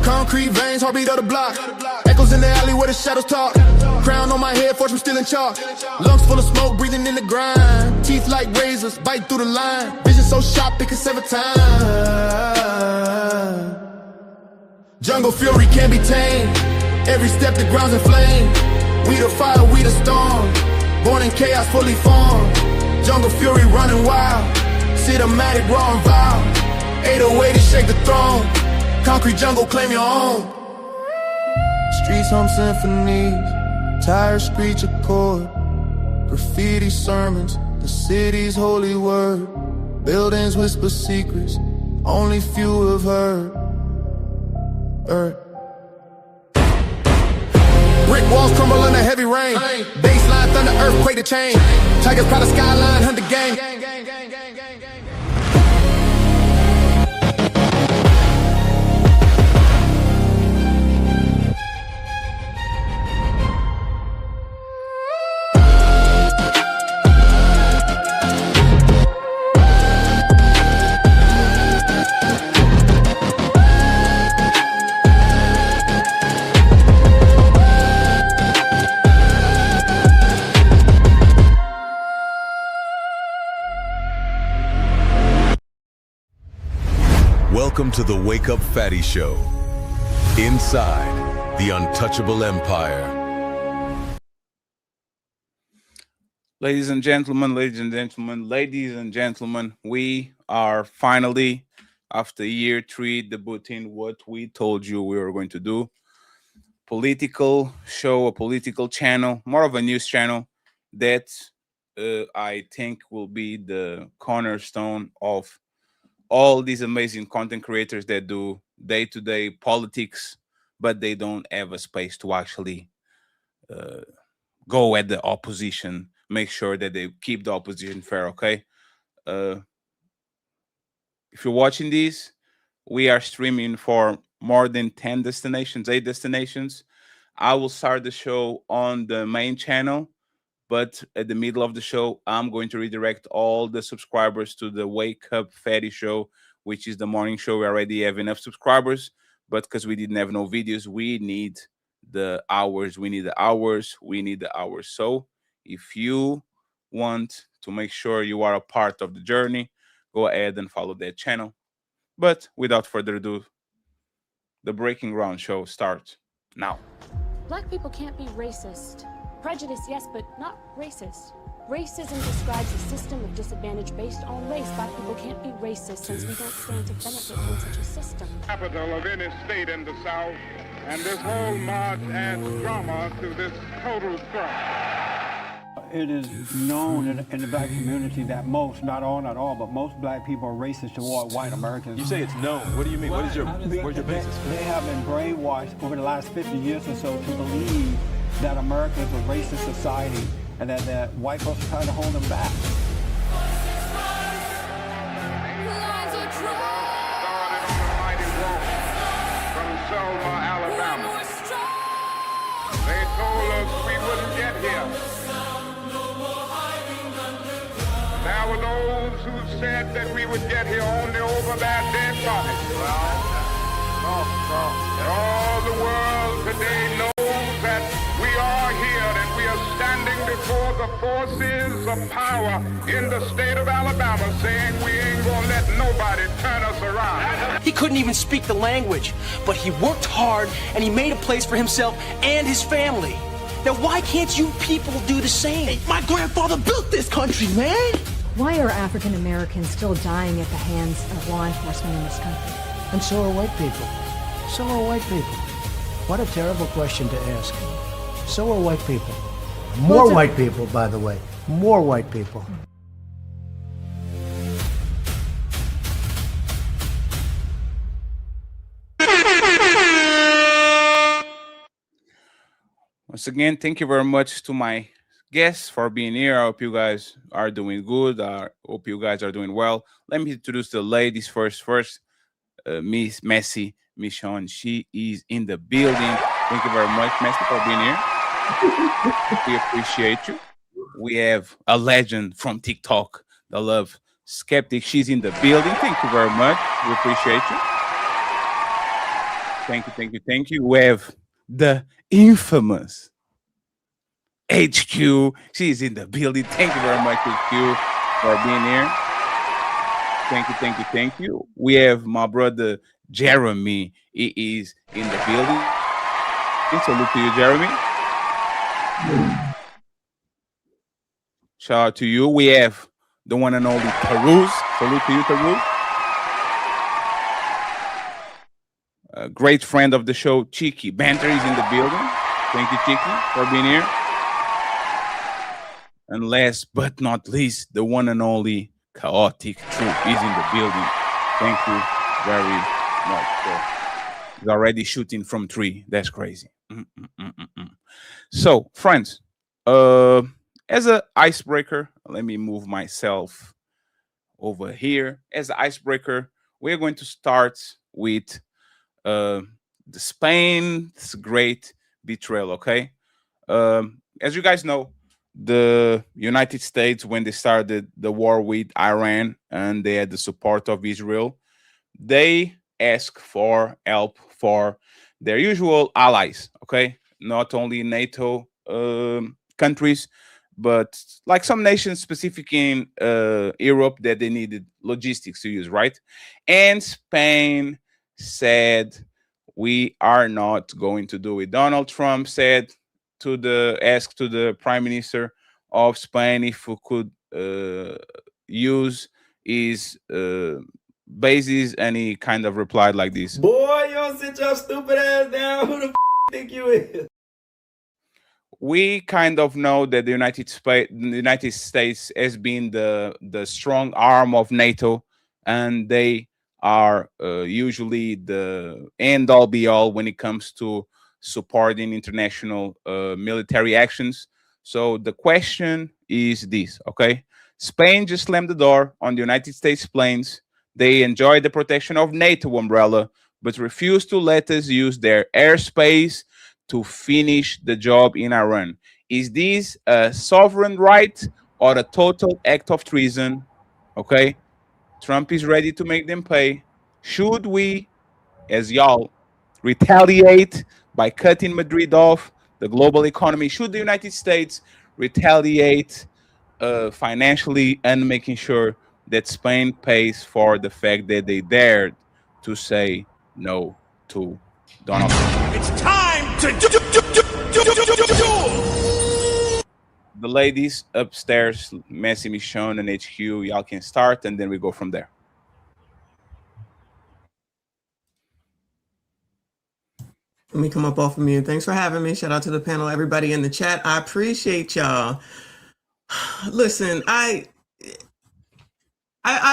Concrete veins, heartbeat of the block. Echoes in the alley where the shadows talk. Crown on my head, fortune still in chalk. Lungs full of smoke, breathing in the grind. Teeth like razors, bite through the line. Vision so sharp, it can save a time. Jungle fury can't be tamed. Every step the ground's in flame. We the fire, we the storm. Born in chaos, fully formed. Jungle fury running wild. Cinematic, raw and vile. 808 to shake the throne. Concrete jungle, claim your own. Streets hum symphonies, tires screech a chord. Graffiti sermons, the city's holy word. Buildings whisper secrets, only few have heard. Brick walls crumble under heavy rain. Baseline, thunder, earthquake the chain. Tigers proud of skyline, hunt the gang. Welcome to the Wake Up Fatty Show. Inside the untouchable empire. Ladies and gentlemen, we are finally, after year 3, debuting what we told you we were going to do. Political show, a political channel, more of a news channel that I think will be the cornerstone of all these amazing content creators that do day-to-day politics, but they don't have a space to actually go at the opposition, make sure that they keep the opposition fair, okay? If you're watching these, we are streaming for more than 10 destinations, 8 destinations. I will start the show on the main channel, but at the middle of the show, I'm going to redirect all the subscribers to the Wake Up Fatty Show, which is the morning show. We already have enough subscribers, but because we didn't have no videos, we need the hours. So if you want to make sure you are a part of the journey, go ahead and follow that channel. But without further ado, the Breaking Ground show starts now. Black people can't be racist. Prejudice, yes, but not racist. Racism describes a system of disadvantage based on race. Black people can't be racist since we don't stand to benefit from such a system. Capital of any state in the South, and this whole march adds drama to this total front. It is known in the black community that most, not all, but most black people are racist toward white Americans. You say it's known. What do you mean? Where's your basis? They have been brainwashed over the last 50 years or so to believe that America is a racist society and that white folks are trying to hold them back. Started on a mighty walk from Selma, Alabama. They told us we wouldn't get here. There were those who said that we would get here only over their dead bodies. All the world today knows that we are here and we are standing before the forces of power in the state of Alabama saying we ain't gonna let nobody turn us around. He couldn't even speak the language, but he worked hard and he made a place for himself and his family. Now why can't you people do the same? Hey, my grandfather built this country, man! Why are African Americans still dying at the hands of law enforcement in this country? And so are white people. So are white people. What a terrible question to ask. So are white people. More white people, by the way. More white people. Once again, thank you very much to my guests for being here. I hope you guys are doing good. I hope you guys are doing well. Let me introduce the ladies first. Miss Messi Michon. She is in the building. Thank you very much, Messi, for being here. We appreciate you. We have a legend from TikTok, the Love Skeptic. She's in the building. Thank you very much. We appreciate you. Thank you. We have the infamous HQ. She's in the building. Thank you very much, HQ, for being here. Thank you. We have my brother Jeremy. He is in the building. Salute to you, Jeremy. Shout out to you. We have the one and only Taruz. Salute to you, Taruz. A great friend of the show, Cheeky Banter, is in the building. Thank you, Cheeky, for being here. And last but not least, the one and only Chaotic Troop is in the building. Thank you very much. He's already shooting from 3. That's crazy. So, friends, as an icebreaker, let me move myself over here. As an icebreaker, we're going to start with the Spain's Great Betrayal, okay? As you guys know, the United States, when they started the war with Iran and they had the support of Israel, they asked for help for their usual allies, okay? Not only NATO countries, but like some nations specific in Europe that they needed logistics to use, right? And Spain said, we are not going to do it. Donald Trump said asked to the Prime Minister of Spain if we could use his bases, and he kind of replied like this: boy, you don't sit your stupid ass down. Who the think you is? We kind of know that the United States has been the strong arm of NATO, and they are usually the end all be all when it comes to supporting international military actions. So the question is this, okay? Spain just slammed the door on the United States planes. They enjoy the protection of NATO umbrella, but refuse to let us use their airspace to finish the job in Iran. Is this a sovereign right or a total act of treason? Okay, Trump is ready to make them pay. Should we, as y'all, retaliate by cutting Madrid off the global economy? Should the United States retaliate financially and making sure that Spain pays for the fact that they dared to say no to Donald Trump? It's time to do. The ladies upstairs, Messi, Michonne, and HQ, y'all can start, and then we go from there. Let me come up off of me, and thanks for having me. Shout out to the panel, everybody in the chat. I appreciate y'all. Listen, I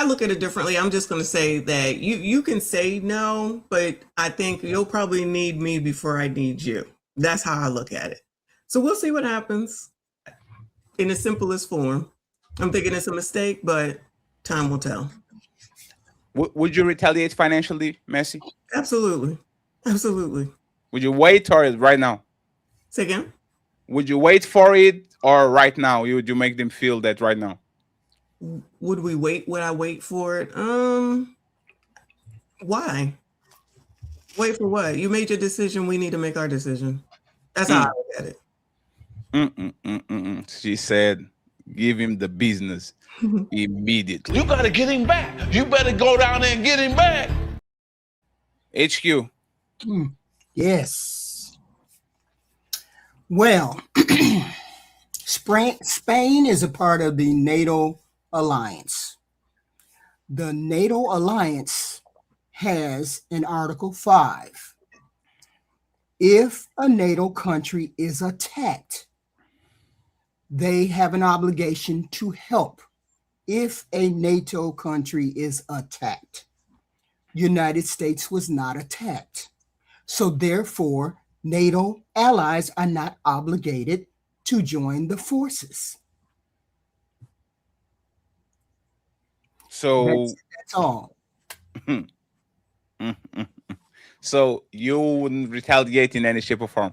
look at it differently. I'm just going to say that you can say no, but I think you'll probably need me before I need you. That's how I look at it. So we'll see what happens in the simplest form. I'm thinking it's a mistake, but time will tell. Would you retaliate financially, Messi? Absolutely. Absolutely. Would you wait or right now? Say again? Would you wait for it or right now? Would you make them feel that right now? Would we wait? Would I wait for it? Why? Wait for what? You made your decision. We need to make our decision. That's how I look at it. She said, give him the business immediately. You gotta get him back. You better go down there and get him back. HQ. Yes. Well, Spain is a part of the NATO alliance. The NATO alliance has in Article 5 If a NATO country is attacked, they have an obligation to help. If a NATO country is attacked, United States was not attacked. So therefore, NATO allies are not obligated to join the forces. So that's all. So you wouldn't retaliate in any shape or form?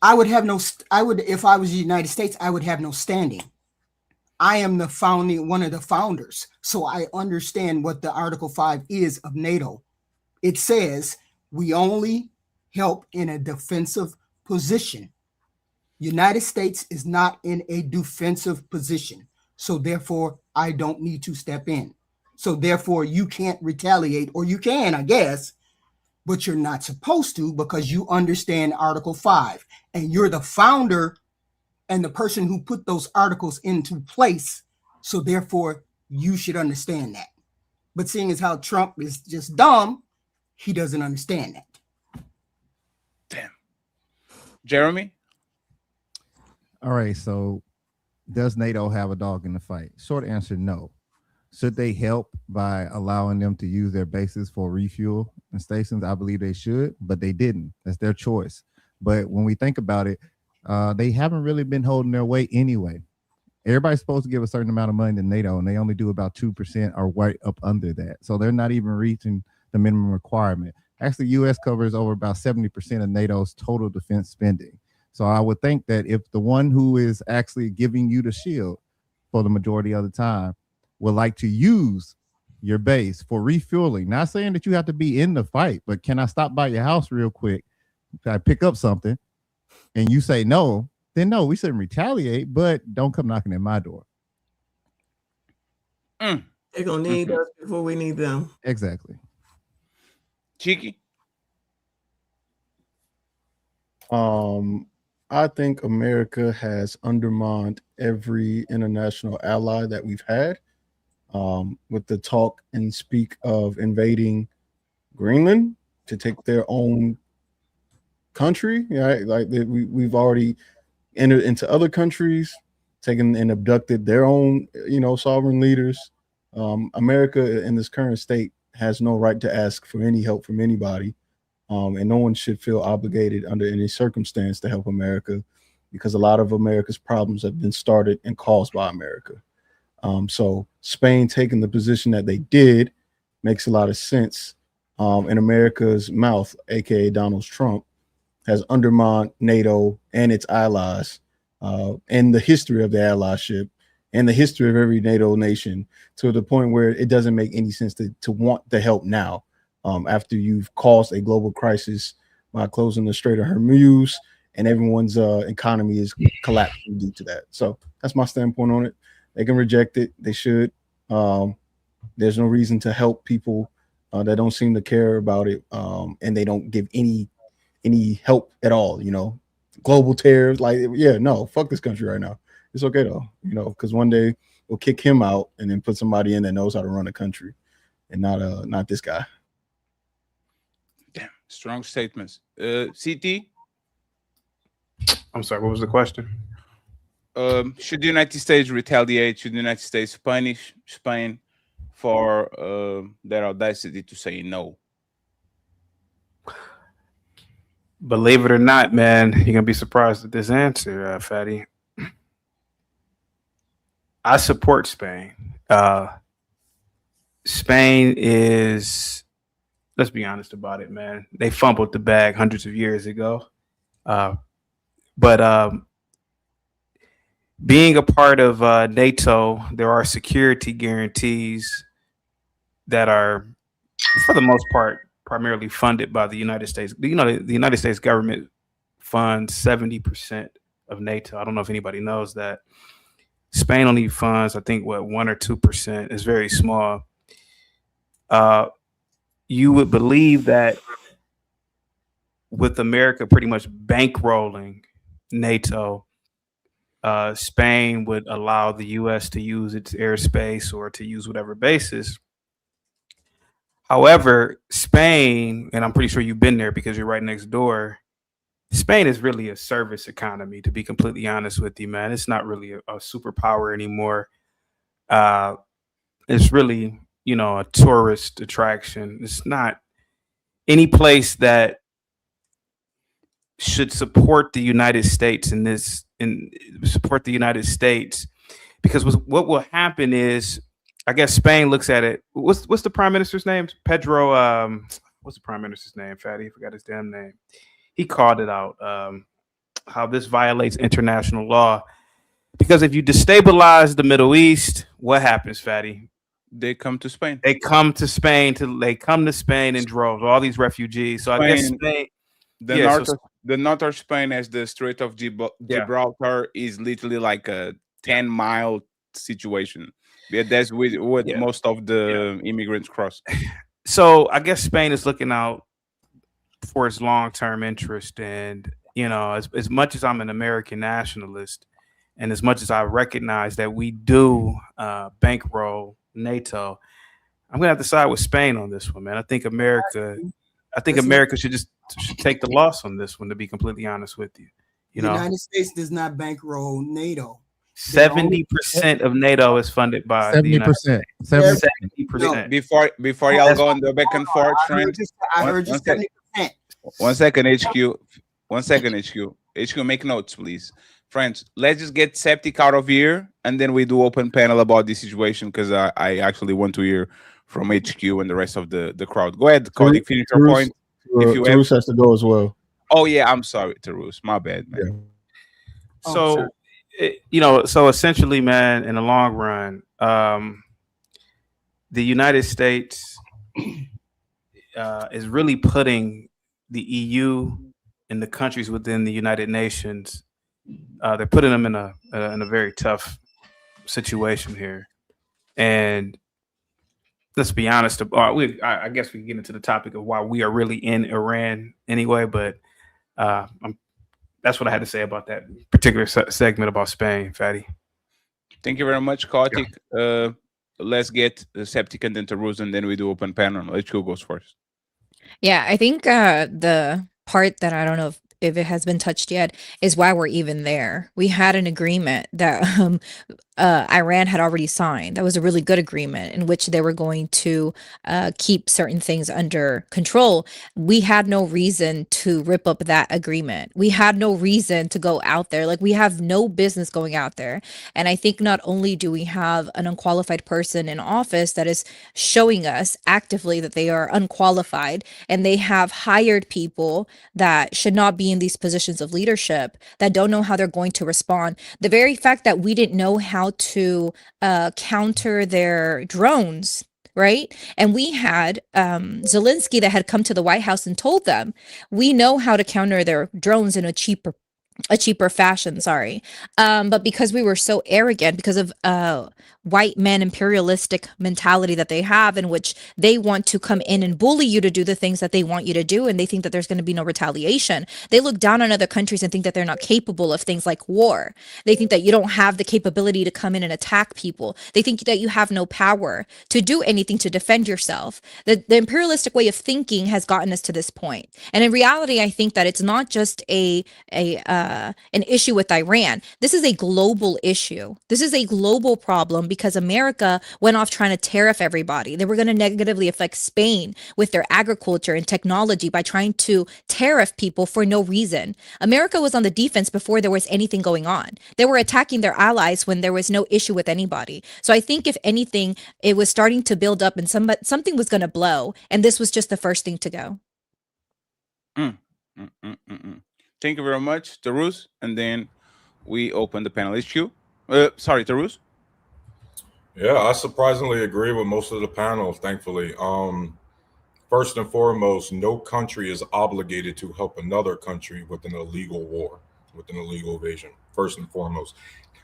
I would, if I was the United States, I would have no standing. I am one of the founders, so I understand what the Article 5 is of NATO. It says we only help in a defensive position. United States is not in a defensive position, so therefore I don't need to step in. So therefore you can't retaliate, or you can, I guess, but you're not supposed to, because you understand Article 5 and you're the founder and the person who put those articles into place. So therefore you should understand that. But seeing as how Trump is just dumb, he doesn't understand that. Damn. Jeremy? All right, so does NATO have a dog in the fight? Short answer, no. Should they help by allowing them to use their bases for refuel and stations? I believe they should, but they didn't. That's their choice. But when we think about it, they haven't really been holding their weight anyway. Everybody's supposed to give a certain amount of money to NATO, and they only do about 2% or right up under that. So they're not even reaching the minimum requirement. Actually, U.S. covers over about 70% of NATO's total defense spending. So I would think that if the one who is actually giving you the shield for the majority of the time would like to use your base for refueling, not saying that you have to be in the fight, but can I stop by your house real quick? Can I pick up something? And you say no, then no, we shouldn't retaliate, but don't come knocking at my door. They're going to need us before we need them. Exactly. Cheeky? I think America has undermined every international ally that we've had, with the talk and speak of invading Greenland to take their own country. Right? Like we've already entered into other countries, taken and abducted their own, sovereign leaders. America in this current state has no right to ask for any help from anybody. And no one should feel obligated under any circumstance to help America, because a lot of America's problems have been started and caused by America. So Spain taking the position that they did makes a lot of sense. And America's mouth, aka Donald Trump, has undermined NATO and its allies, and the history of the allyship and the history of every NATO nation, to the point where it doesn't make any sense to want the help now. After you've caused a global crisis by closing the Strait of Hormuz and everyone's economy is collapsing due to that. So that's my standpoint on it. They can reject it. They should. There's no reason to help people that don't seem to care about it, and they don't give any help at all. Global terror, no, fuck this country right now. It's okay though, because one day we'll kick him out and then put somebody in that knows how to run a country, and not this guy. Damn, strong statements. CT? I'm sorry, what was the question? Should the United States retaliate? Should the United States punish Spain for their audacity to say no? Believe it or not, man, you're going to be surprised at this answer, Fatty. I support Spain. Spain is, let's be honest about it, man. They fumbled the bag hundreds of years ago. But being a part of NATO, there are security guarantees that are, for the most part, primarily funded by the United States. The United States government funds 70% of NATO. I don't know if anybody knows that. Spain only funds, I think, 1 or 2%. It's very small. You would believe that with America pretty much bankrolling NATO, Spain would allow the U.S. to use its airspace or to use whatever bases. However, Spain, and I'm pretty sure you've been there because you're right next door. Spain is really a service economy, to be completely honest with you, man. It's not really a superpower anymore. It's really, a tourist attraction. It's not any place that should support the United States support the United States, because what will happen is, I guess Spain looks at it. What's the prime minister's name? Pedro. What's the prime minister's name? Fatty, I forgot his damn name. He called it out. How this violates international law, because if you destabilize the Middle East, what happens, Fatty? They come to Spain. They come to Spain in droves. All these refugees. So I guess Spain. The north of Spain, as the Strait of Gibraltar, is literally like a 10-mile situation. Yeah, that's what most of the immigrants cross. So I guess Spain is looking out for its long-term interest, and as much as I'm an American nationalist, and as much as I recognize that we do bankroll NATO, I'm gonna have to side with Spain on this one, man. I think America should take the loss on this one, to be completely honest with you. The United States does not bankroll NATO. 70% of NATO is funded by 70%. 70%. Before y'all go on the back and forth, friends. I heard you 70%. 1 second, HQ. 1 second, HQ. HQ, make notes, please. Friends, let's just get Septic out of here, and then we do open panel about this situation, because I actually want to hear from HQ and the rest of the crowd. Go ahead, Cody, finish your point. Tarus has to go as well. Oh, yeah, I'm sorry, Tarus. My bad, man. Yeah. So, so essentially, man, in the long run, the United States is really putting the EU and the countries within the United Nations. They're putting them in a very tough situation here, and let's be honest. I guess we can get into the topic of why we are really in Iran anyway. But that's what I had to say about that particular segment about Spain, Fatty. Thank you very much, Kartik. Let's get Septic and then Tarus, and then we do open panel. Let's go goes first. Yeah, I think the part that I don't know if it has been touched yet is why we're even there. We had an agreement that Iran had already signed. That was a really good agreement in which they were going to keep certain things under control. We had no reason to rip up that agreement. We had no reason to go out there. Like, we have no business going out there. And I think not only do we have an unqualified person in office that is showing us actively that they are unqualified, and they have hired people that should not be in these positions of leadership, that don't know how they're going to respond. The very fact that we didn't know how to counter their drones, right? And we had Zelensky that had come to the White House and told them, we know how to counter their drones in a cheaper fashion, but because we were so arrogant, because of white men imperialistic mentality that they have, in which they want to come in and bully you to do the things that they want you to do, and they think that there's going to be no retaliation. They look down on other countries and think that they're not capable of things like war. They think that you don't have the capability to come in and attack people. They think that you have no power to do anything to defend yourself. The imperialistic way of thinking has gotten us to this point. And in reality, I think that it's not just an issue with Iran. This is a global issue. This is a global problem, because America went off trying to tariff everybody. They were going to negatively affect Spain with their agriculture and technology by trying to tariff people for no reason. America was on the defense before there was anything going on. They were attacking their allies when there was no issue with anybody. So I think, if anything, it was starting to build up, and something was going to blow, and this was just the first thing to go. Thank you very much, Tarus, and then we open the panel. HQ. Sorry, Tarus. Yeah, I surprisingly agree with most of the panel, thankfully. First and foremost, no country is obligated to help another country with an illegal war, with an illegal invasion, first and foremost.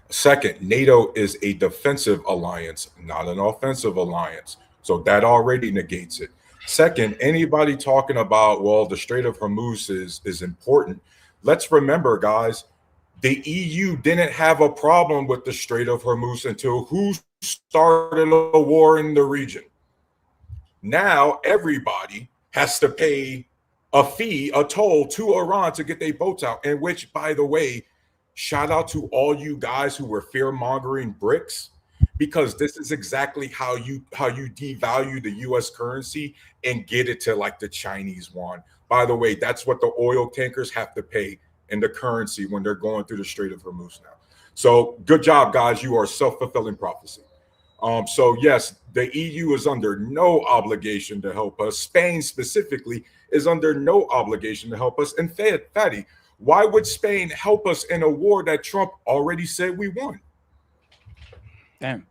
Second, NATO is a defensive alliance, not an offensive alliance. So that already negates it. Second, anybody talking about, well, the Strait of Hormuz is important. Let's remember, guys, the EU didn't have a problem with the Strait of Hormuz until who started a war in the region? Now everybody has to pay a fee, a toll to Iran to get their boats out. And which, by the way, shout out to all you guys who were fear mongering BRICS, because this is exactly how you devalue the U.S. currency and get it to like the Chinese yuan. By the way, that's what the oil tankers have to pay in the currency when they're going through the Strait of Hormuz now. So good job, guys. You are self-fulfilling prophecy. So yes, the EU is under no obligation to help us. Spain specifically is under no obligation to help us. And Fatty, why would Spain help us in a war that Trump already said we won? Damn.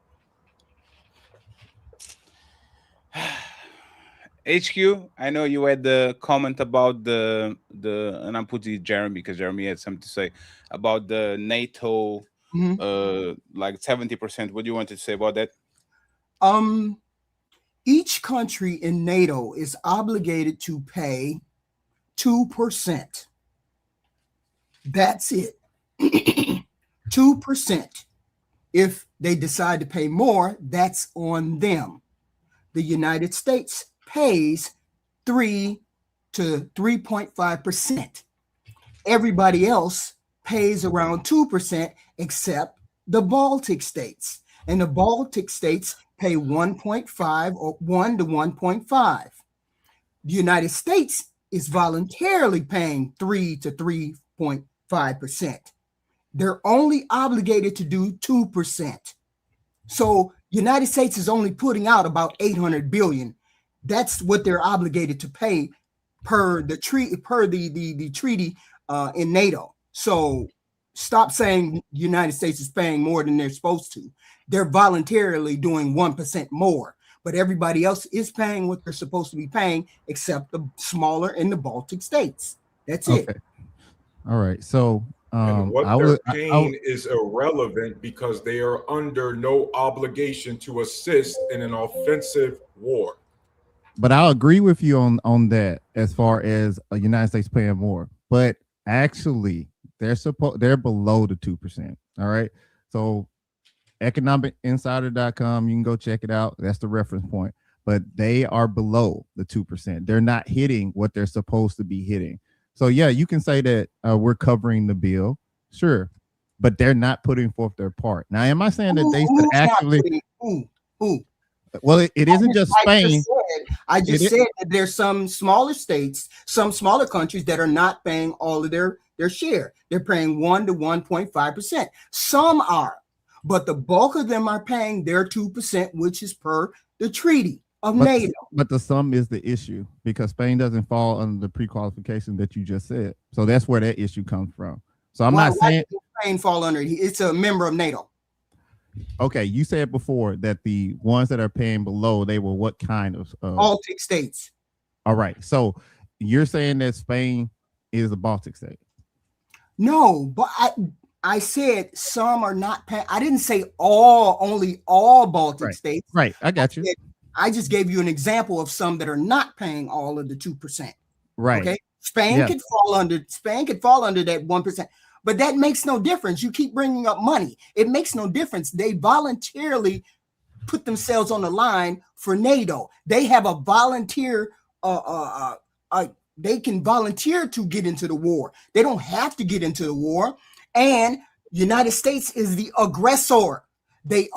HQ, I know you had the comment about the and I'm putting Jeremy because Jeremy had something to say about the NATO, like 70%. What do you want to say about that? Each country in NATO is obligated to pay 2%. That's it. 2%. If they decide to pay more, that's on them. The United States pays 3 to 3.5%. Everybody else pays around 2%, except the Baltic states. And the Baltic states pay 1.5 or 1 to 1.5. The United States is voluntarily paying 3 to 3.5%. They're only obligated to do 2%. So United States is only putting out about 800 billion. That's what they're obligated to pay per the treaty, the treaty in NATO. So stop saying the United States is paying more than they're supposed to. They're voluntarily doing 1% more, but everybody else is paying what they're supposed to be paying, except the smaller in the Baltic states. That's it. All right. So what they're paying is irrelevant because they are under no obligation to assist in an offensive war. But I'll agree with you on that as far as the United States paying more. But actually, they're below the 2%. All right. So economicinsider.com, you can go check it out. That's the reference point. But they are below the 2%. They're not hitting what they're supposed to be hitting. So yeah, you can say that we're covering the bill, sure, but they're not putting forth their part. Now, am I saying that they should actually? Well, it isn't just Spain. I just said that there's some smaller states, some smaller countries that are not paying all of their share. They're paying 1 to 1.5%. Some are, but the bulk of them are paying their 2%, which is per the treaty of NATO. But the sum is the issue because Spain doesn't fall under the pre-qualification that you just said. So that's where that issue comes from. So I'm not saying Spain fall under it. It's a member of NATO. Okay, you said before that the ones that are paying below, they were what kind of Baltic states. All right. So you're saying that Spain is a Baltic state? No, but I said some are not paying. I didn't say only all Baltic states. Right. I got you. I just gave you an example of some that are not paying all of the 2%. Right. Okay. Spain could fall under that 1%. But that makes no difference. You keep bringing up money. It makes no difference. They voluntarily put themselves on the line for NATO. They have a volunteer. They can volunteer to get into the war. They don't have to get into the war. And United States is the aggressor. They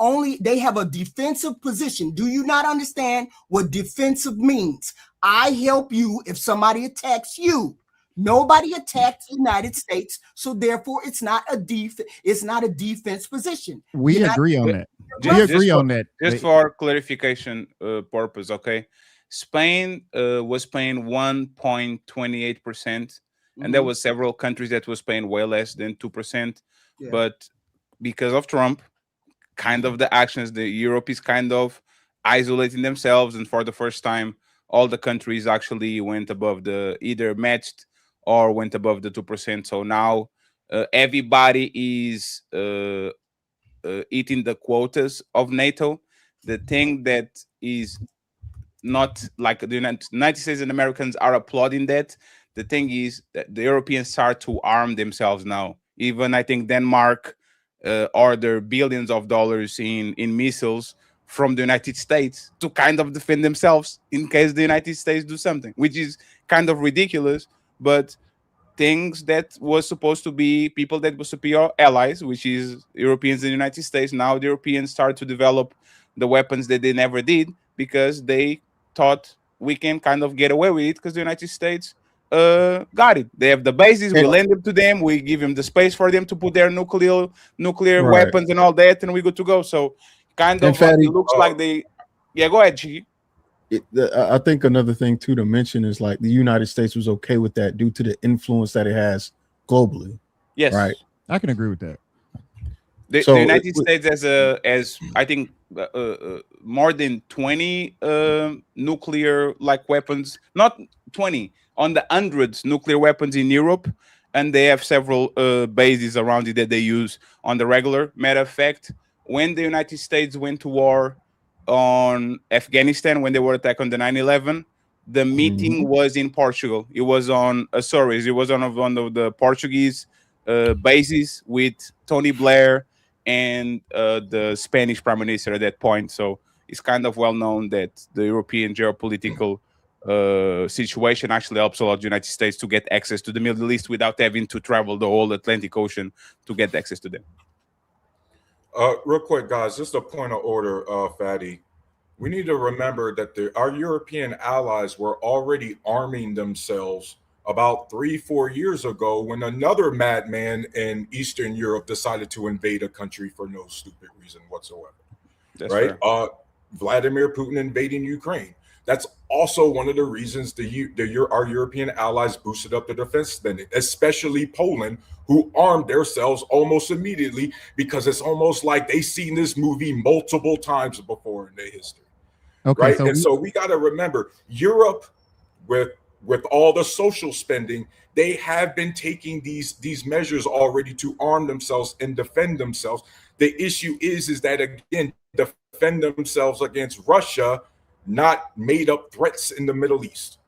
have a defensive position. Do you not understand what defensive means? I help you if somebody attacks you. Nobody attacked the United States, so therefore it's not a defense position. We agree on that. We agree on that. Just for clarification purpose, okay? Spain was paying 1.28%, and there was several countries that was paying way less than 2%. Yeah. But because of Trump, kind of the actions, the Europe is kind of isolating themselves, and for the first time, all the countries actually went above either matched or went above the 2%. So now everybody is eating the quotas of NATO. The thing that is not like the United States and Americans are applauding that. The thing is that the Europeans start to arm themselves now. Even I think Denmark ordered billions of dollars in missiles from the United States to kind of defend themselves in case the United States do something, which is kind of ridiculous. But things that was supposed to be people that were superior allies, which is Europeans and the United States, now the Europeans start to develop the weapons that they never did because they thought we can kind of get away with it because the United States got it. They have the bases, we lend them to them, we give them the space for them to put their nuclear Right. weapons and all that, and we good to go. So kind And of like, Fatty, it looks like they go ahead, G. I think another thing too to mention is like the United States was okay with that due to the influence that it has globally. Yes, right. I can agree with that. The United States as I think more than 20 nuclear like weapons, not 20, on the hundreds nuclear weapons in Europe, and they have several bases around it that they use on the regular. Matter of fact, when the United States went to war on Afghanistan, when they were attacked on the 9/11, the meeting was in Portugal. It was on Azores. It was on one of the Portuguese bases with Tony Blair and the Spanish Prime Minister at that point. So it's kind of well known that the European geopolitical situation actually helps a lot the United States to get access to the Middle East without having to travel the whole Atlantic Ocean to get access to them. Real quick, guys, just a point of order, Fatty. We need to remember that our European allies were already arming themselves about 3-4 years ago when another madman in Eastern Europe decided to invade a country for no stupid reason whatsoever. That's right? fair. Vladimir Putin invading Ukraine. That's also one of the reasons our European allies boosted up the defense spending, especially Poland, who armed themselves almost immediately because it's almost like they've seen this movie multiple times before in their history. Okay, right? So we got to remember, Europe, with all the social spending, they have been taking these measures already to arm themselves and defend themselves. The issue is that, again, defend themselves against Russia, not made up threats in the Middle East.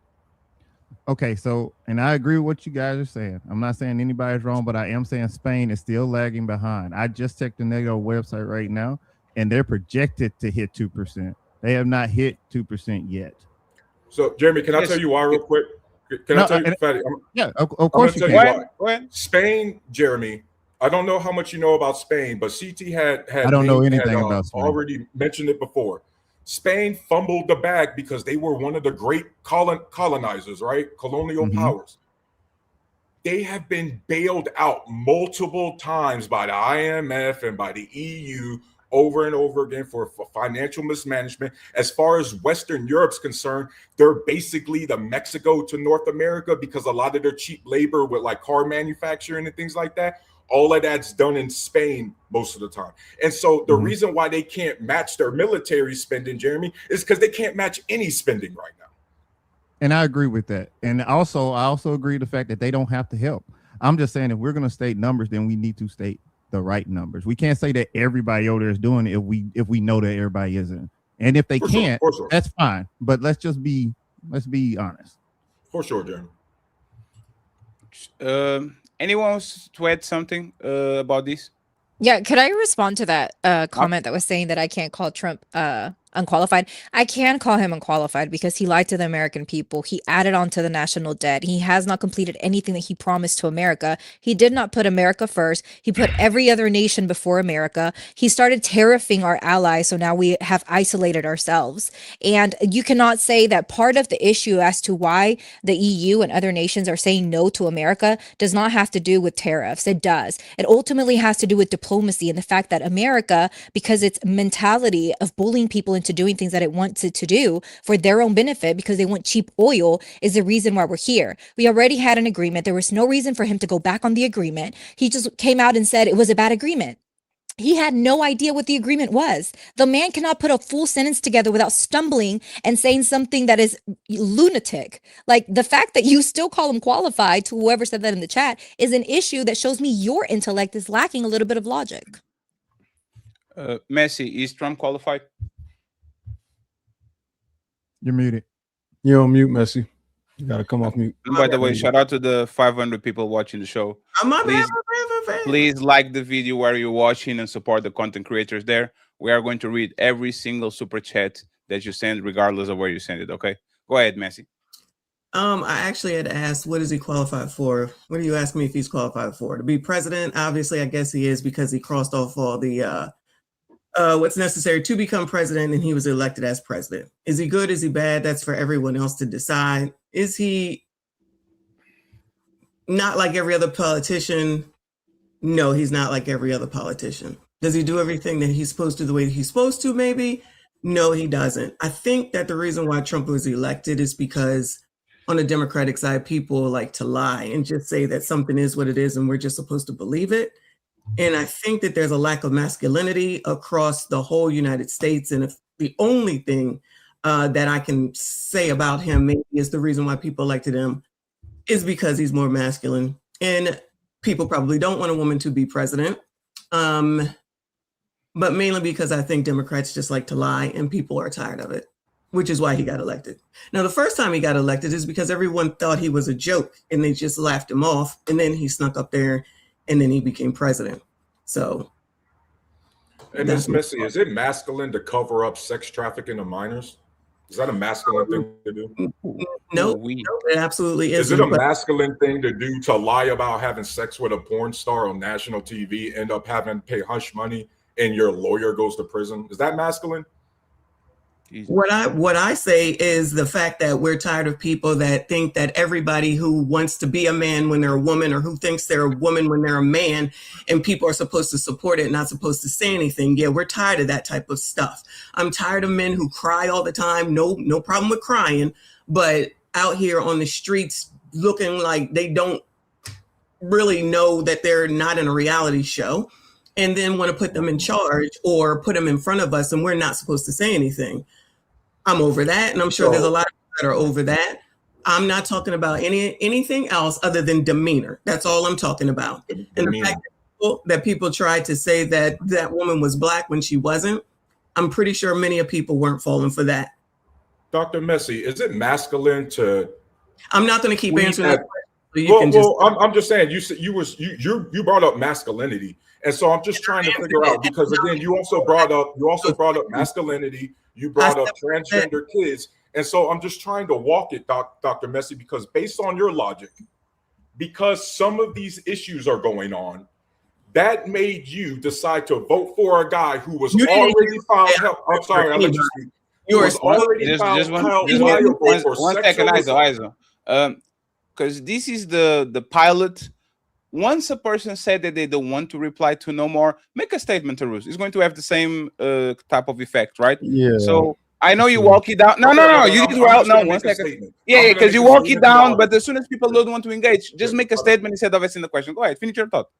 Okay, so, and I agree with what you guys are saying. I'm not saying anybody's wrong, but I am saying Spain is still lagging behind. I just checked the NATO website right now, and they're projected to hit 2%. They have not hit 2% yet. So, Jeremy, can I tell you why real quick? Can I tell you, Fatty? Yeah, of course you I'm can. tell you why. Spain, Jeremy, I don't know how much you know about Spain, but CT had I don't know anything about Spain. Already mentioned it before. Spain fumbled the bag because they were one of the great colonizers, right? Colonial powers. They have been bailed out multiple times by the IMF and by the EU over and over again for financial mismanagement. As far as Western Europe's concerned, they're basically the Mexico to North America because a lot of their cheap labor with like car manufacturing and things like that, all of that's done in Spain most of the time. And so the reason why they can't match their military spending, Jeremy, is because they can't match any spending right now. And I agree with that. And I also agree with the fact that they don't have to help. I'm just saying if we're going to state numbers, then we need to state the right numbers. We can't say that everybody over there is doing it if we know that everybody isn't. And if they can't, that's fine. But let's be honest. For sure, Jeremy. Anyone wants to add something about this? Yeah, could I respond to that comment that was saying that I can't call Trump unqualified? I can call him unqualified because he lied to the American people. He added on to the national debt. He has not completed anything that he promised to America. He did not put America first. He put every other nation before America. He started tariffing our allies, so now we have isolated ourselves. And you cannot say that part of the issue as to why the EU and other nations are saying no to America does not have to do with tariffs. It does. It ultimately has to do with diplomacy and the fact that America, because its mentality of bullying people into doing things that it wants it to do for their own benefit because they want cheap oil, is the reason why we're here. We already had an agreement. There was no reason for him to go back on the agreement. He just came out and said it was a bad agreement. He had no idea what the agreement was. The man cannot put a full sentence together without stumbling and saying something that is lunatic. Like the fact that you still call him qualified, to whoever said that in the chat, is an issue that shows me your intellect is lacking a little bit of logic. Messi, is Trump qualified? You're muted. You're on mute, Messi. You got to come off mute. And by the way, shout out to the 500 people watching the show. Please like the video where you're watching and support the content creators there. We are going to read every single super chat that you send, regardless of where you send it. Okay, go ahead, Messi. I actually had asked, what is he qualified for? What do you ask me if he's qualified for? To be president? Obviously, I guess he is, because he crossed off all the what's necessary to become president, and he was elected as president. Is he good? Is he bad? That's for everyone else to decide. Is he not like every other politician? No, he's not like every other politician. Does he do everything that he's supposed to the way he's supposed to? Maybe. No, he doesn't. I think that the reason why Trump was elected is because on the Democratic side, people like to lie and just say that something is what it is and we're just supposed to believe it. And I think that there's a lack of masculinity across the whole United States. And if the only thing that I can say about him maybe is the reason why people elected him is because he's more masculine. And people probably don't want a woman to be president. But mainly because I think Democrats just like to lie and people are tired of it, which is why he got elected. Now, the first time he got elected is because everyone thought he was a joke and they just laughed him off. And then he snuck up there and then he became president. So. And Ms. Missy, is it masculine to cover up sex trafficking of minors? Is that a masculine thing to do? No, it absolutely isn't. Is it a masculine thing to do to lie about having sex with a porn star on national TV, end up having to pay hush money, and your lawyer goes to prison? Is that masculine? What I say is the fact that we're tired of people that think that everybody who wants to be a man when they're a woman, or who thinks they're a woman when they're a man, and people are supposed to support it, not supposed to say anything. Yeah, we're tired of that type of stuff. I'm tired of men who cry all the time. No problem with crying, but out here on the streets looking like they don't really know that they're not in a reality show, and then want to put them in charge or put them in front of us, and we're not supposed to say anything. I'm over that, and I'm sure there's a lot of people that are over that. I'm not talking about anything else other than demeanor. That's all I'm talking about. And the fact that people tried to say that that woman was black when she wasn't, I'm pretty sure many of people weren't falling for that. Dr. Messi, is it masculine to? I'm not going to keep answering that question. I'm just saying, you brought up masculinity, and so I'm just trying to figure out, because again, you also brought up masculinity. You brought up transgender kids. And so I'm just trying to walk it, Dr. Messi, because based on your logic, because some of these issues are going on, that made you decide to vote for a guy who was already found. I'm sorry, I'll let you speak. He was already found liable for one second, Iso. Because this is the pilot. Once a person said that they don't want to reply to no more, make a statement to Rus. It's going to have the same type of effect, right? Yeah. So I know you walk it down. No. You did well. No, 1 second. Yeah, because you walk it down, but as soon as people don't want to engage, just make a statement instead of asking the question. Go ahead, finish your thought.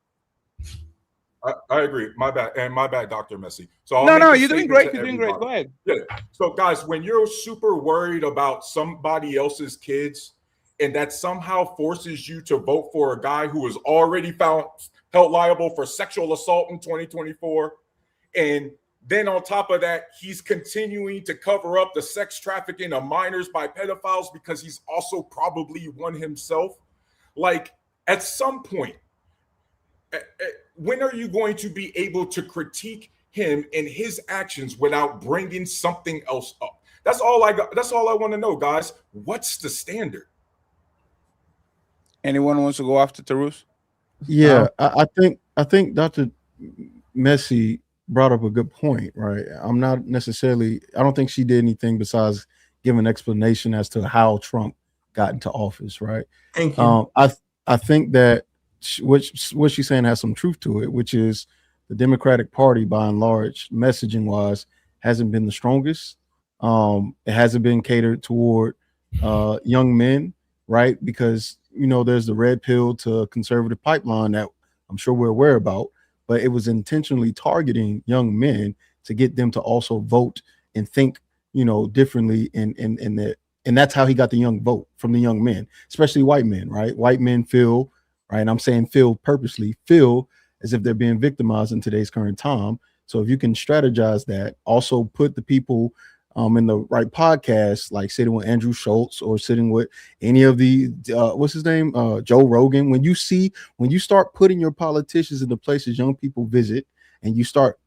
I agree. My bad, Dr. Messi. So no, you're doing great. You're doing great. Go ahead. Yeah. So guys, when you're super worried about somebody else's kids, and that somehow forces you to vote for a guy who was already held liable for sexual assault in 2024. And then on top of that, he's continuing to cover up the sex trafficking of minors by pedophiles because he's also probably one himself. Like, at some point, when are you going to be able to critique him and his actions without bringing something else up? That's all I got. That's all I want to know, guys. What's the standard? Anyone wants to go after Tarus? Yeah, I think Dr. Messi brought up a good point, right? I don't think she did anything besides give an explanation as to how Trump got into office, right? Thank you. I think that what she's saying has some truth to it, which is the Democratic Party, by and large, messaging wise, hasn't been the strongest. It hasn't been catered toward young men, right? Because there's the red pill to conservative pipeline that I'm sure we're aware about, but it was intentionally targeting young men to get them to also vote and think, differently. And that's how he got the young vote from the young men, especially white men, right? White men feel, right? And I'm saying feel as if they're being victimized in today's current time. So if you can strategize that, also put the people in the right podcast, like sitting with Andrew Schultz or sitting with any of the what's his name, Joe Rogan. When you start putting your politicians in the places young people visit, and you start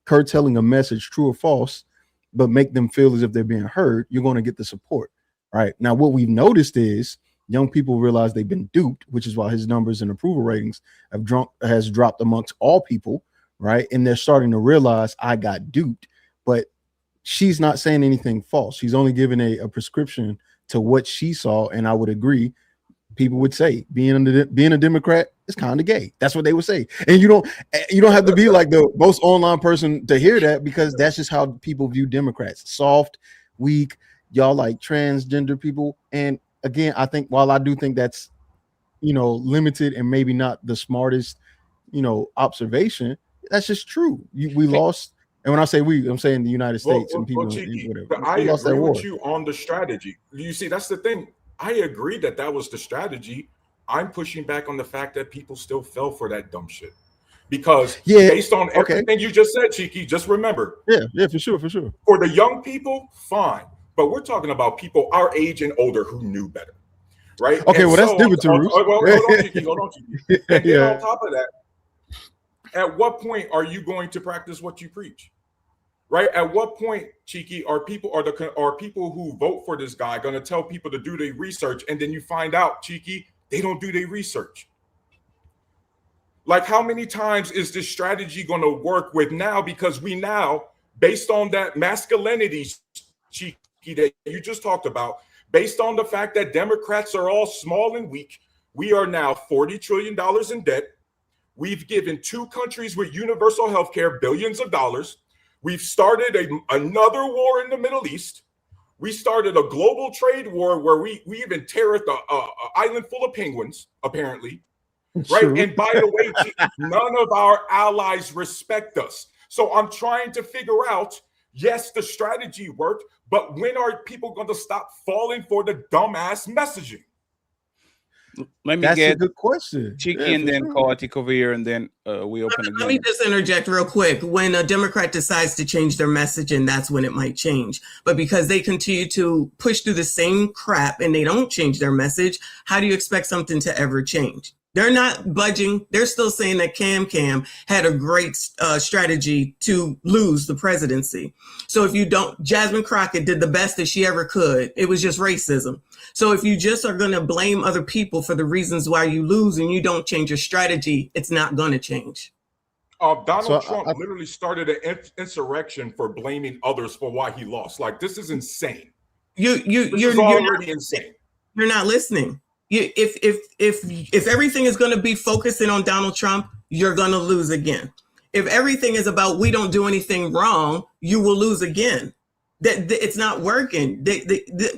curtailing a message, true or false, but make them feel as if they're being heard, you're going to get the support. Right now, what we've noticed is young people realize they've been duped, which is why his numbers and approval ratings has dropped amongst all people. Right. And they're starting to realize I got duped, but she's not saying anything false. She's only giving a prescription to what she saw. And I would agree. People would say being a Democrat is kind of gay. That's what they would say. And you don't have to be like the most online person to hear that, because that's just how people view Democrats. Soft, weak, y'all like transgender people. And again, I think while I do think that's, limited and maybe not the smartest, observation, that's just true. We lost. And when I say we, I'm saying the United States and people. I agree with you on the strategy. You see, that's the thing. I agree that was the strategy. I'm pushing back on the fact that people still fell for that dumb shit. Because based on everything you just said, Cheeky, just remember. Yeah, for sure. For the young people, fine. But we're talking about people our age and older who knew better. Right? Okay, and that's different to Bruce. Hold on, Cheeky. And then on top of that, at what point are you going to practice what you preach? Right? At what point, Cheeky, are people who vote for this guy going to tell people to do their research, and then you find out, Cheeky, they don't do their research? Like, how many times is this strategy going to work with now? Because we now, based on that masculinity, Cheeky, that you just talked about, based on the fact that Democrats are all small and weak, we are now $40 trillion in debt. We've given 2 countries with universal health care billions of dollars. We've started another war in the Middle East. We started a global trade war where we even tariffed an island full of penguins, apparently. Right? True. And by the way, none of our allies respect us. So I'm trying to figure out, yes, the strategy worked, but when are people going to stop falling for the dumbass messaging? Let me That's get a good question. Cheeky and then Chaotic over here, and then we open again. Let me just interject real quick. When a Democrat decides to change their message, and that's when it might change. But because they continue to push through the same crap and they don't change their message, how do you expect something to ever change? They're not budging. They're still saying that Cam had a great strategy to lose the presidency. So if you don't, Jasmine Crockett did the best that she ever could. It was just racism. So if you just are going to blame other people for the reasons why you lose and you don't change your strategy, it's not going to change. Donald Trump literally started an insurrection for blaming others for why he lost. Like, this is insane. You're already insane. You're not listening. If everything is going to be focusing on Donald Trump, you're going to lose again. If everything is about we don't do anything wrong, you will lose again. It's not working.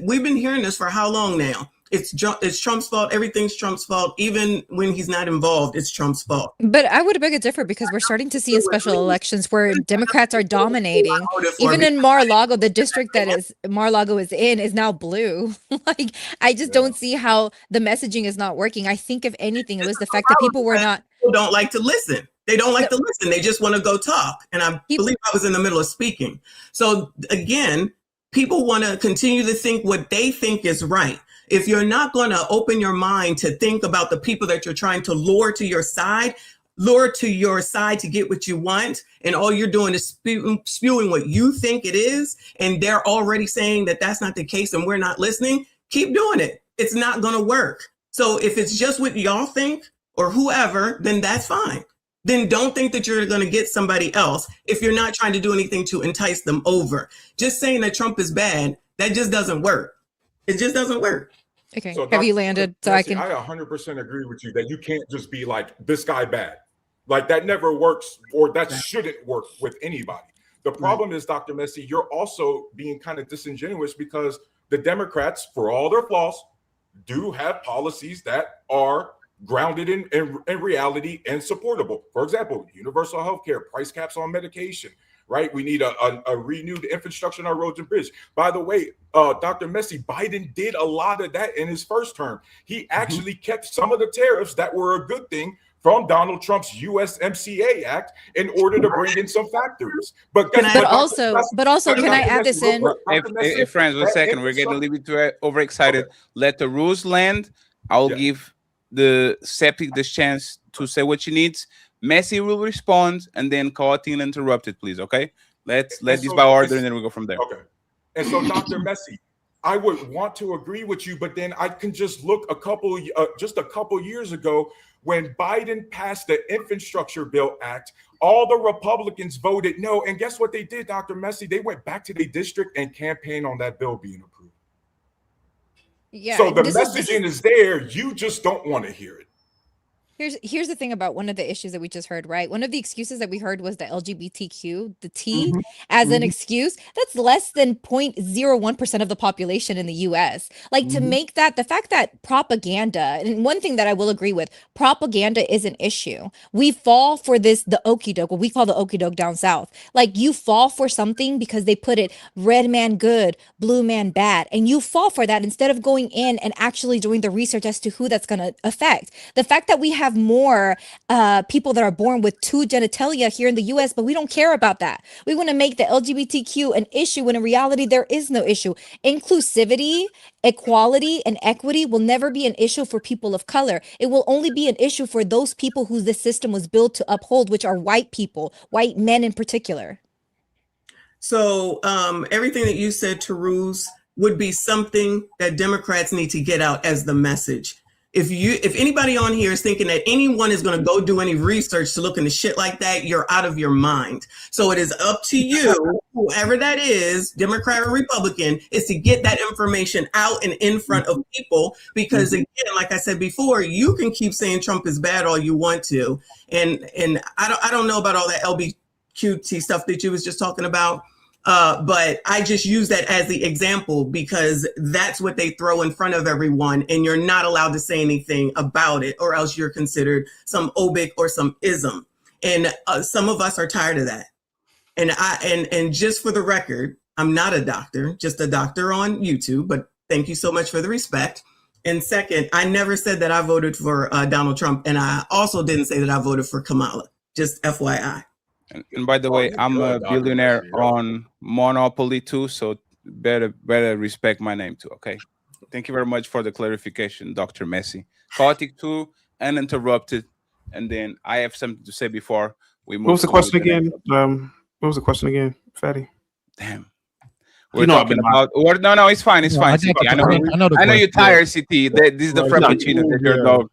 We've been hearing this for how long now? It's Trump's fault. Everything's Trump's fault. Even when he's not involved, it's Trump's fault. But I would beg it differ, because we're starting to see in special elections where Democrats are dominating. Even in Mar-a-Lago, the district that Mar-a-Lago is in is now blue. Like, I just don't see how the messaging is not working. I think if anything, it was the fact that people were not. People don't like to listen. They don't like to listen. They just want to go talk. And I believe I was in the middle of speaking. So again, people want to continue to think what they think is right. If you're not going to open your mind to think about the people that you're trying to lure to your side to get what you want, and all you're doing is spewing what you think it is, and they're already saying that that's not the case and we're not listening, keep doing it. It's not going to work. So if it's just what y'all think or whoever, then that's fine. Then don't think that you're going to get somebody else if you're not trying to do anything to entice them over. Just saying that Trump is bad, that just doesn't work. It just doesn't work. Okay, So have you landed? So Nancy, I can. I 100% agree with you that you can't just be like, this guy bad. Like, that never works, or that shouldn't work with anybody. The problem is, Dr. Messi, you're also being kind of disingenuous, because the Democrats, for all their flaws, do have policies that are grounded in reality and supportable. For example, universal health care, price caps on medication, right? We need a renewed infrastructure on our roads and bridges. By the way, Dr. Messi, Biden did a lot of that in his first term. He actually kept some of the tariffs that were a good thing from Donald Trump's USMCA Act in order to bring in some factories. But can I add this in? Hey, friends, 1 second. We're getting a little bit overexcited. Okay. Let the rules land. I'll give the Septic this chance to say what she needs. Messi will respond, and then Chaotic and Interrupted, please. Okay, let And this so by order, and then we go from there. Okay. And so, Dr. Messi, I would want to agree with you, but then I can just look just a couple years ago when Biden passed the Infrastructure Bill Act. All the Republicans voted no, and guess what they did, Dr. Messi? They went back to their district and campaigned on that bill being approved. Yeah. So the messaging is there. You just don't want to hear it. Here's the thing about one of the issues that we just heard, right? One of the excuses that we heard was the LGBTQ, the T, as an excuse. That's less than 0.01% of the population in the US. Like, to make that, the fact that propaganda, and one thing that I will agree with, propaganda is an issue. We fall for this, the okie doke, what we call the okie doke down south. Like, you fall for something because they put it red man good, blue man bad, and you fall for that instead of going in and actually doing the research as to who that's going to affect. The fact that we have more people that are born with 2 genitalia here in the US, but we don't care about that. We want to make the LGBTQ an issue when in reality there is no issue. Inclusivity, equality, and equity will never be an issue for people of color. It will only be an issue for those people who the system was built to uphold, which are white people, white men in particular. So everything that you said, Taruz, would be something that Democrats need to get out as the message. If anybody on here is thinking that anyone is going to go do any research to look into shit like that, you're out of your mind. So it is up to you, whoever that is, Democrat or Republican, is to get that information out and in front of people. Because again, like I said before, you can keep saying Trump is bad all you want to, and I don't know about all that LGBTQ stuff that you was just talking about. But I just use that as the example because that's what they throw in front of everyone, and you're not allowed to say anything about it, or else you're considered some obic or some ism. And some of us are tired of that. And just for the record, I'm not a doctor, just a doctor on YouTube. But thank you so much for the respect. And second, I never said that I voted for Donald Trump, and I also didn't say that I voted for Kamala. Just FYI. And by the way, I'm a billionaire on Monopoly too, so better respect my name too. Okay, thank you very much for the clarification, Dr. Messi. Chaotic too, uninterrupted, and then I have something to say before we move. What was the question again? What was the question again, Fatty? Damn. We're talking about. No, it's fine. It's fine. CT. I know you're tired, CT. This is the frappuccino that you're dog.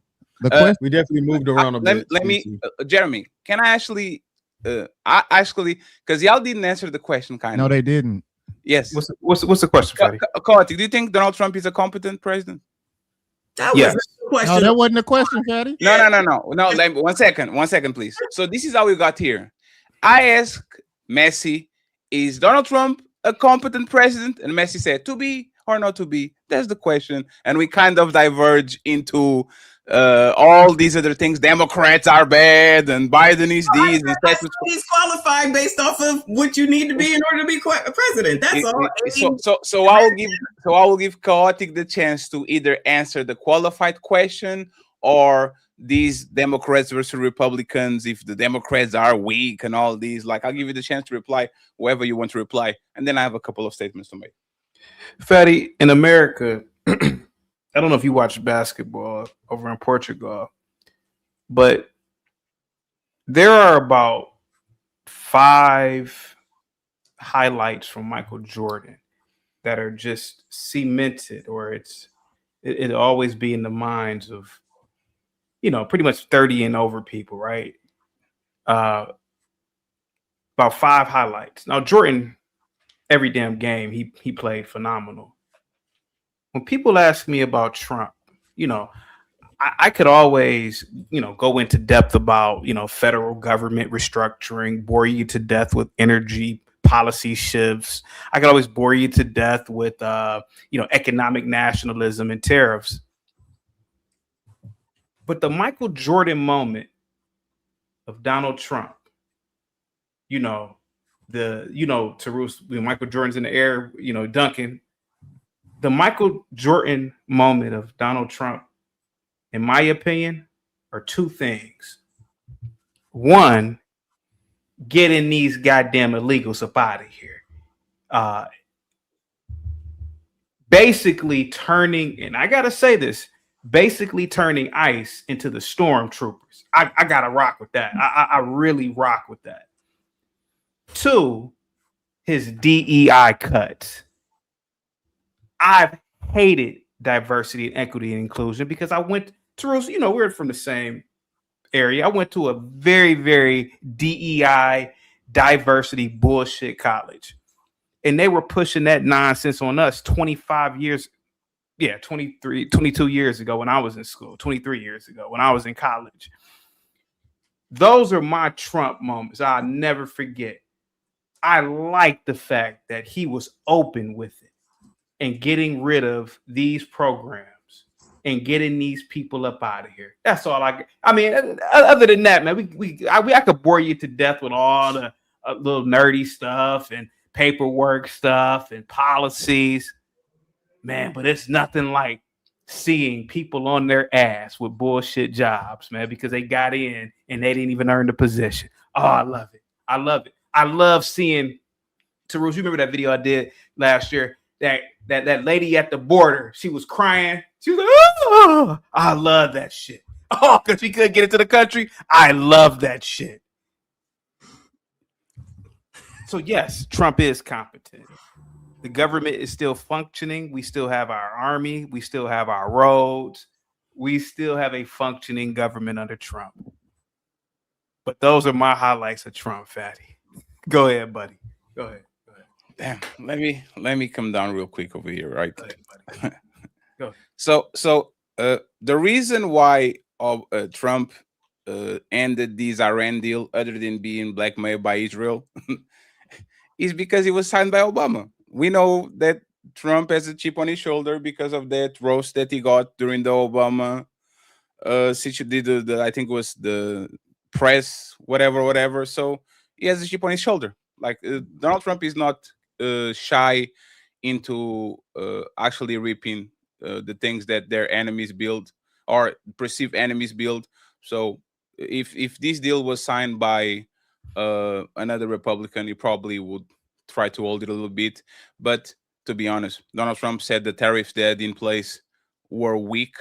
We definitely moved around a bit. Let me, Jeremy. Can I actually? Because y'all didn't answer the question, kind of. No, they didn't. Yes. What's the question, Fatty? Chaotic, do you think Donald Trump is a competent president? That was the question. No, that wasn't a question, Fatty. No. One second, please. So this is how we got here. I asked Messi, is Donald Trump a competent president? And Messi said, to be or not to be. That's the question. And we kind of diverge into all these other things. Democrats are bad, and Biden is these. He's qualified based off of what you need to be in order to be president. That's all. So I will give Chaotic the chance to either answer the qualified question or these Democrats versus Republicans. If the Democrats are weak and all these, like, I'll give you the chance to reply whoever you want to reply, and then I have a couple of statements to make. Fatty, in America. I don't know if you watch basketball over in Portugal, but there are about 5 highlights from Michael Jordan that are just cemented, or it'll always be in the minds of, pretty much 30 and over people, right? About 5 highlights. Now, Jordan, every damn game, he played phenomenal. When people ask me about Trump, I could always, go into depth about, federal government restructuring, bore you to death with energy policy shifts. I could always bore you to death with, economic nationalism and tariffs. But the Michael Jordan moment of Donald Trump, Tarus, Michael Jordan's in the air, dunking. The Michael Jordan moment of Donald Trump, in my opinion, are 2 things. One, getting these goddamn illegals up out of here. Basically turning, and I got to say this, basically turning ICE into the stormtroopers. I gotta rock with that. I really rock with that. 2, his DEI cuts. I've hated diversity and equity and inclusion because I went to, you know, we're from the same area. I went to a very, very DEI diversity bullshit college. And they were pushing that nonsense on us 22 years ago when I was in school, 23 years ago when I was in college. Those are my Trump moments. I'll never forget. I like the fact that he was open with it and getting rid of these programs and getting these people up out of here. That's all I mean, other than that, man, I could bore you to death with all the little nerdy stuff and paperwork stuff and policies, man, but it's nothing like seeing people on their ass with bullshit jobs, man, because they got in and they didn't even earn the position. Oh, I love it. I love it. I love seeing, Tarus, you remember that video I did last year, that lady at the border, she was crying. She was like, oh, I love that shit. Oh, because she couldn't get into the country. I love that shit. So yes, Trump is competent. The government is still functioning. We still have our army. We still have our roads. We still have a functioning government under Trump. But those are my highlights of Trump, Fatty. Go ahead, buddy. Go ahead. Damn, let me come down real quick over here, right? Go ahead, buddy. Go. So the reason why Trump ended this Iran deal, other than being blackmailed by Israel, is because he was signed by Obama. We know that Trump has a chip on his shoulder because of that roast that he got during the Obama I think it was the press, whatever. So he has a chip on his shoulder. Like Donald Trump is not shy into actually reaping the things that their enemies build or perceived enemies build. So if this deal was signed by another Republican, he probably would try to hold it a little bit. But to be honest, Donald Trump said the tariffs they had in place were weak,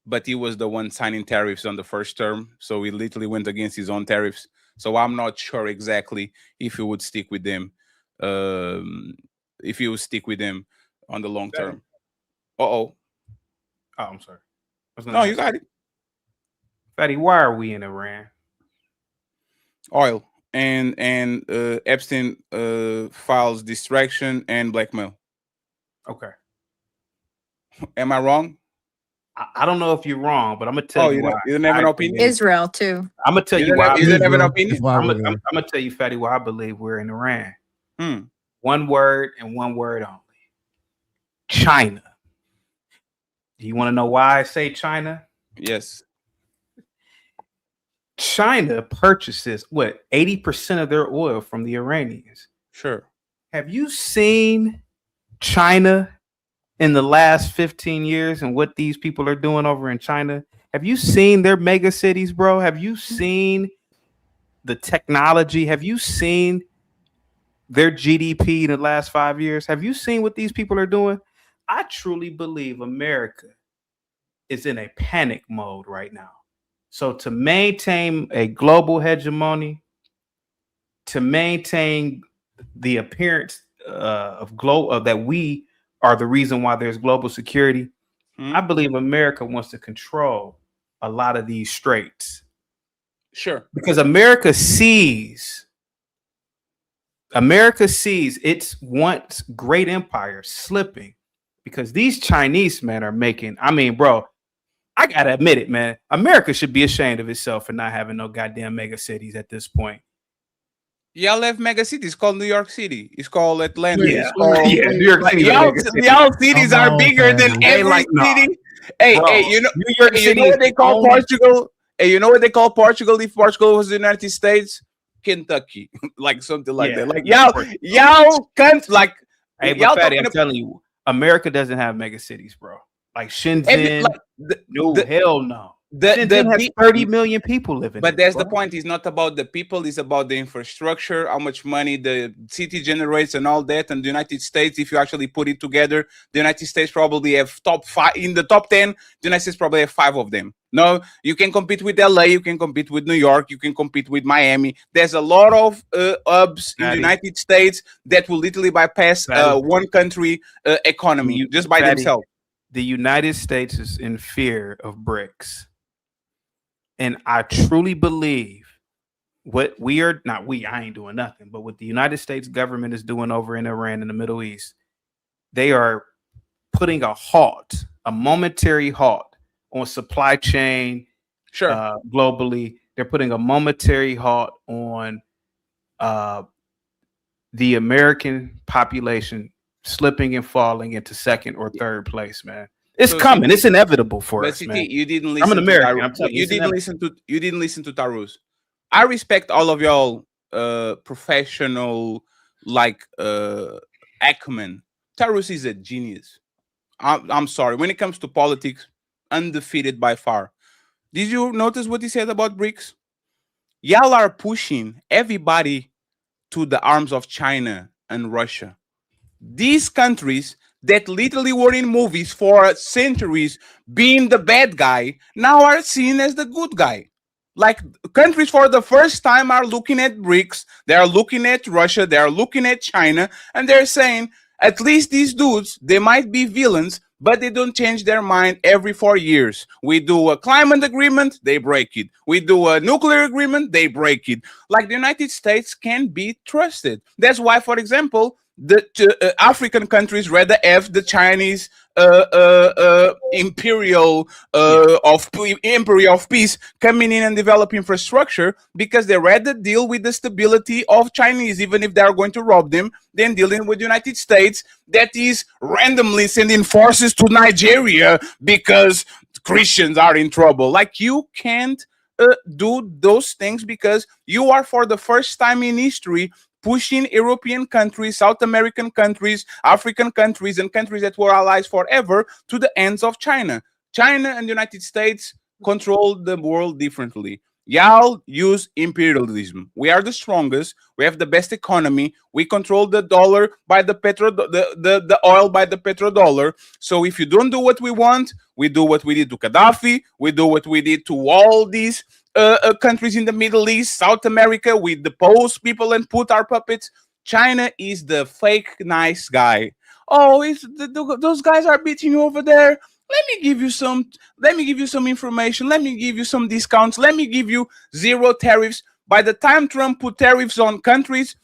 but he was the one signing tariffs on the first term. So he literally went against his own tariffs. So I'm not sure exactly if he would stick with them. If he would stick with them on the long term. Oh, I'm sorry. No, you got it. Fatty, why are we in Iran? Oil and Epstein files distraction and blackmail. Okay. Am I wrong? I don't know if you're wrong, but I'm gonna tell you why. You don't have an opinion? Israel too. I'm gonna tell you why. You don't have an opinion? I'm gonna tell you, Fatty, why I believe we're in Iran. One word and one word only. China. Do you want to know why I say China? Yes. China purchases 80% of their oil from the Iranians. Sure. Have you seen China in the last 15 years and what these people are doing over in China? Have you seen their mega cities, bro? Have you seen the technology? Have you seen their GDP in the last 5 years? Have you seen what these people are doing? I truly believe America is in a panic mode right now. So to maintain a global hegemony, to maintain the appearance of that we are the reason why there's global security, I believe America wants to control a lot of these straits. Sure. Because America sees its once great empire slipping because these Chinese men are making, bro, I gotta admit it, man. America should be ashamed of itself for not having no goddamn mega cities at this point. Y'all have mega cities. It's called New York City. It's called Atlanta. Yeah, New York City. Y'all cities are bigger than every city. Hey, you know what they call Portugal? Hey, you know what they call Portugal if Portugal was the United States? Kentucky. Like something like that. Like y'all can't like. Hey, but Fatty, I'm telling you, America doesn't have mega cities, bro. Like Shenzhen. Hell no. Shenzhen has 30 million people living. But that's the point. It's not about the people. It's about the infrastructure, how much money the city generates, and all that. And the United States, if you actually put it together, the United States probably have top 5 in the top 10. The United States probably have 5 of them. No, you can compete with LA. You can compete with New York. You can compete with Miami. There's a lot of hubs in the United States that will literally bypass one country economy just by themselves. The United States is in fear of BRICS. And I truly believe what we are, not we, I ain't doing nothing, but what the United States government is doing over in Iran in the Middle East, they are putting a halt, a momentary halt on supply chain globally. They're putting a momentary halt on the American population slipping and falling into second or third place, man. It's coming. It's inevitable for us, man. You didn't listen. I'm an American. You didn't listen to Tarus. I respect all of y'all professional acumen. Tarus is a genius. I'm sorry. When it comes to politics, undefeated by far. Did you notice what he said about BRICS? Y'all are pushing everybody to the arms of China and Russia. These countries that literally were in movies for centuries being the bad guy now are seen as the good guy. Like countries for the first time are looking at BRICS, they are looking at Russia, they are looking at China, and they're saying, at least these dudes, they might be villains, but they don't change their mind every 4 years. We do a climate agreement, they break it. We do a nuclear agreement, they break it. Like the United States can be trusted. That's why, for example, the African countries rather have the Chinese imperial of peace coming in and develop infrastructure, because they rather deal with the stability of Chinese, even if they are going to rob them, than dealing with the United States that is randomly sending forces to Nigeria because Christians are in trouble. Like, you can't do those things, because you are, for the first time in history, pushing European countries, South American countries, African countries, and countries that were allies forever to the ends of China. China and the United States control the world differently. Y'all use imperialism. We are the strongest. We have the best economy. We control the dollar by the the oil by the petrodollar. So if you don't do what we want, we do what we did to Gaddafi. We do what we did to all these countries in the Middle East, South America. We depose people and put our puppets. China is the fake nice guy. Oh, those guys are beating you over there. Let me give you some information. Let me give you some discounts. Let me give you 0 tariffs. By the time Trump put tariffs on countries,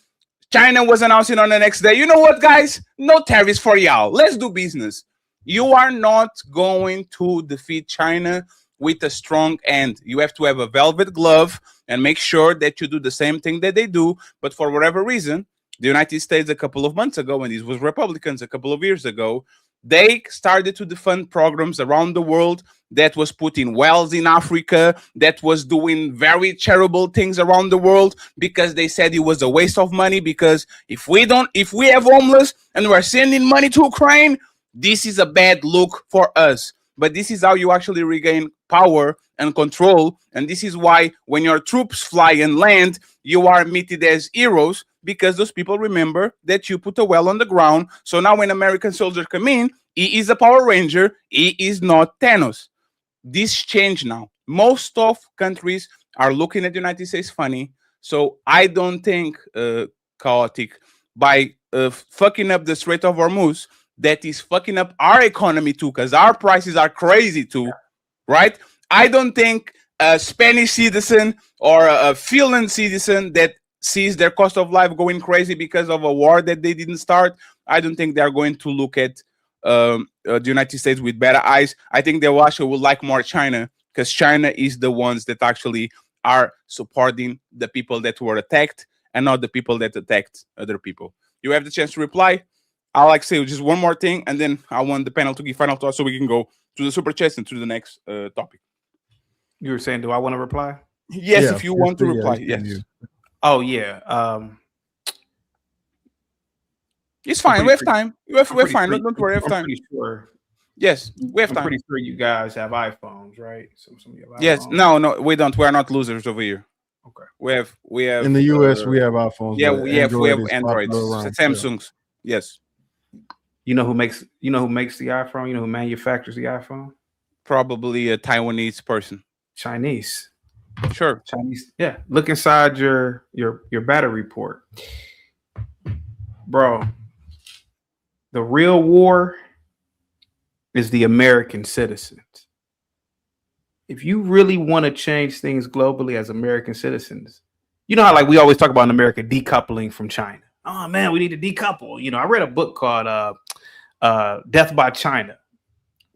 China was announcing on the next day, you know what, guys? No tariffs for y'all. Let's do business. You are not going to defeat China with a strong hand. You have to have a velvet glove and make sure that you do the same thing that they do. But for whatever reason, the United States a couple of months ago, and these was Republicans a couple of years ago, they started to defund programs around the world that was putting wells in Africa, that was doing very charitable things around the world, because they said it was a waste of money, because if we have homeless and we're sending money to Ukraine, this is a bad look for us. But this is how you actually regain power and control. And this is why when your troops fly and land, you are admitted as heroes, because those people remember that you put a well on the ground. So now when American soldiers come in, he is a Power Ranger. He is not Thanos. This changed now. Most of countries are looking at the United States funny. So I don't think chaotic by fucking up the Strait of Hormuz, that is fucking up our economy too, because our prices are crazy too, right? I don't think a Spanish citizen or a Finland citizen that sees their cost of life going crazy because of a war that they didn't start, I don't think they're going to look at the United States with better eyes. I think they actually will like more China, because China is the ones that actually are supporting the people that were attacked and not the people that attacked other people. You have the chance to reply. I'll like say just one more thing, and then I want the panel to give final thoughts so we can go to the super chats and to the next topic. You were saying, do I want to reply? Yes, yeah, if you want to reply. Yes. Oh yeah. It's fine. We have time. We're fine. Don't worry. We have time. Sure Yes, we have I'm time. pretty sure you guys have iPhones, right? Some of you have Yes, iPhones. no, we don't. We are not losers over here. Okay. We have In the US, we have iPhones. Yeah, but we have Android is Androids, popular around. Samsungs. Yes. You know who makes the iPhone? You know who manufactures the iPhone? Probably a Taiwanese person. Chinese. Sure. Chinese. Yeah. Look inside your battery port. Bro. The real war is the American citizens. If you really want to change things globally as American citizens, you know how like we always talk about in America decoupling from China. Oh man, we need to decouple. You know, I read a book called Death by China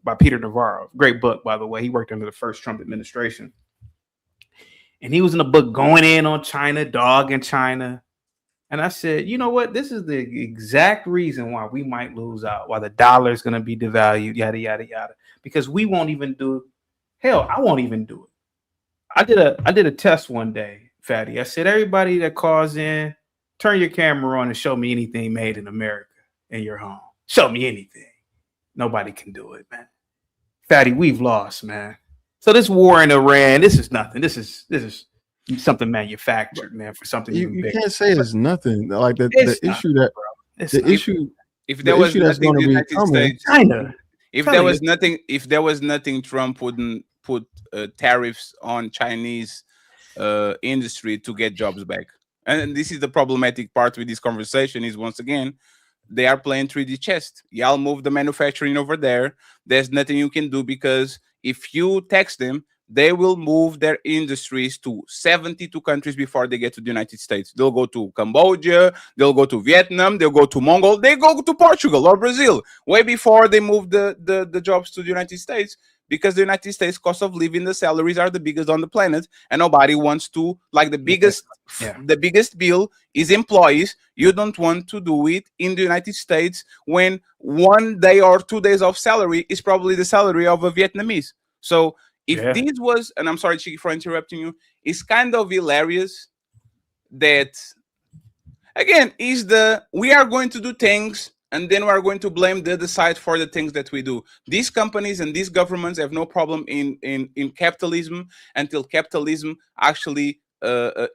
by Peter Navarro. Great book, by the way. He worked under the first Trump administration. And he was in the book going in on China, dogging China. And I said, you know what? This is the exact reason why we might lose out, why the dollar is going to be devalued, yada, yada, yada. Because we won't even do, hell, I won't even do it. I did a test one day, Fatty. I said, everybody that calls in, turn your camera on and show me anything made in America in your home. Show me anything. Nobody can do it, man. Fatty, we've lost, man. So this war in Iran, this is nothing. This is something manufactured, man, for something You can't say it's nothing. Like the issue that if there was nothing the United States, China. If there was nothing, Trump wouldn't put tariffs on Chinese industry to get jobs back. And this is the problematic part with this conversation is once again, they are playing 3D chess. Y'all move the manufacturing over there. There's nothing you can do because if you tax them, they will move their industries to 72 countries before they get to the United States. They'll go to Cambodia, they'll go to Vietnam, they'll go to Mongol, they go to Portugal or Brazil way before they move the jobs to the United States, because the United States cost of living, the salaries are the biggest on the planet, and nobody wants to, like the biggest bill is employees. You don't want to do it in the United States when 1 day or 2 days of salary is probably the salary of a Vietnamese. So if this was, and I'm sorry, Chiki, for interrupting you, it's kind of hilarious that, again, we are going to do things and then we are going to blame the other side for the things that we do. These companies and these governments have no problem in capitalism until capitalism actually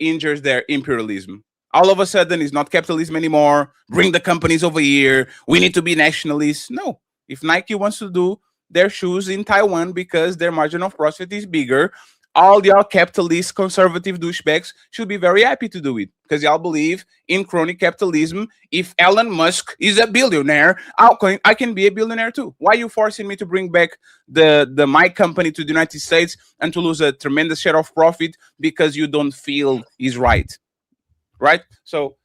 injures their imperialism. All of a sudden, it's not capitalism anymore. Bring the companies over here. We need to be nationalists. No. If Nike wants to do their shoes in Taiwan because their margin of profit is bigger, all y'all capitalist conservative douchebags should be very happy to do it because y'all believe in crony capitalism. If Elon Musk is a billionaire, I can be a billionaire too. Why are you forcing me to bring back my company to the United States and to lose a tremendous share of profit because you don't feel is right? Right? So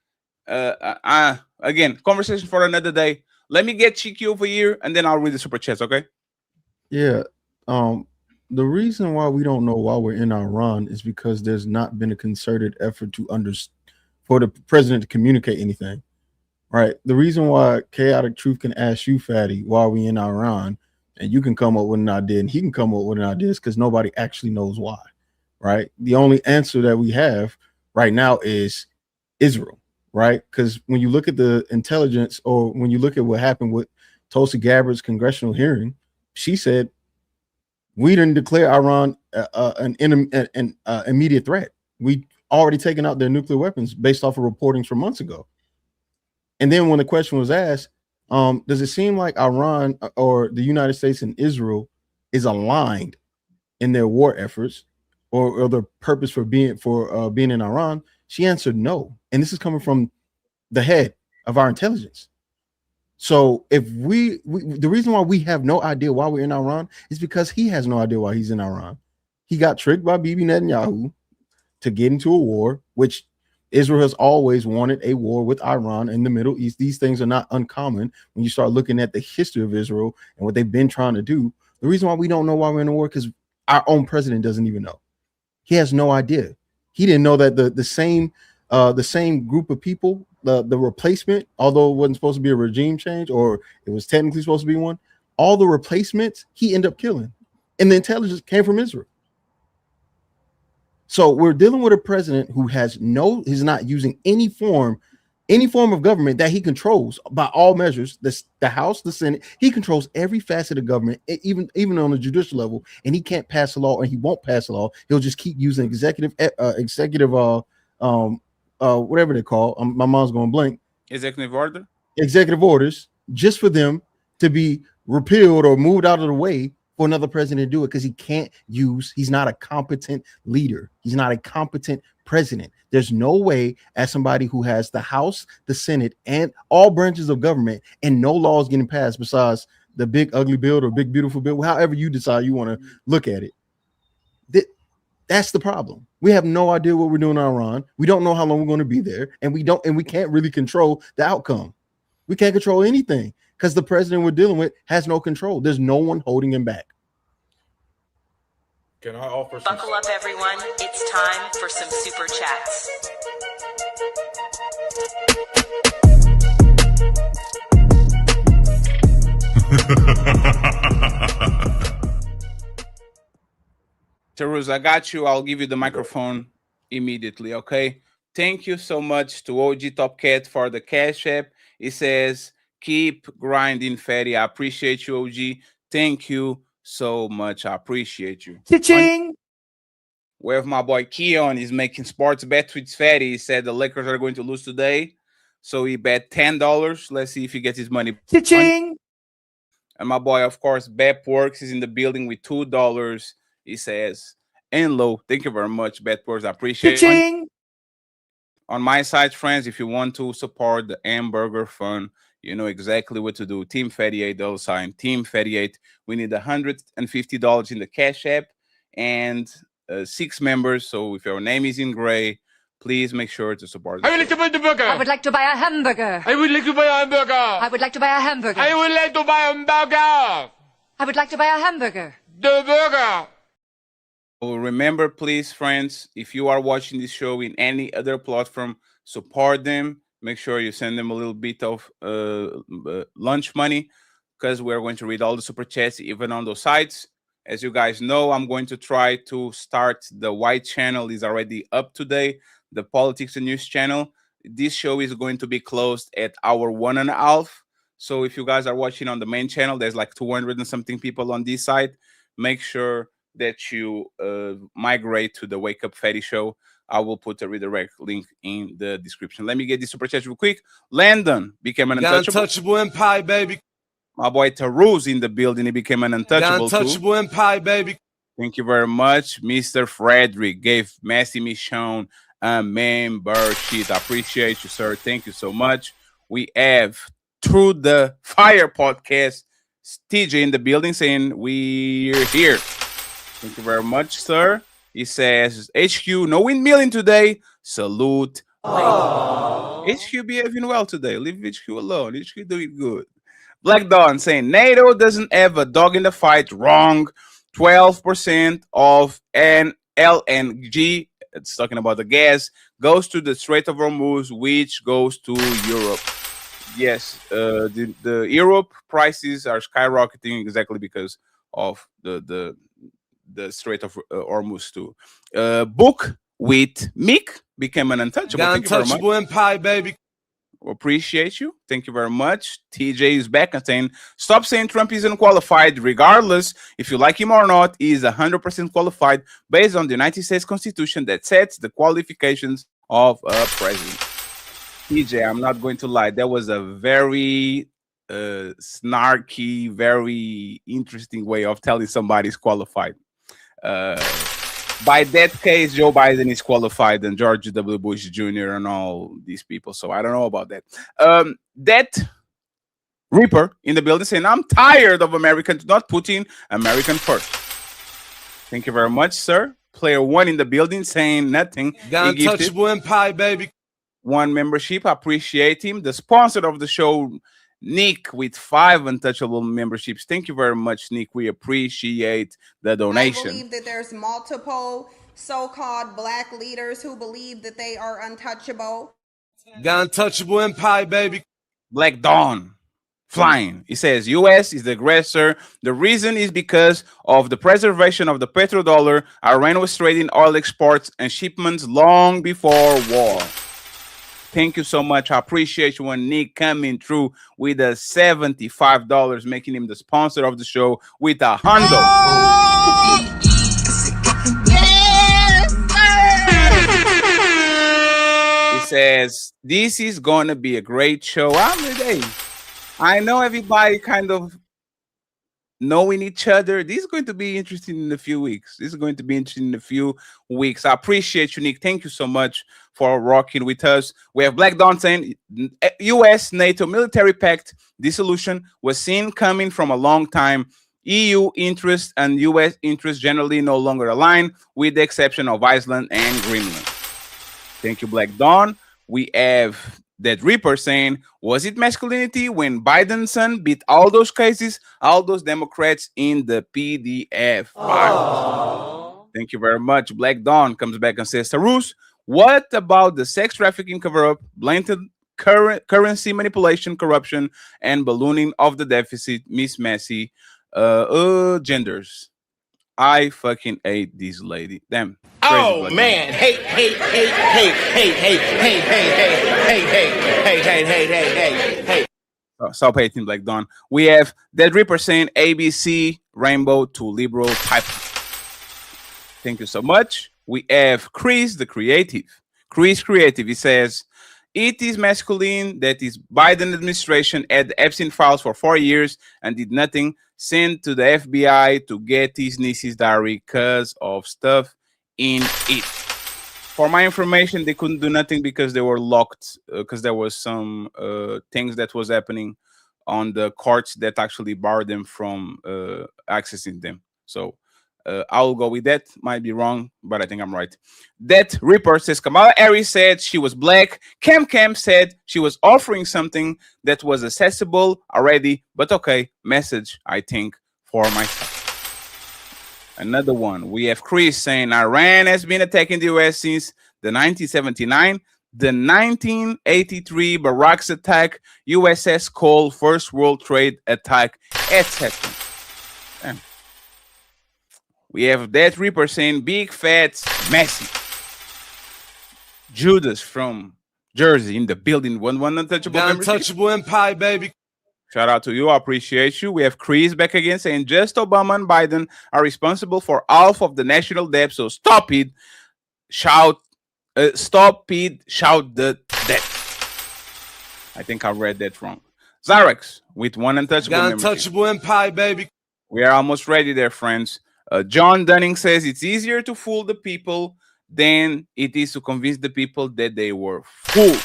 again, conversation for another day. Let me get Chiki over here and then I'll read the super chats, okay? Yeah. The reason why we don't know why we're in Iran is because there's not been a concerted effort for the president to communicate anything. Right. The reason why Chaotic Truth can ask you, Fatty, why are we in Iran, and you can come up with an idea and he can come up with an idea, is because nobody actually knows why. Right. The only answer that we have right now is Israel. Right. Because when you look at the intelligence, or when you look at what happened with Tulsi Gabbard's congressional hearing, she said, we didn't declare Iran an immediate threat. We already taken out their nuclear weapons based off of reportings from months ago. And then when the question was asked, does it seem like Iran or the United States and Israel is aligned in their war efforts or their purpose for being in Iran? She answered no. And this is coming from the head of our intelligence. So if the reason why we have no idea why we're in Iran is because he has no idea why he's in Iran. He got tricked by Bibi Netanyahu to get into a war, which Israel has always wanted a war with Iran in the Middle East. These things are not uncommon when you start looking at the history of Israel and what they've been trying to do. The reason why we don't know why we're in a war because our own president doesn't even know. He has no idea. He didn't know that the same group of people, the replacement, although it wasn't supposed to be a regime change, or it was technically supposed to be one, all the replacements he ended up killing, and the intelligence came from Israel. So we're dealing with a president who is not using any form any form of government that he controls by all measures, the House, the Senate, he controls every facet of government, even on the judicial level, and he can't pass a law, or he won't pass a law. He'll just keep using executive whatever they call, my mom's going blank. Executive order? Executive orders, just for them to be repealed or moved out of the way for another president to do it, because he's not a competent leader. He's not a competent president. There's no way, as somebody who has the House, the Senate, and all branches of government, and no laws getting passed besides the big ugly bill or big beautiful bill, however you decide you want to look at it. That's the problem. We have no idea what we're doing in Iran. We don't know how long we're going to be there, and we can't really control the outcome. We can't control anything because the president we're dealing with has no control. There's no one holding him back. Can I offer some? Buckle up, everyone. It's time for some super chats. Teruz, I got you. I'll give you the microphone immediately, okay? Thank you so much to OG Top Cat for the Cash App. It says, keep grinding, Fatty. I appreciate you, OG. Thank you so much. I appreciate you. Cha-ching! Where my boy Keon is making sports bets with Fatty. He said the Lakers are going to lose today. So he bet $10. Let's see if he gets his money. Cha-ching! And my boy, of course, Bet Works is in the building with $2. He says, and low. Thank you very much, Bet Works. I appreciate Cha-ching! it. On my side, friends, if you want to support the Hamburger Fund, you know exactly what to do. Team Fatty $8 Team Fatty 8. We need $150 in the Cash App and 6 members. So if your name is in gray, please make sure to support. I would like to buy the burger. I would like to buy a hamburger. I would like to buy a hamburger. I would like to buy a hamburger. I would like to buy a hamburger. I would like to buy a hamburger. The burger. Oh, remember, please, friends, if you are watching this show in any other platform, support them. Make sure you send them a little bit of lunch money, because we're going to read all the super chats, even on those sites. As you guys know, I'm going to try to start the white channel. Is already up today, the Politics and News channel. This show is going to be closed at hour 1.5. So if you guys are watching on the main channel, there's like 200 and something people on this side. Make sure that you migrate to the Wake Up Fatty show. I will put a redirect link in the description. Let me get this super chat real quick. Landon became an untouchable empire, baby. My boy Taruz in the building. He became an untouchable. Untouchable empire, baby. Thank you very much. Mr. Frederick gave Massey Michonne a membership. I appreciate you, sir. Thank you so much. We have Through the Fire podcast, TJ in the building saying we're here. Thank you very much, sir. He says, HQ, no windmilling today. Salute. HQ behaving well today. Leave HQ alone. HQ doing good. Black Dawn saying, NATO doesn't have a dog in the fight. Wrong. 12% of an LNG, it's talking about the gas, goes to the Strait of Hormuz, which goes to Europe. Yes, the Europe prices are skyrocketing exactly because of the Strait of Hormuz too. Book with Mick became an untouchable. Untouchable empire, baby. Appreciate you. Thank you very much. TJ is back and saying, stop saying Trump isn't qualified. Regardless, if you like him or not, he is 100% qualified based on the United States Constitution that sets the qualifications of a president. TJ, I'm not going to lie. That was a very snarky, very interesting way of telling somebody's qualified. By that case, Joe Biden is qualified and George W. Bush Jr. and all these people. So I don't know about that. That Reaper in the building saying, I'm tired of Americans not putting American first. Thank you very much, sir. Player 1 in the building saying nothing. Untouchable empire, baby. 1 membership. I appreciate him. The sponsor of the show, Nick, with 5 untouchable memberships. Thank you very much, Nick. We appreciate the donation. I believe that there's multiple so-called black leaders who believe that they are untouchable. Untouchable empire, baby. Black Dawn flying. It says U.S. is the aggressor. The reason is because of the preservation of the petrodollar. Iran was trading oil exports and shipments long before war. Thank you so much. I appreciate you and Nick coming through with a $75, making him the sponsor of the show with a hundo. He says, this is going to be a great show. I know everybody kind of knowing each other. This is going to be interesting in a few weeks. I appreciate you, Nick. Thank you so much for rocking with us. We have Black Dawn saying US NATO military pact dissolution was seen coming from a long time. EU interest and US interest generally no longer align, with the exception of Iceland and Greenland. Thank you, Black Dawn. We have that Reaper saying, was it masculinity when Biden's son beat all those cases, all those Democrats in the PDF? Thank you very much. Black Dawn comes back and says, Sarus, what about the sex trafficking cover-up, blatant currency manipulation, corruption, and ballooning of the deficit, Miss Massey, genders? I fucking hate this lady. Damn. Oh man, hey. Stop hating, Black Dawn. We have Dead Ripper saying ABC rainbow to liberal type. Thank you so much. We have Chris the Creative. Chris Creative, he says, it is masculine that is Biden administration had the Epstein files for 4 years and did nothing, sent to the FBI to get his niece's diary because of stuff in it. For my information, they couldn't do nothing because they were locked, because there was some things that was happening on the courts that actually barred them from accessing them. So I'll go with that. Might be wrong, but I think I'm right. That Ripper says Kamala Harris said she was black. Cam said she was offering something that was accessible already, but okay, message, I think, for myself. Another one. We have Chris saying Iran has been attacking the US since the 1979, the 1983 Barracks attack, USS Cole, First World Trade attack, etc. We have that Reaper saying big fat messy. Judas from Jersey in the building. One untouchable. The untouchable empire, baby. Shout out to you. I appreciate you. We have Chris back again saying just Obama and Biden are responsible for half of the national debt. So stop it. Shout the debt. I think I read that wrong. Zyrex with one untouchable. The untouchable empire, baby. We are almost ready there, friends. John Dunning says it's easier to fool the people than it is to convince the people that they were fooled.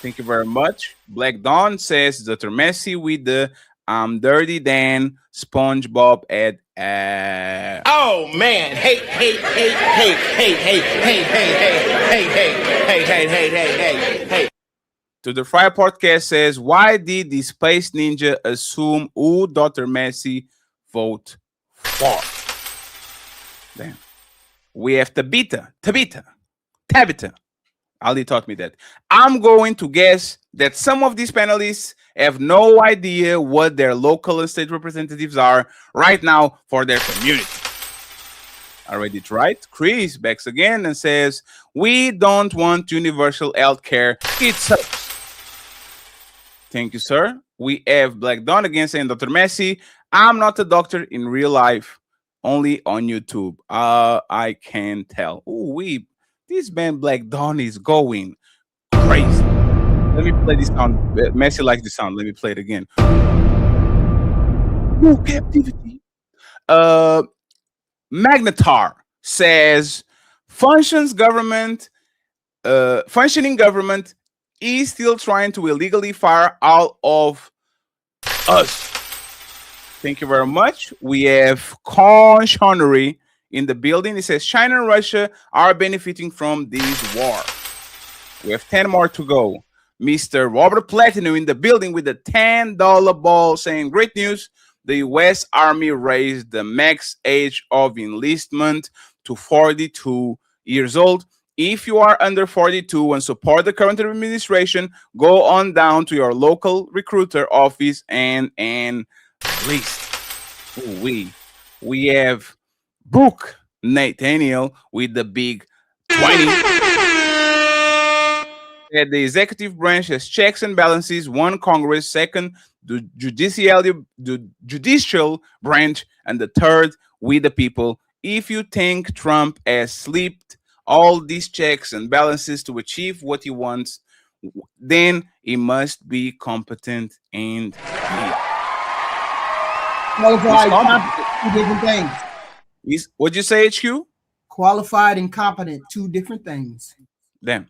Thank you very much. Black Dawn says Dr. Messi with the Dirty Dan SpongeBob ad. Oh man, hey. To the Fire Podcast says, why did the Space Ninja assume who Dr. Messi vote for? Damn. We have Tabitha. Ali taught me that. I'm going to guess that some of these panelists have no idea what their local and state representatives are right now for their community. I read it right. Chris backs again and says, we don't want universal health care. It sucks. Thank you, sir. We have Black Dawn again saying, Dr. Messi, I'm not a doctor in real life, only on YouTube. I can tell. Ooh, this band Black Dawn is going crazy. Let me play this sound. Messi likes the sound. Let me play it again. No captivity. Magnetar says functioning government is still trying to illegally fire all of us. Thank you very much. We have Conchonery in the building. It says China and Russia are benefiting from this war. We have 10 more to go. Mr. Robert Platinum in the building with the $10 ball saying great news. The U.S. Army raised the max age of enlistment to 42 years old. If you are under 42 and support the current administration, go on down to your local recruiter office and enlist. We have Book Nathaniel with the big 20. said the executive branch has checks and balances. One, Congress. Second, the judicial branch, and the third, we the people. If you think Trump has slipped all these checks and balances to achieve what he wants, then he must be competent and Qualified, competent, two different things. What'd you say, HQ? Qualified and competent, two different things. Damn.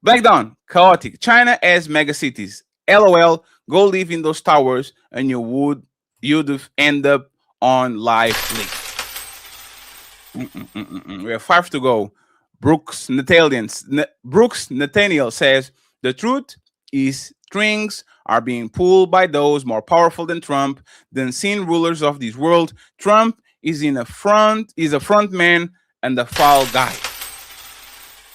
Black Dawn, chaotic. China has mega cities. LOL, go live in those towers and you'd end up on live leak. We have 5 to go. Brooks Nathaniel says, the truth is strings are being pulled by those more powerful than Trump, the unseen rulers of this world. Trump is a front man and the foul guy.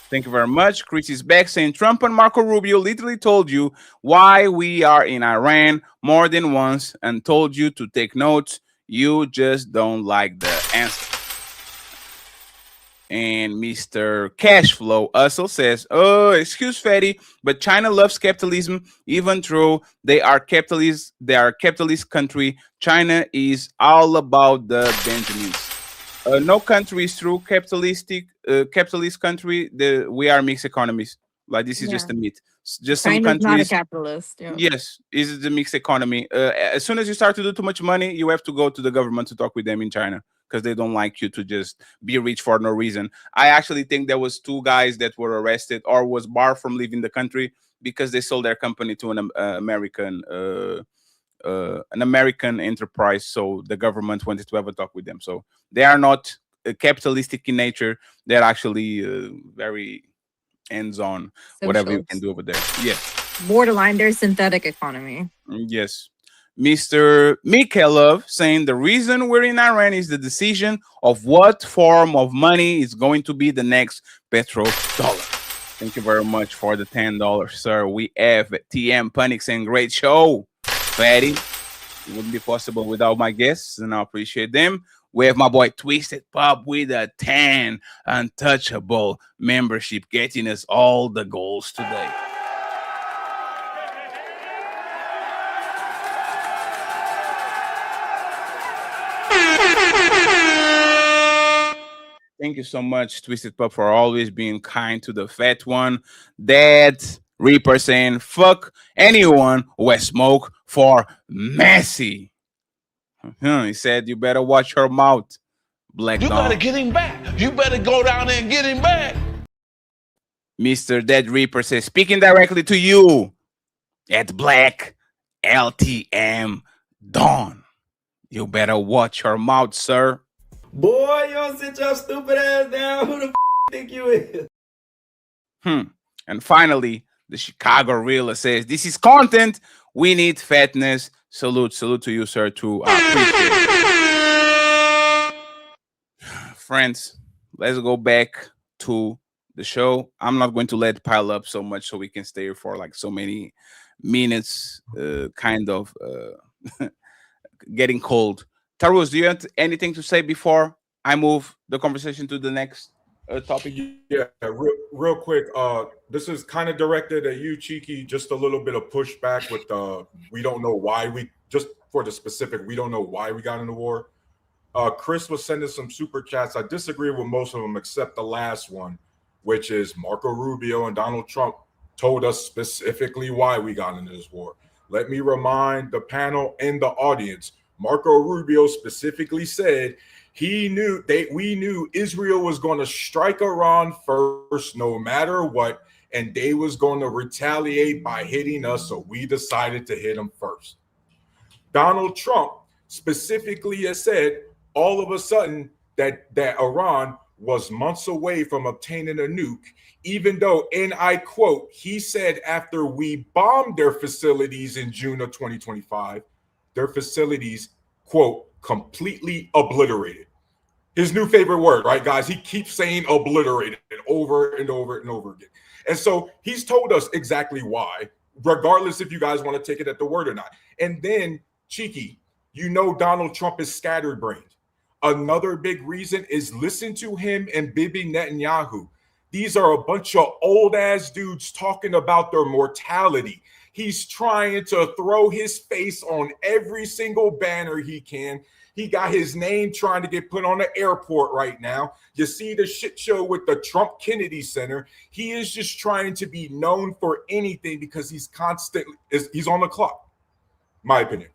Thank you very much. Chris is back saying Trump and Marco Rubio literally told you why we are in Iran more than once and told you to take notes. You just don't like the answer. And Mr. Cashflow also says, oh, excuse Fatty, but China loves capitalism, even though they are capitalist country. China is all about the Benjamins. No country is true capitalist country. We are mixed economies. Like this is just a myth. Just some China's countries. not a capitalist. Yeah. Yes, is the mixed economy. As soon as you start to do too much money, you have to go to the government to talk with them in China because they don't like you to just be rich for no reason. I actually think there was 2 guys that were arrested or was barred from leaving the country because they sold their company to an American enterprise. So the government wanted to have a talk with them. So they are not capitalistic in nature. They're actually very hands-on, whatever you can do over there. Yes. Borderline, their synthetic economy. Yes. Mr. Mikhailov saying the reason we're in Iran is the decision of what form of money is going to be the next petrodollar. Thank you very much for the $10, sir. We have TM Panic saying great show. Fatty. It wouldn't be possible without my guests, and I appreciate them. We have my boy Twisted Pop with a 10 untouchable membership, getting us all the goals today. Thank you so much, Twisted Pop, for always being kind to the fat one. That Reaper saying, fuck anyone who has smoke for Messi. He said, you better watch your mouth, Black You Dawn. better get him back. You better go down there and get him back. Mr. Dead Reaper says, speaking directly to you at Black LTM Dawn. You better watch your mouth, sir. Boy, you don't sit your stupid ass down. Who the think you is? And finally, the Chicago Reeler says, this is content. We need fatness. Salute to you, sir, too. I appreciate it. Friends, let's go back to the show. I'm not going to let it pile up so much so we can stay here for like so many minutes, getting cold. Tarus, do you have anything to say before I move the conversation to the next topic? Yeah, real quick. This is kind of directed at you, Cheeky. Just a little bit of pushback with we don't know why we don't know why we got in the war. Chris was sending some super chats. I disagree with most of them except the last one, which is Marco Rubio and Donald Trump told us specifically why we got into this war. Let me remind the panel and the audience. Marco Rubio specifically said we knew Israel was going to strike Iran first, no matter what, and they was going to retaliate by hitting us, so we decided to hit them first. Donald Trump specifically has said all of a sudden that Iran was months away from obtaining a nuke, even though, and I quote, he said after we bombed their facilities in June of 2025, their facilities, quote, completely obliterated. His new favorite word, right, guys? He keeps saying obliterated over and over and over again. And so he's told us exactly why, regardless if you guys want to take it at the word or not. And then, Cheeky, you know Donald Trump is scattered-brained. Another big reason is listen to him and Bibi Netanyahu. These are a bunch of old ass dudes talking about their mortality. He's trying to throw his face on every single banner he can. He got his name trying to get put on the airport right now. You see the shit show with the Trump Kennedy Center. He is just trying to be known for anything because he's on the clock. My opinion.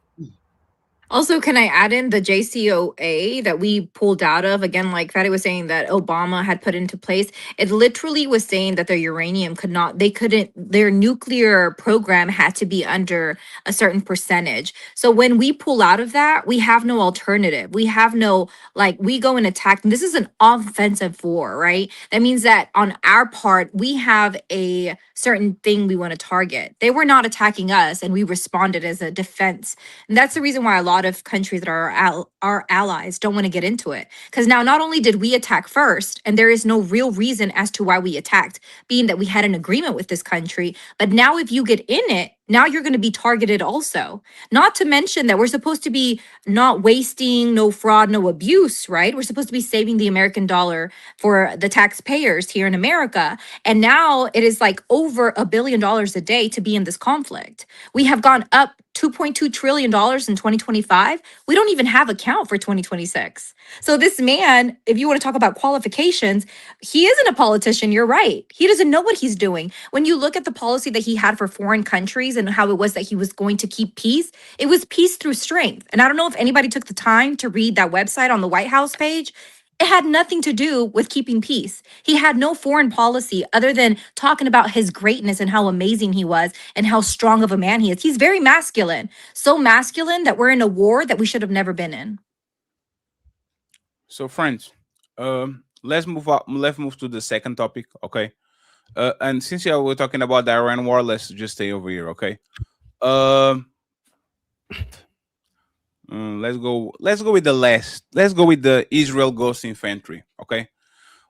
Also, can I add in the JCOA that we pulled out of? Again, like Fatty was saying that Obama had put into place. It literally was saying that their uranium their nuclear program had to be under a certain percentage. So when we pull out of that, we have no alternative. We have no, we go and attack. And this is an offensive war, right? That means that on our part, we have a certain thing we want to target. They were not attacking us, and we responded as a defense. And that's the reason why a lot of countries that are our allies don't want to get into it. Because now not only did we attack first, and there is no real reason as to why we attacked, being that we had an agreement with this country, but now if you get in it, now you're going to be targeted also. Not to mention that we're supposed to be not wasting, no fraud, no abuse, right? We're supposed to be saving the American dollar for the taxpayers here in America. And now it is like over $1 billion a day to be in this conflict. We have gone up $2.2 trillion in 2025. We don't even have a count for 2026. So this man, if you want to talk about qualifications, he isn't a politician. You're right. He doesn't know what he's doing. When you look at the policy that he had for foreign countries and how it was that he was going to keep peace, it was peace through strength. And I don't know if anybody took the time to read that website on the White House page. It had nothing to do with keeping peace. He had no foreign policy other than talking about his greatness and how amazing he was and how strong of a man he is. He's very masculine. So masculine that we're in a war that we should have never been in. So, friends, let's move up. Let's move to the second topic, okay? And since we're talking about the Iran war, let's just stay over here, okay? Let's go with the last. Let's go with the Israel Ghost Infantry, okay?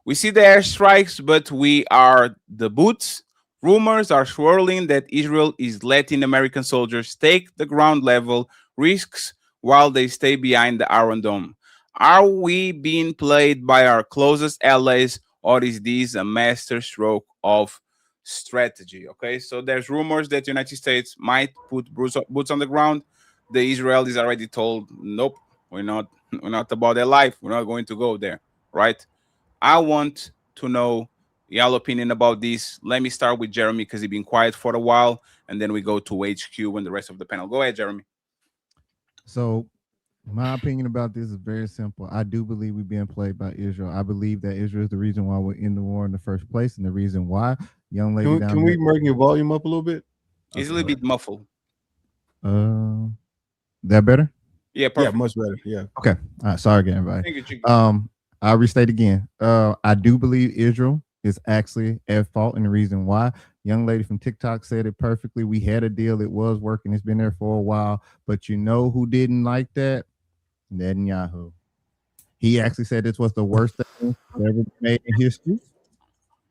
We see the airstrikes, but we are the boots. Rumors are swirling that Israel is letting American soldiers take the ground level risks while they stay behind the Iron Dome. Are we being played by our closest allies, or is this a master stroke of strategy? Okay, so there's rumors that the United States might put boots on the ground. The Israelis already told, nope, we're not about their life. We're not going to go there, right? I want to know y'all opinion about this. Let me start with Jeremy because he's been quiet for a while, and then we go to HQ and the rest of the panel. Go ahead, Jeremy. So my opinion about this is very simple. I do believe we're being played by Israel. I believe that Israel is the reason why we're in the war in the first place, and the reason why young lady can we bring your volume up a little bit? It's a little bit muffled. That better? Yeah, perfect. Yeah, much better. Yeah. Okay. All right. Sorry again, everybody. I'll restate again. I do believe Israel is actually at fault, and the reason why. Young lady from TikTok said it perfectly. We had a deal. It was working. It's been there for a while. But you know who didn't like that? Netanyahu. He actually said this was the worst thing ever been made in history.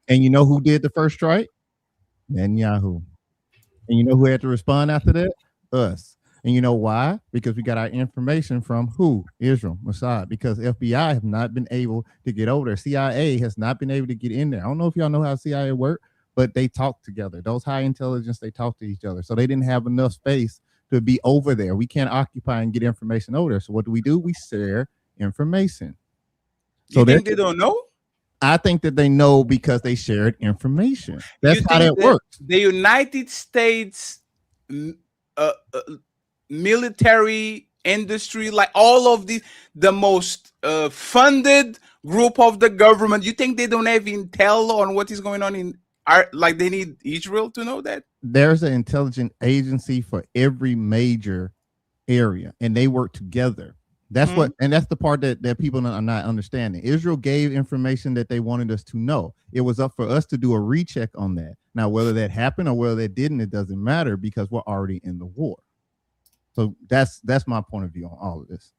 And you know who did the first strike? Netanyahu. And you know who had to respond after that? Us. And you know why? Because we got our information from who? Israel, Mossad. Because FBI have not been able to get over there. CIA has not been able to get in there. I don't know if y'all know how CIA work, but they talk together. Those high intelligence, they talk to each other. So they didn't have enough space to be over there. We can't occupy and get information over there. So what do? We share information. So you think they don't know? I think that they know because they shared information. That's how that works. The United States military industry, like all of the most funded group of the government, you think they don't have intel on what is going on in like they need Israel to know that? There's an intelligence agency for every major area, and they work together. That's what, and that's the part that people are not understanding. Israel gave information that they wanted us to know. It was up for us to do a recheck on that. Now, whether that happened or whether that didn't, it doesn't matter because we're already in the war. So that's my point of view on all of this.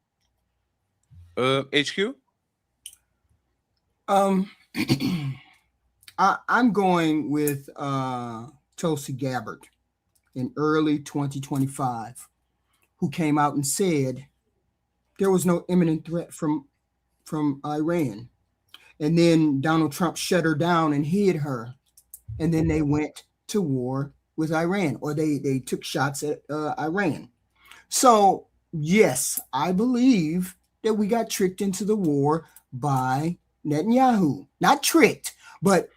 HQ? I'm going with Tulsi Gabbard in early 2025, who came out and said there was no imminent threat from Iran. And then Donald Trump shut her down and hid her. And then they went to war with Iran, or they took shots at Iran. So, yes, I believe that we got tricked into the war by Netanyahu. Not tricked, but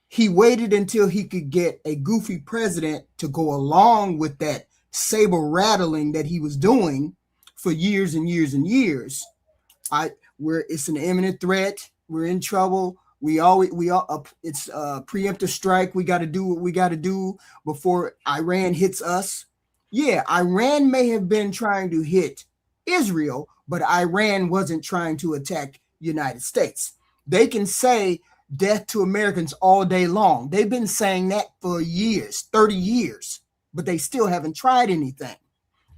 he waited until he could get a goofy president to go along with that saber rattling that he was doing for years and years and years. It's an imminent threat. We're in trouble. It's a preemptive strike. We got to do what we got to do before Iran hits us. Yeah, Iran may have been trying to hit Israel, but Iran wasn't trying to attack United States. They can say death to Americans all day long. They've been saying that for years, 30 years, but they still haven't tried anything.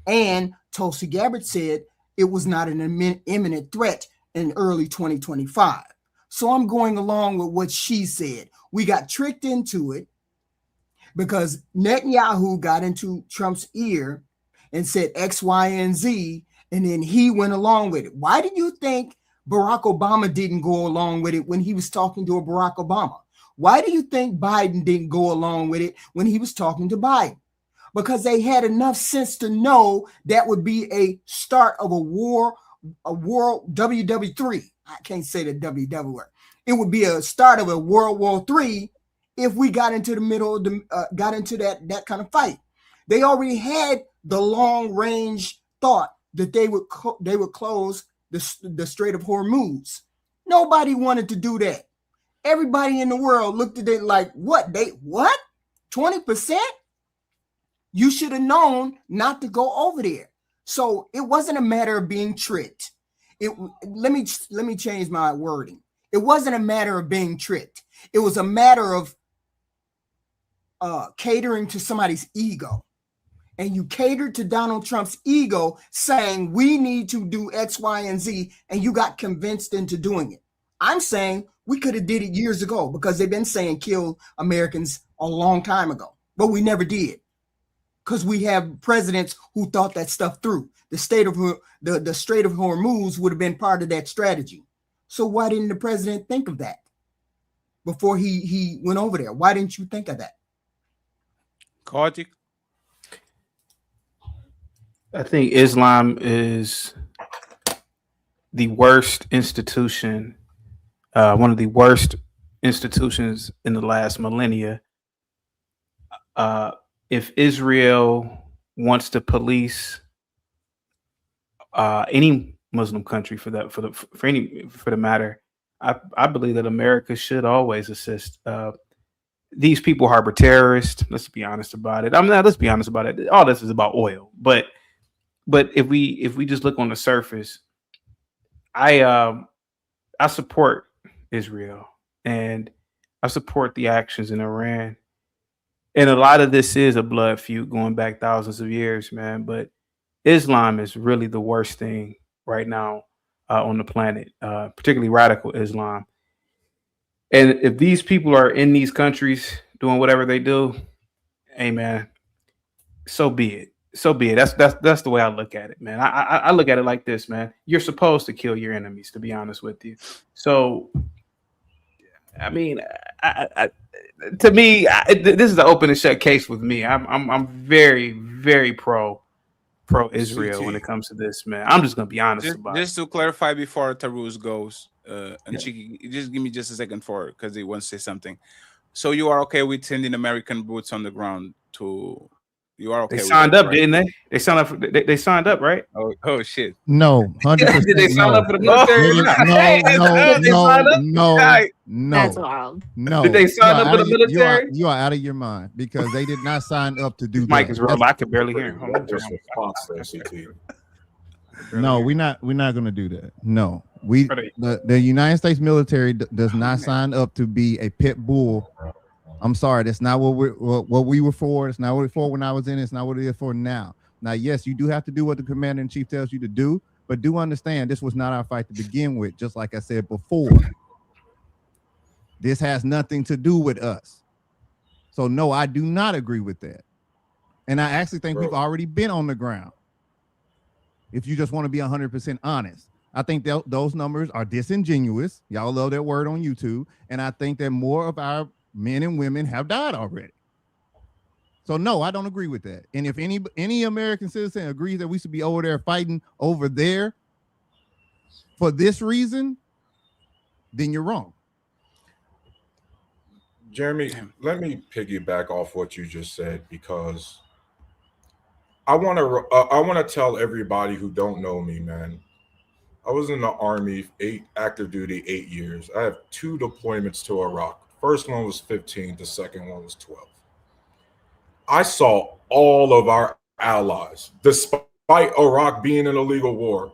And Tulsi Gabbard said it was not an imminent threat in early 2025. So I'm going along with what she said. We got tricked into it because Netanyahu got into Trump's ear and said X, Y, and Z, and then he went along with it. Why do you think Barack Obama didn't go along with it when he was talking to Barack Obama? Why do you think Biden didn't go along with it when he was talking to Biden? Because they had enough sense to know that would be a start of a war, a world WW3. I can't say the WW word. It would be a start of a World War III if we got into the middle of got into that kind of fight. They already had the long range thought that they would close the Strait of Hormuz. Nobody wanted to do that. Everybody in the world looked at it like, what? 20%? You should have known not to go over there. So it wasn't a matter of being tricked. Let me change my wording. It wasn't a matter of being tricked. It was a matter of catering to somebody's ego. And you catered to Donald Trump's ego, saying we need to do X, Y, and Z, and you got convinced into doing it. I'm saying we could have did it years ago because they've been saying kill Americans a long time ago, but we never did because we have presidents who thought that stuff through. The Strait of Hormuz would have been part of that strategy. So why didn't the president think of that before he went over there? Why didn't you think of that? Kojic? I think Islam is the worst institution, one of the worst institutions in the last millennia. If Israel wants to police any Muslim country for the matter, I believe that America should always assist. These people harbor terrorists. Let's be honest about it. Let's be honest about it. All this is about oil, but if we just look on the surface, I support Israel and I support the actions in Iran. And a lot of this is a blood feud going back thousands of years, man. But Islam is really the worst thing right now on the planet, particularly radical Islam. And if these people are in these countries doing whatever they do, hey, man, so be it. So be it. That's the way I look at it, man. I look at it like this, man. You're supposed to kill your enemies, to be honest with you. So, I mean, to me, this is an open and shut case with me. I'm very, very pro Israel when it comes to this, man. I'm just gonna be honest about it. Just to clarify before Tarus goes, and Chiki, just give me just a second for it because he wants to say something. So you are okay with sending American boots on the ground to? You are okay. They signed up, didn't they? They signed up. They signed up, right? Oh shit. No, 100%. Did they sign up for the military? No. That's wild. No. Did they sign up for the military? You are out of your mind because they did not sign up to do that. Mike is real. I could barely hear him. No, we're not going to do that. No, the United States military does not sign up to be a pit bull. I'm sorry, that's not what we were for. It's not what it's for when I was in. It's not what it is for now. Now, yes, you do have to do what the commander in chief tells you to do, but do understand this was not our fight to begin with. Just like I said before, this has nothing to do with us. So no, I do not agree with that. And I actually think we've already been on the ground. If you just want to be 100% honest, I think those numbers are disingenuous. Y'all love that word on YouTube. And I think that more of our men and women have died already. So no, I don't agree with that. And if any American citizen agrees that we should be over there fighting over there for this reason, then you're wrong. Jeremy, let me piggyback off what you just said, because I want to tell everybody who don't know me, man. I was in the Army, active duty, 8 years. I have 2 deployments to Iraq. First one was 15, the second one was 12. I saw all of our allies, despite Iraq being in a legal war,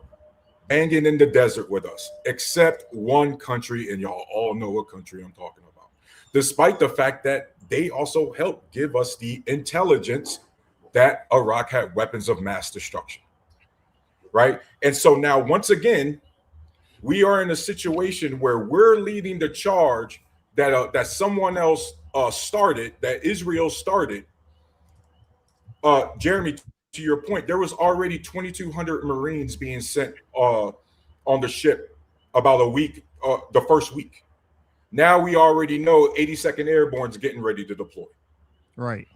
hanging in the desert with us, except one country, and y'all all know what country I'm talking about. Despite the fact that they also helped give us the intelligence that Iraq had weapons of mass destruction, right? And so now, once again, we are in a situation where we're leading the charge that someone else started, that Israel started. Jeremy, to your point, there was already 2,200 Marines being sent on the ship about a week, the first week. Now we already know 82nd Airborne's getting ready to deploy. Right.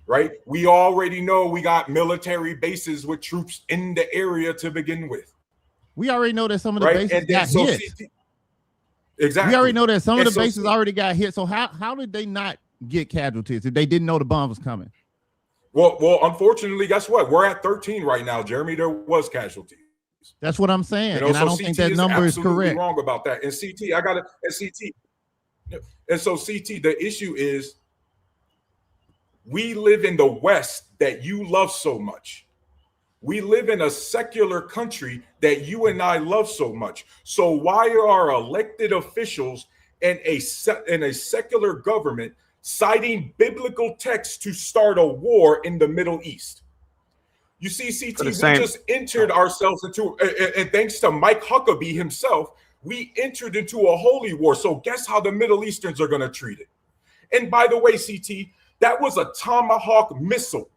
We already know we got military bases with troops in the area to begin with. We already know that some of the bases got hit. Exactly. We already know that some of the bases already got hit. So how did they not get casualties if they didn't know the bomb was coming? Well, unfortunately, guess what? We're at 13 right now, Jeremy. There was casualties. That's what I'm saying. You know, and so I don't CT think that number is correct. Wrong about that. And CT, and so CT, the issue is we live in the West that you love so much. We live in a secular country that you and I love so much. So why are our elected officials and a secular government citing biblical texts to start a war in the Middle East? You see, CT, we just entered ourselves into, and thanks to Mike Huckabee himself, we entered into a holy war. So guess how the Middle Easterns are going to treat it? And by the way, CT, that was a Tomahawk missile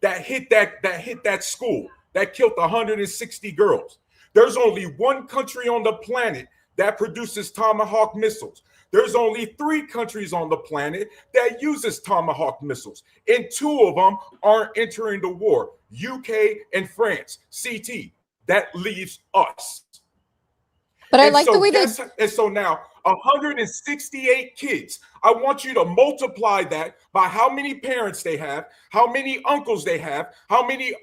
that hit that school that killed 160 girls. There's only one country on the planet that produces Tomahawk missiles. There's only 3 countries on the planet that uses Tomahawk missiles, and 2 of them aren't entering the war, UK and France. CT, that leaves us. But I like the way that... And so now, 168 kids, I want you to multiply that by how many parents they have, how many uncles they have, how many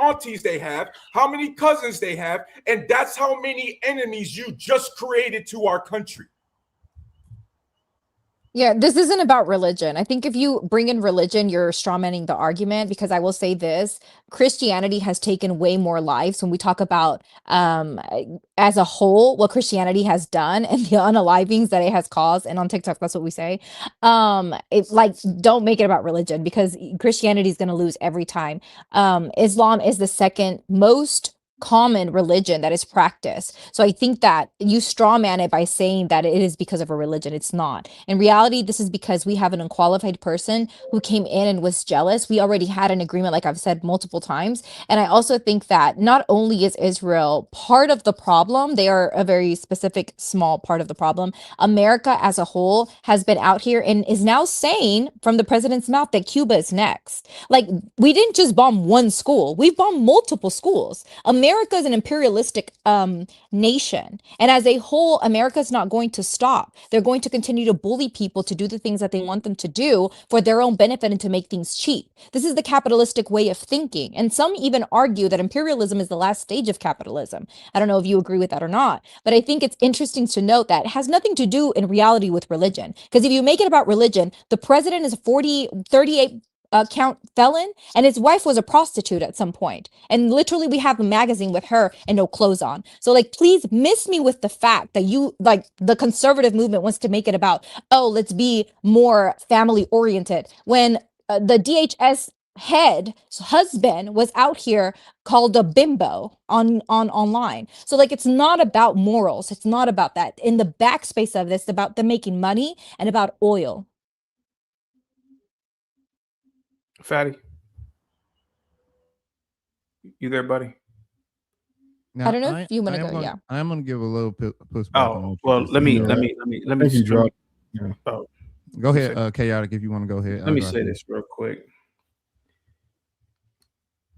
aunties they have, how many cousins they have, and that's how many enemies you just created to our country. Yeah, this isn't about religion. I think if you bring in religion, you're strawmanning the argument, because I will say this, Christianity has taken way more lives when we talk about as a whole what Christianity has done and the unalivings that it has caused. And on TikTok, that's what we say. It's like, don't make it about religion, because Christianity is going to lose every time. Islam is the second most common religion that is practiced. So I think that you straw man it by saying that it is because of a religion. It's not. In reality, this is because we have an unqualified person who came in and was jealous. We already had an agreement, like I've said multiple times. And I also think that not only is Israel part of the problem, they are a very specific small part of the problem. America as a whole has been out here and is now saying from the president's mouth that Cuba is next. Like, we didn't just bomb one school. We've bombed multiple schools. America is an imperialistic nation. And as a whole, America is not going to stop. They're going to continue to bully people to do the things that they want them to do for their own benefit and to make things cheap. This is the capitalistic way of thinking. And some even argue that imperialism is the last stage of capitalism. I don't know if you agree with that or not, but I think it's interesting to note that it has nothing to do in reality with religion. Because if you make it about religion, the president is a 38 count felon, and his wife was a prostitute at some point. And literally we have a magazine with her and no clothes on. So like, please miss me with the fact that you, like, the conservative movement wants to make it about, oh, let's be more family oriented, when the DHS husband was out here called a bimbo on online. So like, it's not about morals. It's not about that. In the backspace of this, it's about them making money and about oil. Fatty, you there, buddy? Now, I don't know if you want to am go. gonna, Yeah. I am going to give a little pushback on Oh what you well, just let said. me Yeah, let me I think he dropped. Yeah. Oh, Go let me ahead, say- Chaotic, if you want to go ahead. let me say this real quick.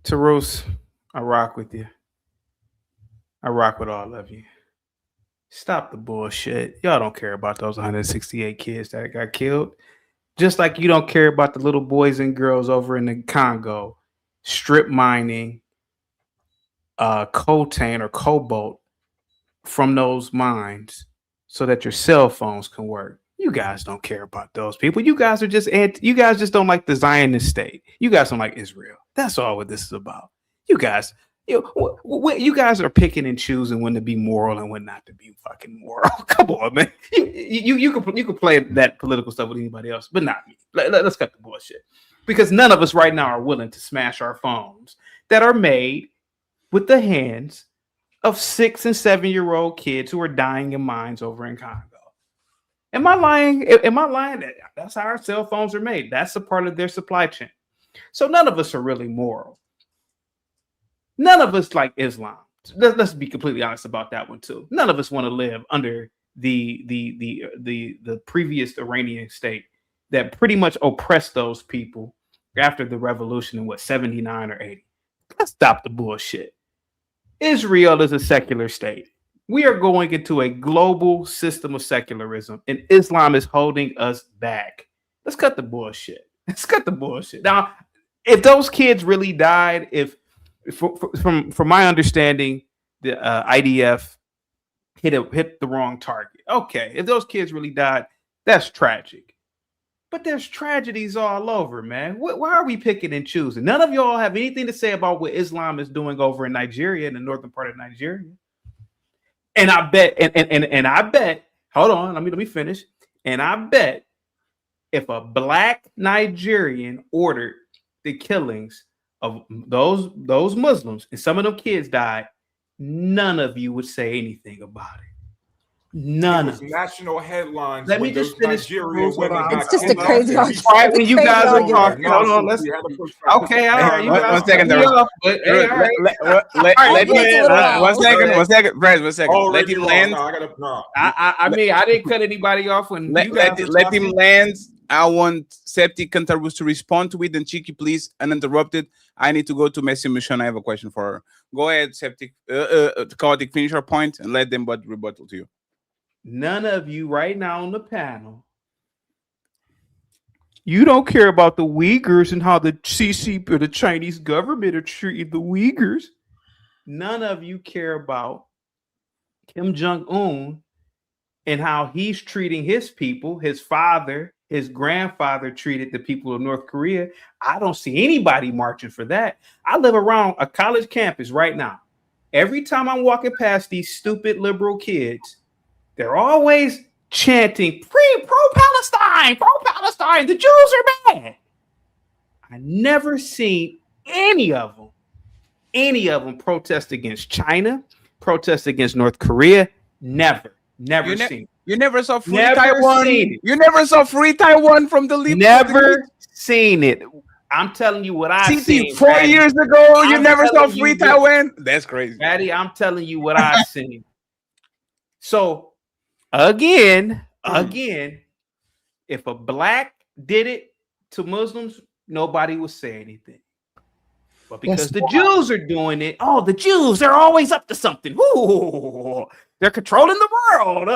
Taros, I rock with you. I rock with all of you. Stop the bullshit. Y'all don't care about those 168 kids that got killed. Just like you don't care about the little boys and girls over in the Congo strip mining coltan or cobalt from those mines so that your cell phones can work. You guys don't care about those people. You guys are just you guys just don't like the Zionist state. You guys don't like Israel. That's all what this is about. You guys, you guys are picking and choosing when to be moral and when not to be fucking moral. Come on, man. You can play that political stuff with anybody else, but not me. Let's cut the bullshit. Because none of us right now are willing to smash our phones that are made with the hands of 6 and 7-year-old kids who are dying in mines over in Congo. Am I lying? Am I lying? That's how our cell phones are made. That's a part of their supply chain. So none of us are really moral. None of us like Islam. Let's be completely honest about that one too. None of us want to live under the previous Iranian state that pretty much oppressed those people after the revolution in 79 or 80. Let's stop the bullshit. Israel is a secular state. We are going into a global system of secularism, and Islam is holding us back. Let's cut the bullshit. Let's cut the bullshit. Now, if those kids really died, from my understanding, the IDF hit the wrong target. Okay, if those kids really died, that's tragic. But there's tragedies all over, man. Why are we picking and choosing? None of y'all have anything to say about what Islam is doing over in Nigeria, in the northern part of Nigeria. And I bet, and I bet, hold on, let me finish. And I bet if a black Nigerian ordered the killings of those Muslims and some of them kids died, none of you would say anything about it. None of national headlines. Let me just finish. Nigerian women got It's just a killed. crazy argument. Right when you guys are argument. talking, hold on. Let's. Okay, all right. You guys one second, cut me off, but hey, all right. One second, Brad, 1 second. Let him land. I mean, I didn't cut anybody off when you guys let him land. I want Septic and Tarus to respond to it, and Cheeky, please, uninterrupted. I need to go to Messi Mission. I have a question for her. Go ahead, Septic. Chaotic, finish your point and let them rebuttal to you. None of you right now on the panel, you don't care about the Uyghurs and how the CC or the Chinese government are treating the Uyghurs. None of you care about Kim Jong-un and how he's treating his people. His father, his grandfather treated the people of North Korea. I don't see anybody marching for that. I live around a college campus right now. Every time I'm walking past these stupid liberal kids, they're always chanting pro-Palestine, pro-Palestine. The Jews are bad. I never seen any of them protest against China, protest against North Korea. Never seen it. You never saw free Never Taiwan. seen it. You never saw free Taiwan from the lead. Never seen it. I'm telling you what I've seen. 4 Patty. years ago, you I'm never saw telling free you Taiwan. That's crazy. Patty, I'm telling you what I've seen. So again, if a black did it to Muslims, nobody would say anything. But because the Jews are doing it, the Jews, they're always up to something. Ooh, they're controlling the world.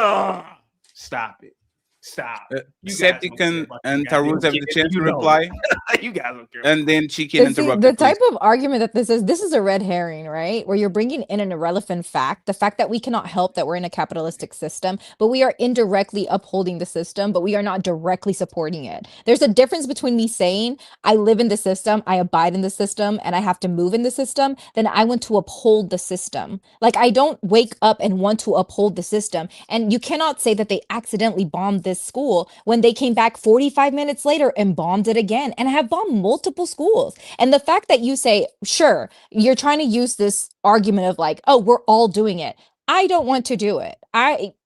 Stop it. Stop. Septic and Tarus have the chance to reply. You guys don't care. And then Chicken See, interrupted. the type of argument that this is a red herring, right? Where you're bringing in an irrelevant fact, the fact that we cannot help that we're in a capitalistic system, but we are indirectly upholding the system, but we are not directly supporting it. There's a difference between me saying I live in the system, I abide in the system, and I have to move in the system, then I want to uphold the system. Like, I don't wake up and want to uphold the system. And you cannot say that they accidentally bombed this school when they came back 45 minutes later and bombed it again, and have bombed multiple schools. And the fact that you say, sure, you're trying to use this argument of like, oh, we're all doing it. I don't want to do it.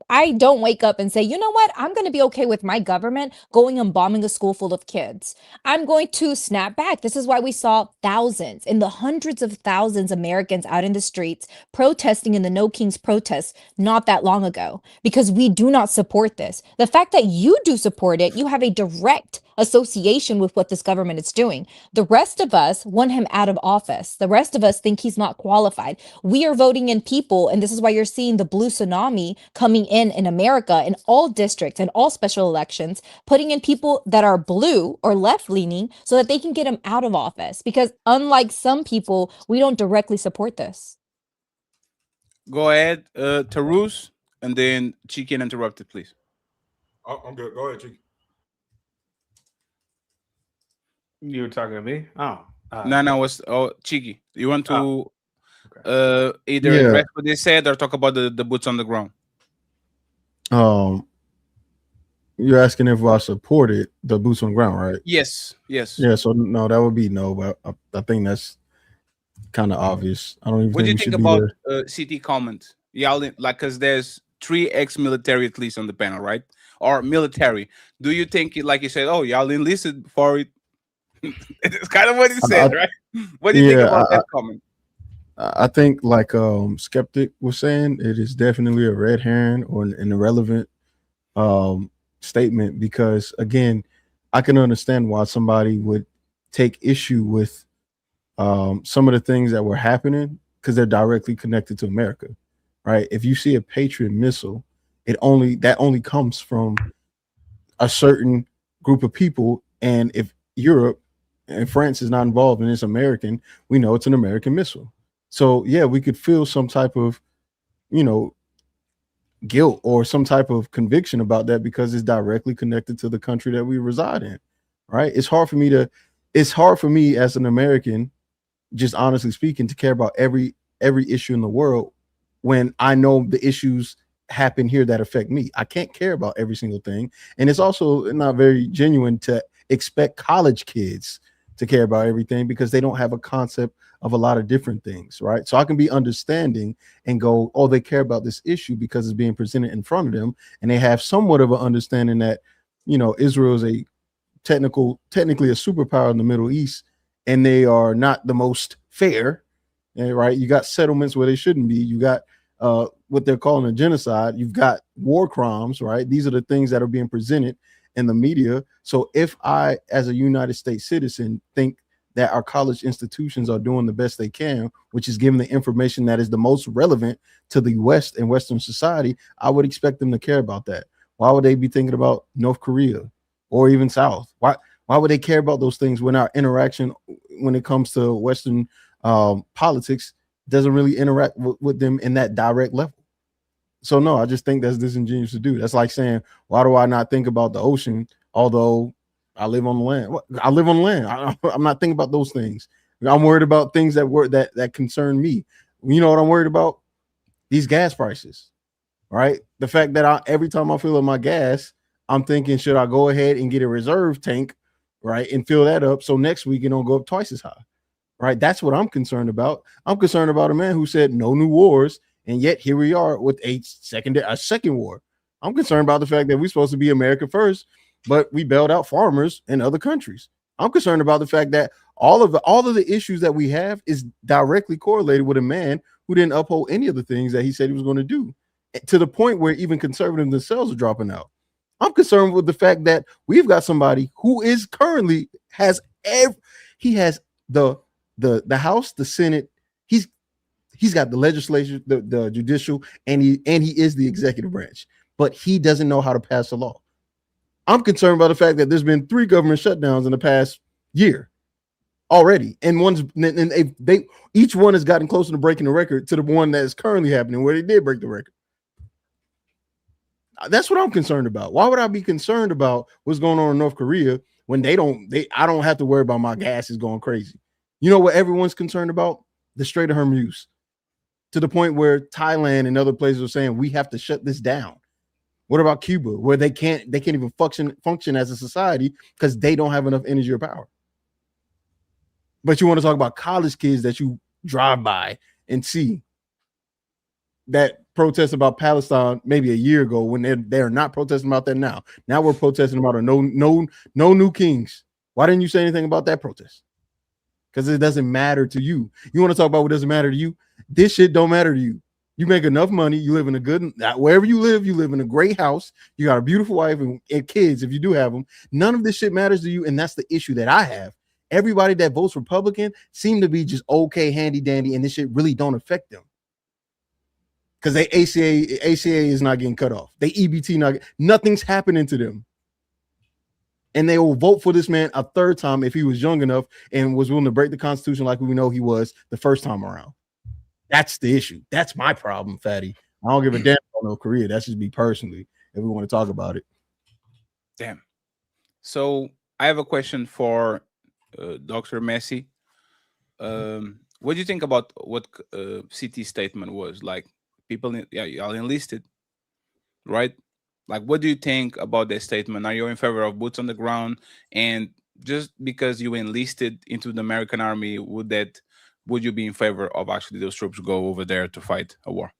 I don't wake up and say, you know what? I'm going to be okay with my government going and bombing a school full of kids. I'm going to snap back. This is why we saw thousands in the hundreds of thousands Americans out in the streets protesting in the No Kings protests not that long ago, because we do not support this. The fact that you do support it, you have a direct association with what this government is doing. The rest of us want him out of office. The rest of us think he's not qualified. We are voting in people, and this is why you're seeing the blue tsunami coming in America in all districts and all special elections, putting in people that are blue or left leaning so that they can get him out of office. Because unlike some people, we don't directly support this. Go ahead, Tarus, and then Chicken interrupted, please. I'm good. Go ahead, Chicken. You were talking to me? Oh. No, it's Chiki. You want to either Yeah. address what they said or talk about the boots on the ground? You're asking if I supported the boots on the ground, right? Yes. Yeah, so no, that would be no, but I think that's kind of obvious. I don't even What do you think we think should be about there. CT comment? Y'all like, because there's 3 ex-military at least on the panel, right? Or military. Do you think, like you said, oh, y'all enlisted for it? It's kind of what he said, right? What do you think about that comment? I think, like Skeptic was saying, it is definitely a red herring or an irrelevant statement, because again, I can understand why somebody would take issue with some of the things that were happening because they're directly connected to America, right? If you see a Patriot missile, that only comes from a certain group of people, and if Europe and France is not involved and it's American, we know it's an American missile. So yeah, we could feel some type of, guilt or some type of conviction about that because it's directly connected to the country that we reside in, right? It's hard for me as an American, just honestly speaking, to care about every issue in the world when I know the issues happen here that affect me. I can't care about every single thing. And it's also not very genuine to expect college kids to care about everything because they don't have a concept of a lot of different things, right? So I can be understanding and go, oh, they care about this issue because it's being presented in front of them, and they have somewhat of an understanding that, Israel is technically a superpower in the Middle East, and they are not the most fair, right? You got settlements where they shouldn't be. You got what they're calling a genocide. You've got war crimes, right? These are the things that are being presented in the media. So if I, as a United States citizen, think that our college institutions are doing the best they can, which is giving the information that is the most relevant to the West and Western society, I would expect them to care about that. Why would they be thinking about North Korea or even South? Why would they care about those things when our interaction, when it comes to Western politics, doesn't really interact with them in that direct level? So no, I just think that's disingenuous to do. That's like saying, why do I not think about the ocean, although I live on the land? I live on the land. I'm not thinking about those things. I'm worried about things that concern me. You know what I'm worried about? These gas prices, right? The fact that every time I fill up my gas, I'm thinking, should I go ahead and get a reserve tank, right, and fill that up so next week it don't go up twice as high, right? That's what I'm concerned about. I'm concerned about a man who said no new wars, and yet here we are with a second war. I'm concerned about the fact that we're supposed to be America first, but we bailed out farmers in other countries. I'm concerned about the fact that all of the issues that we have is directly correlated with a man who didn't uphold any of the things that he said he was going to do, to the point where even conservatives themselves are dropping out. I'm concerned with the fact that we've got somebody who is currently he has the House, the Senate, he's got the legislature, the judicial, and he is the executive branch, but he doesn't know how to pass a law. I'm concerned about the fact that there's been 3 government shutdowns in the past year already, and each one has gotten closer to breaking the record to the one that is currently happening where they did break the record. That's what I'm concerned about. Why would I be concerned about what's going on in North Korea when I don't have to worry about my gas is going crazy? You know what everyone's concerned about? The Strait of Hormuz, to the point where Thailand and other places are saying we have to shut this down. What about Cuba, where they can't even function as a society because they don't have enough energy or power? But you want to talk about college kids that you drive by and see that protesting about Palestine maybe a year ago when they're not protesting about that now. Now we're protesting about a no new kings. Why didn't you say anything about that protest? Because it doesn't matter to you. You want to talk about what doesn't matter to you? This shit don't matter to you. You make enough money. You live in a good, wherever you live in a great house. You got a beautiful wife and kids if you do have them. None of this shit matters to you. And that's the issue that I have. Everybody that votes Republican seem to be just okay, handy dandy, and this shit really don't affect them. Because they ACA is not getting cut off. They EBT nothing's happening to them. And they will vote for this man a third time if he was young enough and was willing to break the Constitution like we know he was the first time around. That's the issue. That's my problem, Fatty. I don't give a damn about no career. That's just me personally, if we want to talk about it. Damn. So I have a question for Dr. Messi. What do you think about what CT's statement was? Like, people, y'all enlisted, right? Like, what do you think about that statement? Are you in favor of boots on the ground? And just because you enlisted into the American army, would you be in favor of actually those troops go over there to fight a war?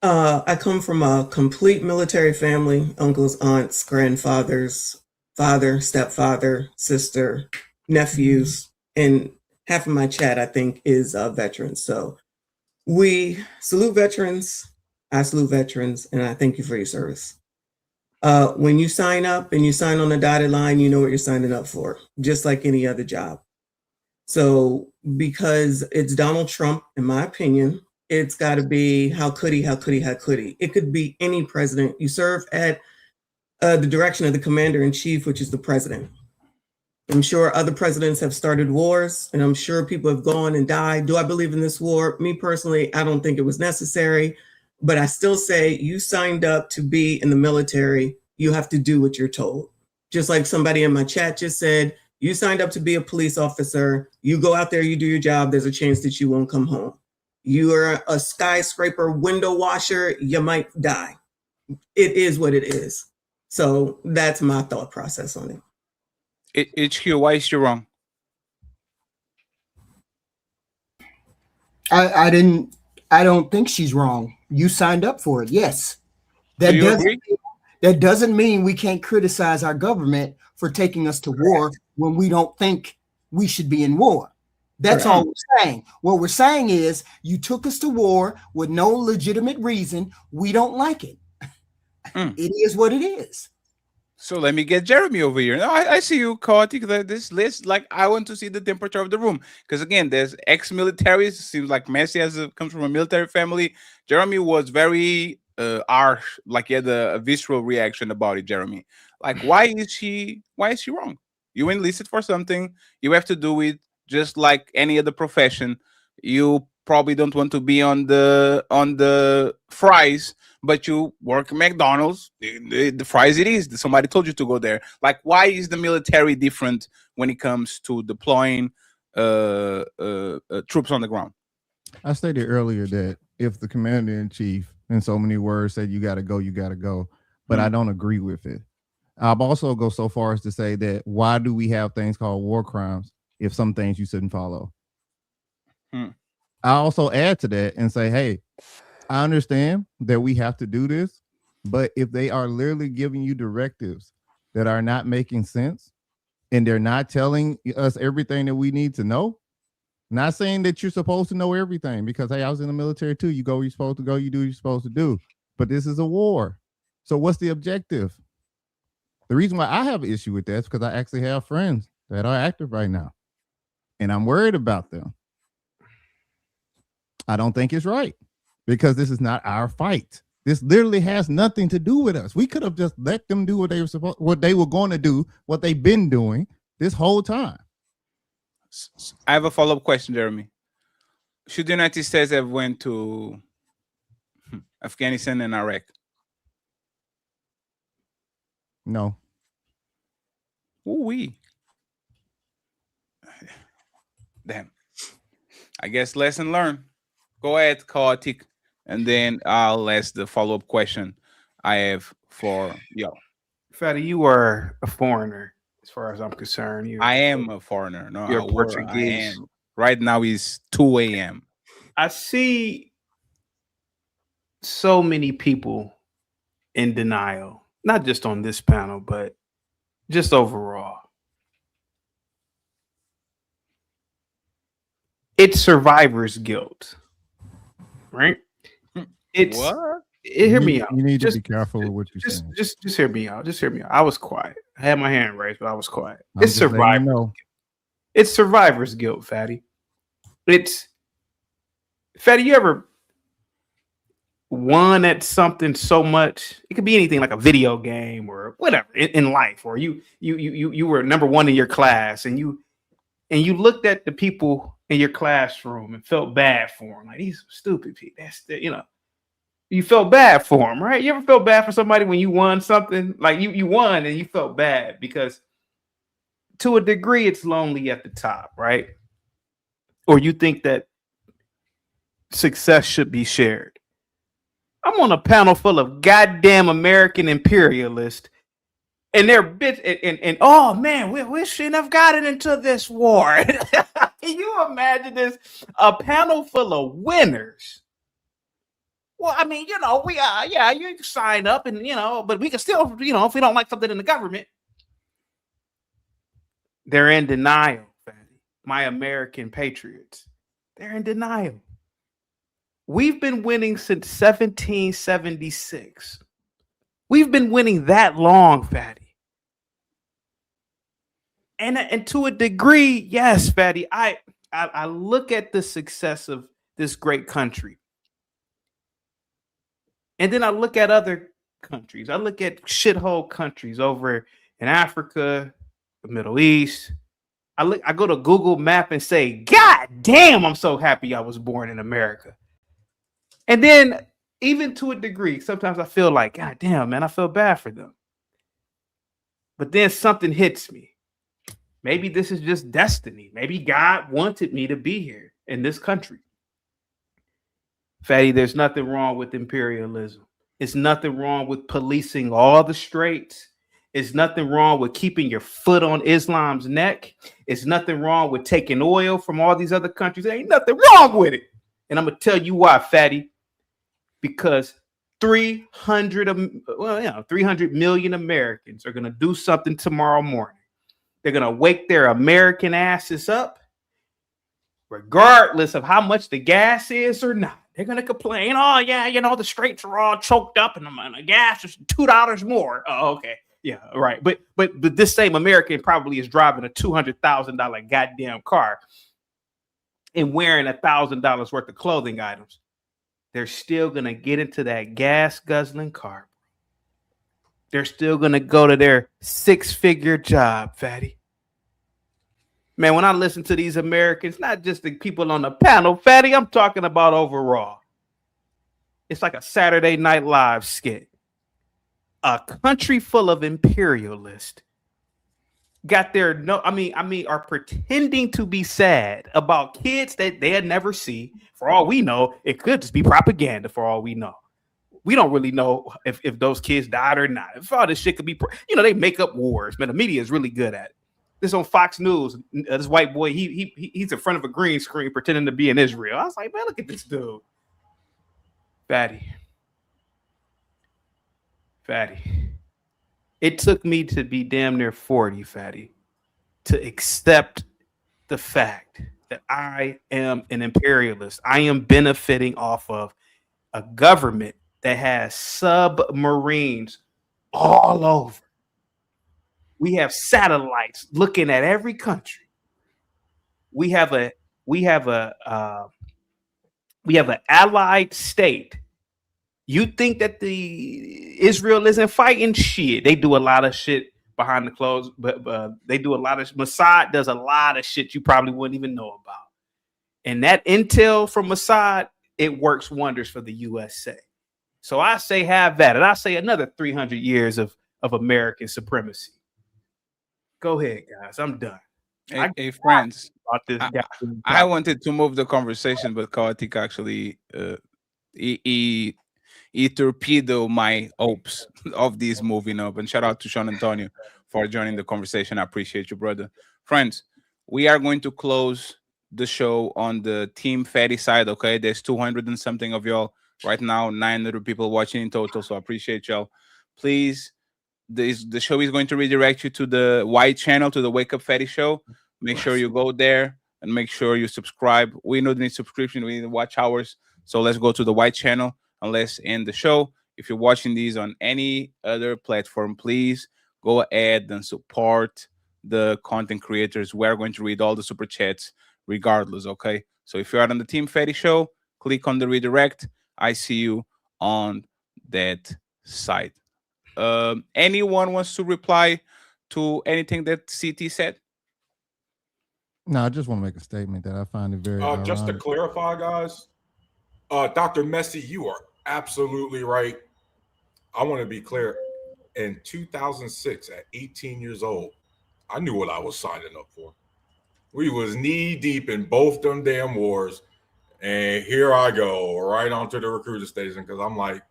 I come from a complete military family: uncles, aunts, grandfathers, father, stepfather, sister, nephews, and half of my chat, I think, is veterans. So we salute veterans. I salute veterans, and I thank you for your service. When you sign up and you sign on the dotted line, you know what you're signing up for, just like any other job. So because it's Donald Trump, in my opinion, it's got to be how could he? It could be any president. You serve at the direction of the commander in chief, which is the president. I'm sure other presidents have started wars, and I'm sure people have gone and died. Do I believe in this war? Me personally, I don't think it was necessary. But I still say you signed up to be in the military. You have to do what you're told. Just like somebody in my chat just said, you signed up to be a police officer. You go out there, you do your job. There's a chance that you won't come home. You are a skyscraper window washer. You might die. It is what it is. So that's my thought process on it. HQ, why is she wrong? I don't think she's wrong. You signed up for it. Yes. That doesn't mean we can't criticize our government for taking us to war when we don't think we should be in war. That's all we're saying. What we're saying is you took us to war with no legitimate reason. We don't like it. It is what it is. So let me get Jeremy over here. No, I see you, Kartik. This list, like, I want to see the temperature of the room. Because again, there's ex-militaries. Seems like Messi comes from a military family. Jeremy was very harsh, like he had a visceral reaction about it, Jeremy. Like, why is she wrong? You enlisted for something. You have to do it just like any other profession. You probably don't want to be on the fries, but you work at McDonald's. The fries it is. Somebody told you to go there. Like, why is the military different when it comes to deploying troops on the ground? I stated earlier that if the commander-in-chief, in so many words, said you got to go, you got to go. But I don't agree with it. I'll also go so far as to say that why do we have things called war crimes if some things you shouldn't follow? I also add to that and say, hey, I understand that we have to do this, but if they are literally giving you directives that are not making sense and they're not telling us everything that we need to know, not saying that you're supposed to know everything, because, hey, I was in the military too. You go where you're supposed to go, you do what you're supposed to do. But this is a war. So what's the objective? The reason why I have an issue with that is because I actually have friends that are active right now, and I'm worried about them. I don't think it's right because this is not our fight. This literally has nothing to do with us. We could have just let them do what they were going to do, what they've been doing this whole time. I have a follow-up question, Jeremy. Should the United States have went to Afghanistan and Iraq? No. Ooh-wee. Damn. I guess lesson learned. Go ahead, Kartik, and then I'll ask the follow-up question I have for y'all. Fatty, you are a foreigner as far as I'm concerned. I am a foreigner. No, you're I Portuguese. were. I am. Right now it's 2 a.m. I see I see so many people in denial, not just on this panel, but just overall. It's survivor's guilt, right? It's What? hear me out. You need Just to be careful with what you're saying. just hear me out. Just hear me out. I was quiet. I had my hand raised, but I was quiet. I'm It's just letting you survivor's know. guilt. It's survivor's guilt, Fatty. It's Fatty, you ever won at something so much? It could be anything, like a video game or whatever in life, or you were number one in your class, and you looked at the people in your classroom and felt bad for them. Like, these are stupid people. You felt bad for them, right? You ever felt bad for somebody when you won something? Like you won and you felt bad because to a degree it's lonely at the top, right? Or you think that success should be shared. I'm on a panel full of goddamn American imperialists, and they're bitch and oh man, we shouldn't have gotten into this war. Can you imagine this? A panel full of winners. Well, I mean, we are, you sign up and but we can still, if we don't like something in the government. They're in denial, Fatty. My American patriots. They're in denial. We've been winning since 1776. We've been winning that long, Fatty. And to a degree, yes, Fatty, I look at the success of this great country. And then I look at other countries. I look at shithole countries over in Africa, the Middle East. I go to Google Map and say, God damn, I'm so happy I was born in America. And then even to a degree, sometimes I feel like, God damn, man, I feel bad for them. But then something hits me. Maybe this is just destiny. Maybe God wanted me to be here in this country. Fatty, there's nothing wrong with imperialism. It's nothing wrong with policing all the straits. It's nothing wrong with keeping your foot on Islam's neck. It's nothing wrong with taking oil from all these other countries. There ain't nothing wrong with it. And I'm going to tell you why, Fatty. Because 300 million Americans are going to do something tomorrow morning. They're going to wake their American asses up, regardless of how much the gas is or not. They're going to complain, oh, yeah, the straits are all choked up and the gas is $2 more. Oh, okay. Yeah, right. But this same American probably is driving a $200,000 goddamn car and wearing $1,000 worth of clothing items. They're still going to get into that gas guzzling car. They're still going to go to their 6-figure job, Fatty. Man, when I listen to these Americans, not just the people on the panel, Fatty, I'm talking about overall. It's like a Saturday Night Live skit. A country full of imperialists got their are pretending to be sad about kids that they'd never see. For all we know, it could just be propaganda. For all we know, we don't really know if those kids died or not. If all this shit could be, they make up wars. Man, the media is really good at it. This on Fox News, this white boy, he's in front of a green screen pretending to be in Israel. I was like, man, look at this dude. Fatty. It took me to be damn near 40, Fatty, to accept the fact that I am an imperialist. I am benefiting off of a government that has submarines all over. We have satellites looking at every country. We have an allied state. You think that Israel isn't fighting? Shit, they do a lot of shit behind the clothes, but they do a lot of Mossad does a lot of shit you probably wouldn't even know about. And that intel from Mossad, it works wonders for the USA. So I say have that, and I say another 300 years of American supremacy. Go ahead, guys. I'm done. Hey friends, I wanted to move the conversation, but Chaotic actually he torpedoed my hopes of this moving up. And shout out to Sean Antonio for joining the conversation. I appreciate you, brother. Friends, we are going to close the show on the Team Fatty side. Okay, there's 200 and something of y'all Right now, 900 people watching in total, so I appreciate y'all. Please, the show is going to redirect you to the white channel, to the Wake Up Fatty show. Make sure you go there and make sure you subscribe. We know they need subscription, we need watch hours. So let's go to the white channel and let's end the show. If you're watching these on any other platform, please go ahead and support the content creators. We're going to read all the super chats regardless, okay? So if you're on the Team Fatty show, click on the redirect. I see you on that side. Anyone wants to reply to anything that CT said? No, I just want to make a statement that I find it very just to ironic. clarify, guys, Dr. Messi, you are absolutely right. I want to be clear. In 2006, at 18 years old, I knew what I was signing up for. We was knee deep in both them damn wars. And here I go right onto the recruiter station because I'm like,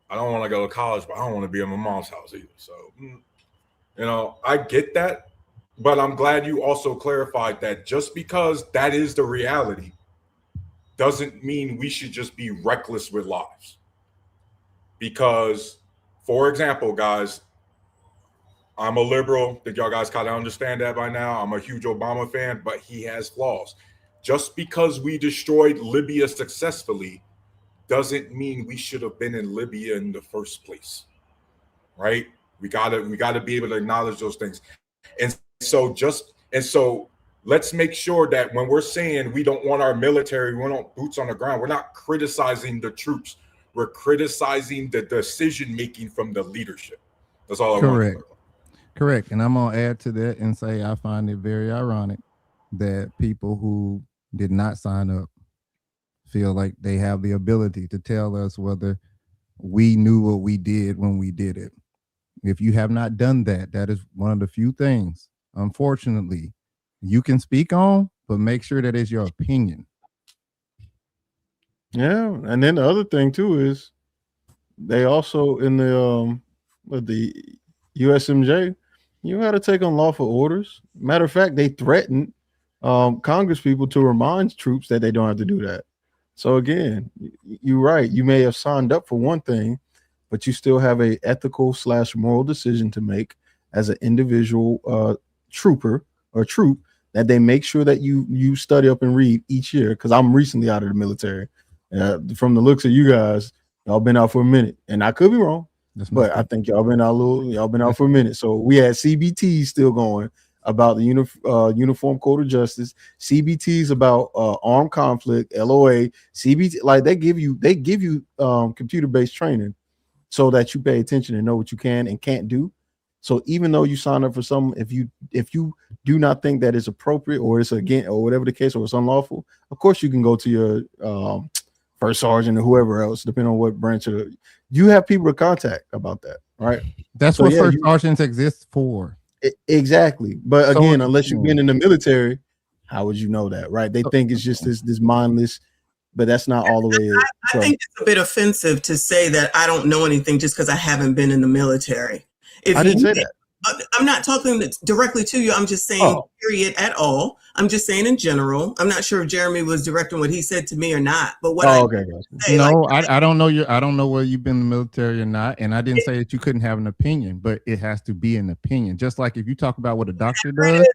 I don't want to go to college, but I don't want to be in my mom's house either. So, I get that. But I'm glad you also clarified that just because that is the reality doesn't mean we should just be reckless with lives. Because, for example, guys, I'm a liberal. I think y'all guys kind of understand that by now. I'm a huge Obama fan, but he has flaws. Just because we destroyed Libya successfully doesn't mean we should have been in Libya in the first place, right? We gotta be able to acknowledge those things. And so let's make sure that when we're saying we don't want our military, we want boots on the ground, we're not criticizing the troops. We're criticizing the decision-making from the leadership. That's all I want. Correct. And I'm going to add to that and say I find it very ironic that people who did not sign up feel like they have the ability to tell us whether we knew what we did when we did it. If you have not done that, that is one of the few things, unfortunately, you can speak on, but make sure that it's your opinion. Yeah, and then the other thing too is they also in the USMJ, you got to take unlawful orders. Matter of fact, they threatened Congress people to remind troops that they don't have to do that. So again, you're right. You may have signed up for one thing, but you still have a ethical / moral decision to make as an individual trooper or troop that they make sure that you study up and read each year. Because I'm recently out of the military. From the looks of you guys, y'all been out for a minute, and I could be wrong, but I think y'all been out for a minute. So we had CBTs still going about the Uniform Code of Justice, CBTs about armed conflict, LOA, CBT. Like they give you computer-based training so that you pay attention and know what you can and can't do. So even though you sign up for some, if you do not think that it's appropriate or it's again or whatever the case or it's unlawful, of course you can go to your first sergeant or whoever else, depending on what branch you have people to contact about that, right? That's what first sergeants exist for. Exactly. But again, unless you've been in the military, how would you know that, right? They think it's just this mindless, but that's not all the way. I think it's a bit offensive to say that I don't know anything just because I haven't been in the military. I didn't say that. I'm not talking directly to you. I'm just saying, period, at all. I'm just saying in general. I'm not sure if Jeremy was directing what he said to me or not. But what I don't know I don't know whether you've been in the military or not, and I didn't say that you couldn't have an opinion, but it has to be an opinion. Just like if you talk about what a doctor does,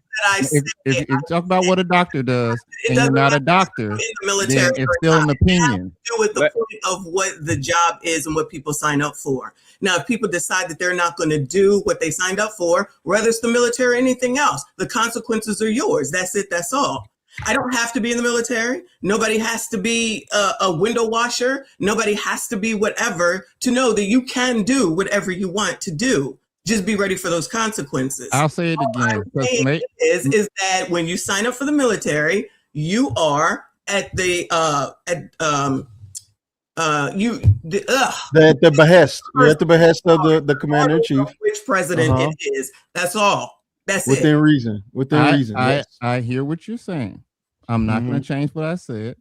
if you talk about what a doctor does, and you're not a doctor, in the military, then it's still an opinion. Do with the point of what the job is and what people sign up for. Now, if people decide that they're not going to do what they signed up for, whether it's the military or anything else, the consequences are yours. That's it. That's all. I don't have to be in the military. Nobody has to be a window washer. Nobody has to be whatever to know that you can do whatever you want to do. Just be ready for those consequences. I'll say it again. Is that when you sign up for the military, you are at the at the behest. You're at the behest of the commander in chief. Which president it is. That's all. That's within reason. Within reason. I hear what you're saying. I'm not going to change what I said.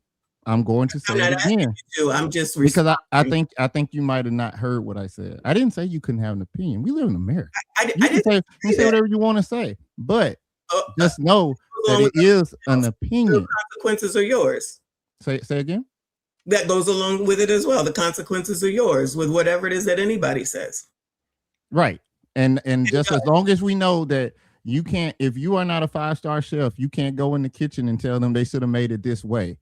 I'm going to say it again. I'm just because I think you might have not heard what I said. I didn't say you couldn't have an opinion. We live in America. You can say whatever you want to say, but just know that it is an opinion. The consequences are yours. Say again. that goes along with it as well. The consequences are yours with whatever it is that anybody says. Right. And just as long as we know that you can't, if you are not a 5-star chef, you can't go in the kitchen and tell them they should have made it this way.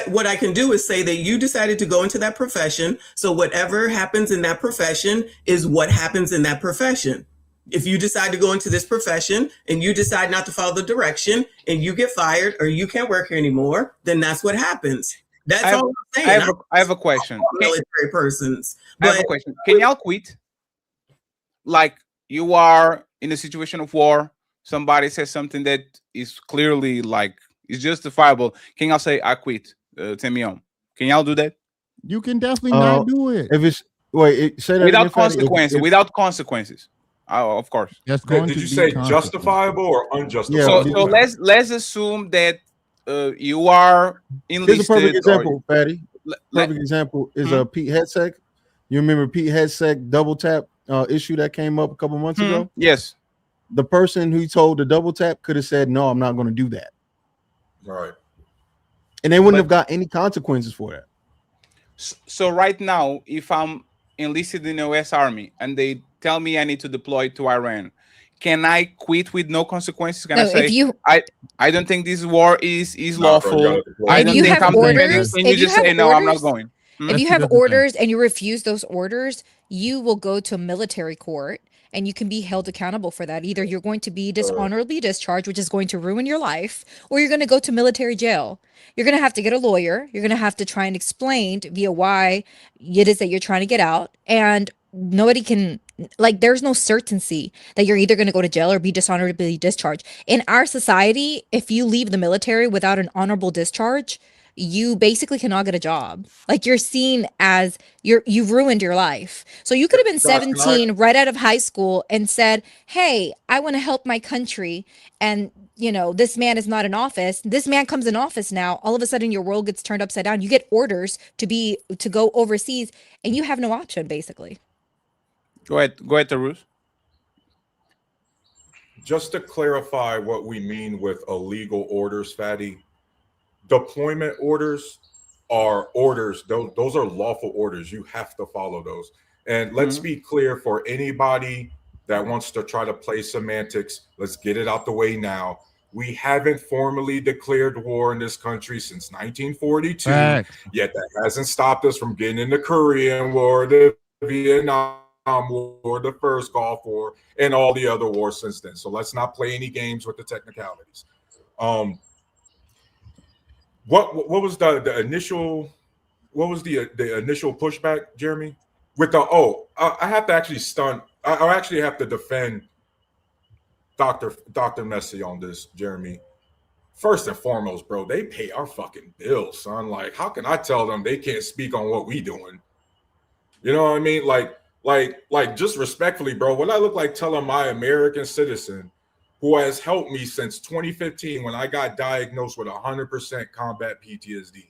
What I can do is say that you decided to go into that profession. So whatever happens in that profession is what happens in that profession. If you decide to go into this profession and you decide not to follow the direction and you get fired or you can't work here anymore, then that's what happens. That's all I'm saying. I have a question. Military persons. I have a question. Can y'all quit? Like you are in a situation of war, somebody says something that is clearly like is justifiable. Can y'all say I quit? Can y'all do that? You can definitely not do it. If it's say that without again, consequences. Without consequences. Of course. Did you say justifiable or unjustifiable? So let's assume that you are enlisted. Here's a perfect example, Fatty. Perfect example is Pete Hegseth. You remember Pete Hegseth double tap issue that came up a couple months ago? Yes. The person who told the double tap could have said, "No, I'm not going to do that." Right. And they wouldn't have got any consequences for that. So right now, if I'm enlisted in the U.S. Army and they tell me I need to deploy to Iran, can I quit with no consequences? Can I say I don't think this war is lawful? If you have orders, can you just say no, I'm not going? If you have orders and you refuse those orders, you will go to a military court and you can be held accountable for that. Either you're going to be dishonorably discharged, which is going to ruin your life, or you're going to go to military jail. You're going to have to get a lawyer. You're going to have to try and explain via why it is that you're trying to get out. And nobody can, like, there's no certainty that you're either going to go to jail or be dishonorably discharged. In our society, if you leave the military without an honorable discharge, you basically cannot get a job. Like, you're seen as you've ruined your life. So you could have been 17 right out of high school and said, hey, I want to help my country. And, you know, this man is not in office. This man comes in office now. All of a sudden your world gets turned upside down. You get orders to go overseas and you have no option, basically. Go ahead, Tarus. Just to clarify what we mean with illegal orders, Fatty. Deployment orders are orders. Those are lawful orders. You have to follow those. And let's be clear for anybody that wants to try to play semantics. Let's get it out the way now. We haven't formally declared war in this country since 1942. Yet that hasn't stopped us from getting in the Korean War, the Vietnam War, the first Gulf War, and all the other wars since then. So let's not play any games with the technicalities. What was the initial? What was the initial pushback, Jeremy? With the I have to actually I actually have to defend Dr. Messi on this, Jeremy. First and foremost, bro, they pay our fucking bills, son. Like, how can I tell them they can't speak on what we doing? You know what I mean? Like, just respectfully, bro. What I look like telling my American citizen who has helped me since 2015 when I got diagnosed with 100% combat PTSD.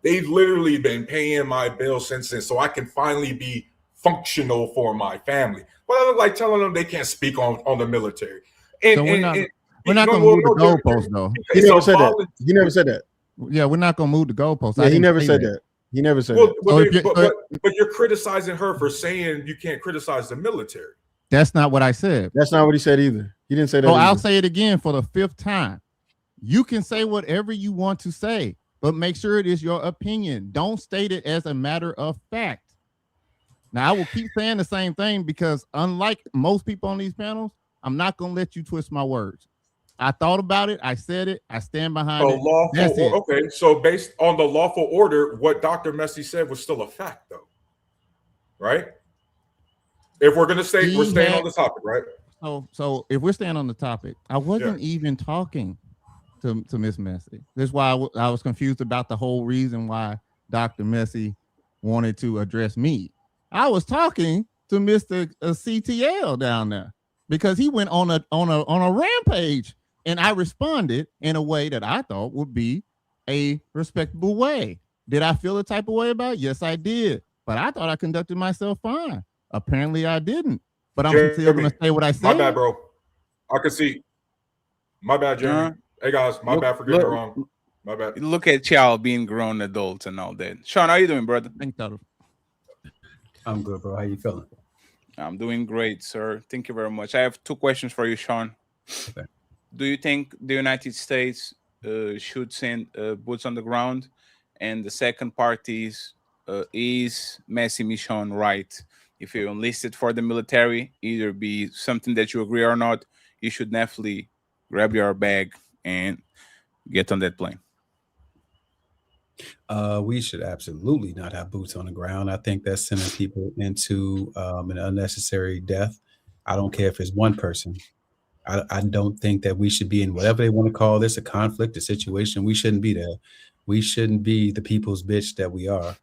They've literally been paying my bills since then so I can finally be functional for my family. But I look like telling them they can't speak on the military. So we're not going to move the goalposts, though. He never said that. You never said that. Yeah, we're not going to move the goalposts. Yeah, he never said that. He never said that. But you're criticizing her for saying you can't criticize the military. That's not what I said. That's not what he said either. He didn't say that. So either. I'll say it again for the 5th time. You can say whatever you want to say, but make sure it is your opinion. Don't state it as a matter of fact. Now, I will keep saying the same thing because unlike most people on these panels, I'm not going to let you twist my words. I thought about it. I said it. I stand behind it. That's it. Okay, so based on the lawful order, what Dr. Messi said was still a fact, though, right? If we're going to stay, we're staying on the topic, right? So if we're staying on the topic, I wasn't even talking to Miss Messi. That's why I was confused about the whole reason why Dr. Messi wanted to address me. I was talking to Mr. CTL down there because he went on a rampage, and I responded in a way that I thought would be a respectable way. Did I feel a type of way about it? Yes, I did. But I thought I conducted myself fine. Apparently, I didn't. But I'm still going to say what I said. My bad, bro. I can see. My bad, Jeremy. Hey, guys, my bad for getting it wrong. My bad. Look at y'all being grown adults and all that. Sean, how you doing, brother? I'm good, bro. How you feeling? I'm doing great, sir. Thank you very much. I have 2 questions for you, Sean. Okay. Do you think the United States should send boots on the ground? And the second part is Messi mission right? If you're enlisted for the military, either be something that you agree or not, you should definitely grab your bag and get on that plane. We should absolutely not have boots on the ground. I think that's sending people into an unnecessary death. I don't care if it's one person. I don't think that we should be in whatever they want to call this, a conflict, a situation. We shouldn't be there. We shouldn't be the people's bitch that we are.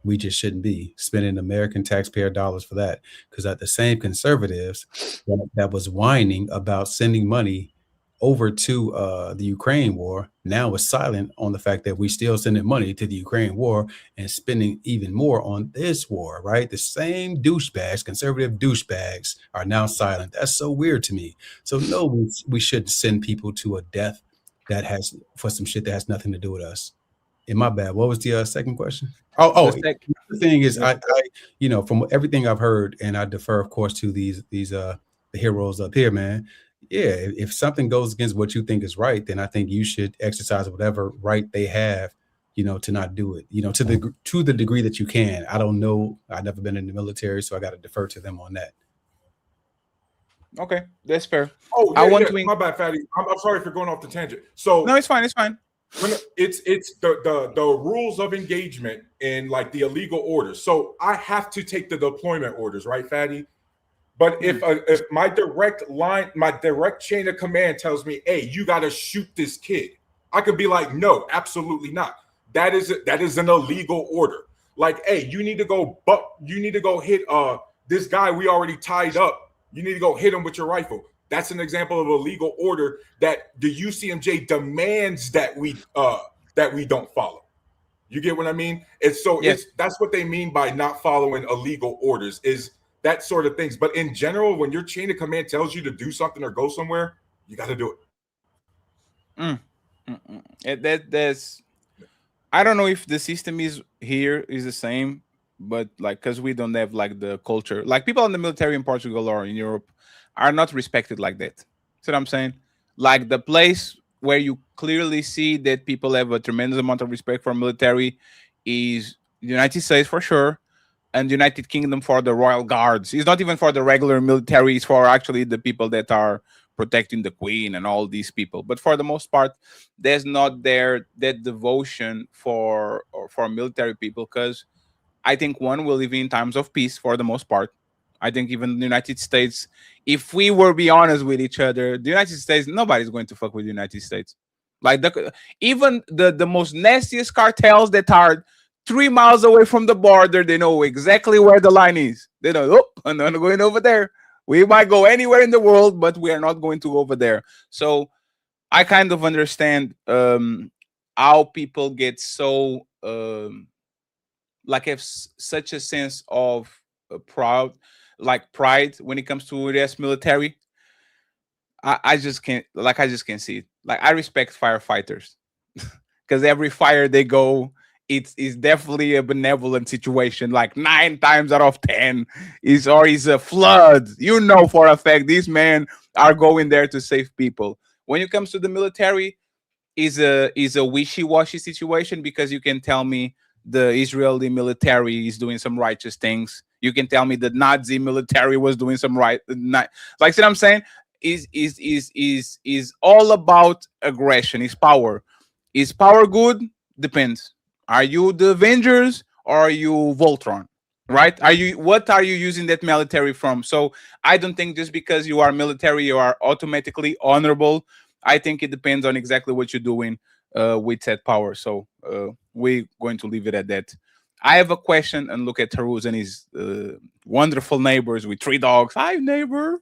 We just shouldn't be spending American taxpayer dollars for that. Because at the same conservatives that was whining about sending money over to the Ukraine war now is silent on the fact that we still sending money to the Ukraine war and spending even more on this war, right? The same douchebags, conservative douchebags, are now silent. That's so weird to me. So no, we shouldn't send people to a death that has for some shit that has nothing to do with us. And my bad. What was the second question? The thing is, I you know, from everything I've heard, and I defer, of course, to these the heroes up here, man. Yeah, if something goes against what you think is right, then I think you should exercise whatever right they have, you know, to not do it, you know, to the degree that you can. I don't know. I've never been in the military, so I got to defer to them on that. Okay, that's fair. Oh, yeah, my bad, Fatty. I'm sorry for going off the tangent. So no, it's fine. It's fine. When it's the rules of engagement and like the illegal orders. So I have to take the deployment orders, right, Fatty? But if my direct chain of command tells me, "Hey, you got to shoot this kid," I could be like, "No, absolutely not. That is an illegal order. Like, hey, you need to go hit this guy we already tied up. You need to go hit him with your rifle." That's an example of a legal order that the UCMJ demands that we don't follow. You get what I mean? It's so that's what they mean by not following illegal orders, is that sort of things. But in general, when your chain of command tells you to do something or go somewhere, you got to do it. That's I don't know if the system is the same, but like because we don't have like the culture, like people in the military in Portugal or in Europe are not respected like that. See what I'm saying? Like the place where you clearly see that people have a tremendous amount of respect for military is the United States for sure, and the United Kingdom for the Royal Guards. It's not even for the regular military, it's for actually the people that are protecting the Queen and all these people. But for the most part, there's not that devotion for military people, because I think one, we live in times of peace for the most part. I think even the United States, if we were be honest with each other, the United States, nobody's going to fuck with the United States. Like even the most nastiest cartels that are 3 miles away from the border, they know exactly where the line is. They know, oh, I'm not going over there. We might go anywhere in the world, but we are not going to go over there. So I kind of understand how people get so like have such a sense of pride when it comes to US military. I just can't see it. Like I respect firefighters because every fire they go, it's definitely a benevolent situation. Like 9 times out of 10 is a flood. You know for a fact these men are going there to save people. When it comes to the military, is a wishy-washy situation, because you can tell me the Israeli military is doing some righteous things. You can tell me the Nazi military was doing some like, see what I'm saying? Is all about aggression. Is power good? Depends. Are you the Avengers or are you Voltron? Right? What are you using that military from? So I don't think just because you are military you are automatically honorable. I think it depends on exactly what you're doing with that power. So we're going to leave it at that. I have a question, and look at Taruz and his wonderful neighbors with 3 dogs. Hi, neighbor.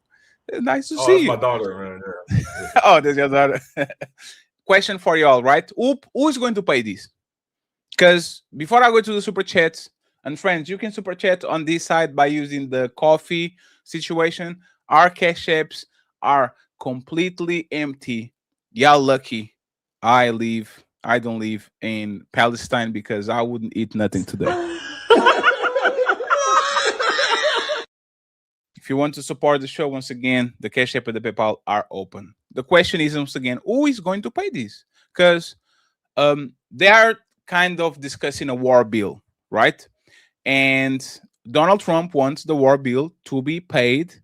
Nice to see that's you. my daughter, man. Yeah. Oh, that's your daughter. Question for y'all, right? Who is going to pay this? Because before I go to the super chats, and friends, you can super chat on this side by using the coffee situation. Our cash apps are completely empty. Y'all lucky. I I don't live in Palestine because I wouldn't eat nothing today. If you want to support the show, once again, the Cash App and the PayPal are open. The question is, once again, who is going to pay this? Because they are kind of discussing a war bill, right? And Donald Trump wants the war bill to be paid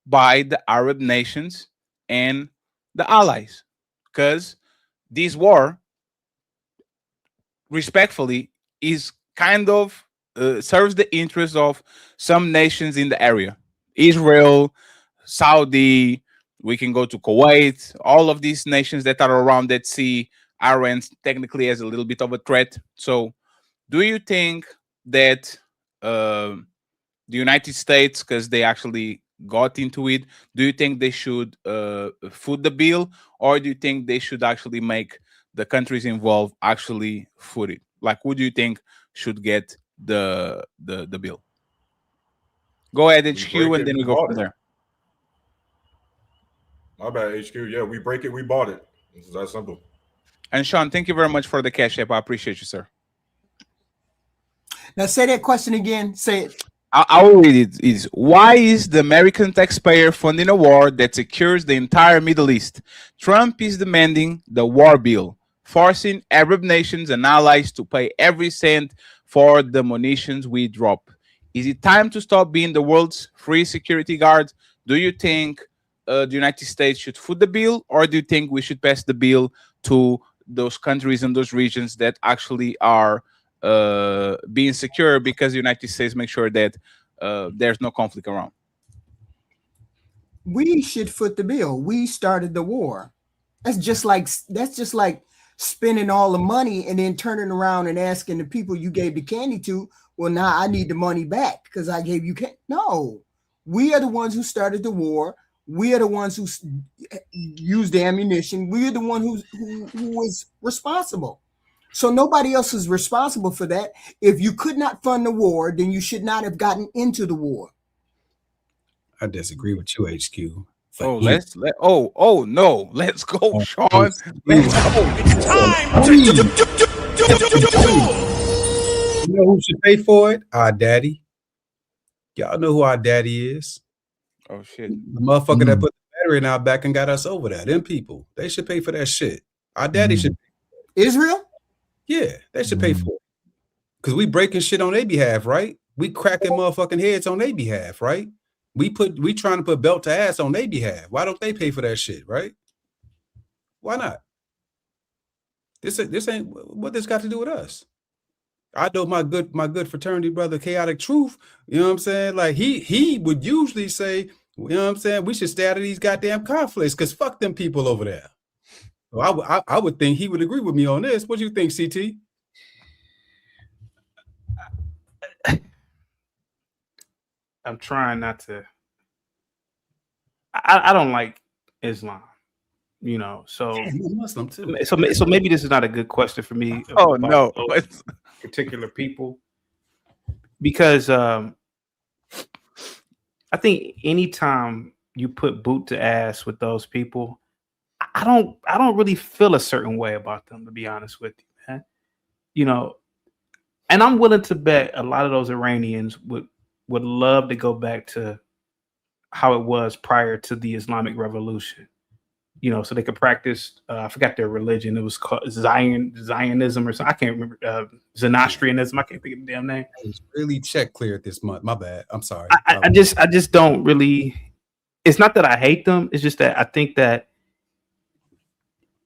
by the Arab nations and the allies. Because this war, respectfully, is kind of serves the interest of some nations in the area. Israel, Saudi, we can go to Kuwait, all of these nations that are around that see Iran technically as a little bit of a threat. So do you think that the United States, because they actually got into it, do you think they should foot the bill, or do you think they should actually make the countries involved actually foot it? Like, who do you think should get the bill? Go ahead, HQ, and then we go from there. My bad, HQ. Yeah, we break it, we bought it. It's that simple. And Sean, thank you very much for the Cash App. I appreciate you, sir. Now say that question again. Say it. I will read it. Is why is the American taxpayer funding a war that secures the entire Middle East? Trump is demanding the war bill, forcing Arab nations and allies to pay every cent for the munitions we drop. Is it time to stop being the world's free security guard? Do you think the United States should foot the bill, or do you think we should pass the bill to those countries and those regions that actually are being secure because the United States make sure that there's no conflict around? We should foot the bill. We started the war. That's just like spending all the money and then turning around and asking the people you gave the candy to, well, now I need the money back because I gave you candy. No, we are the ones who started the war. We are the ones who used the ammunition. We are the one who was responsible. So nobody else is responsible for that. If you could not fund the war, then you should not have gotten into the war. I disagree with you, HQ. Oh, let's go, Sean. Let's go. It's time. You know who should pay for it? Our daddy. Y'all know who our daddy is. Oh shit. The motherfucker that put the battery in our back and got us over there. Them people. They should pay for that shit. Our daddy should pay for it. Israel? Yeah, they should pay for it. Because we breaking shit on their behalf, right? We cracking motherfucking heads on their behalf, right? We trying to put belt to ass on their behalf. Why don't they pay for that shit, right? Why not? This ain't what this got to do with us. I know my good fraternity brother, Chaotic Truth, you know what I'm saying? Like he would usually say, you know what I'm saying, we should stay out of these goddamn conflicts because fuck them people over there. So I would think he would agree with me on this. What do you think, CT? I'm trying not to. I don't like Islam, you know. So Muslim too. So maybe this is not a good question for me. Oh no, particular people, because I think anytime you put boot to ass with those people, I don't really feel a certain way about them, to be honest with you, man. You know, and I'm willing to bet a lot of those Iranians would love to go back to how it was prior to the Islamic Revolution. You know, so they could practice. I forgot their religion. It was called Zionism or something. I can't remember. Zoroastrianism. I can't think of the damn name. It's really check cleared this month. My bad. I'm sorry. I just don't really. It's not that I hate them. It's just that I think that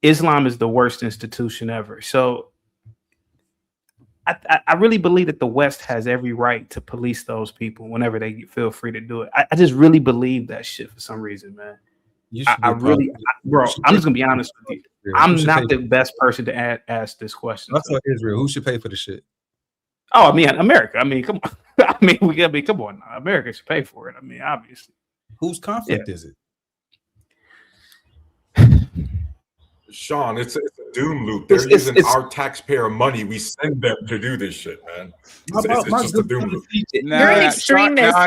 Islam is the worst institution ever. So I really believe that the West has every right to police those people whenever they feel free to do it. I just really believe that shit for some reason, man. Bro, I'm just gonna be honest with you. I'm not the best person to ask this question. That's what Israel. Who should pay for the shit? Oh, I mean, America. I mean, come on. Come on. America should pay for it. I mean, obviously. Whose conflict is it? Sean, it's a doom loop. They're using our taxpayer money. We send them to do this shit, man. It's just a doom loop. You're an extremist.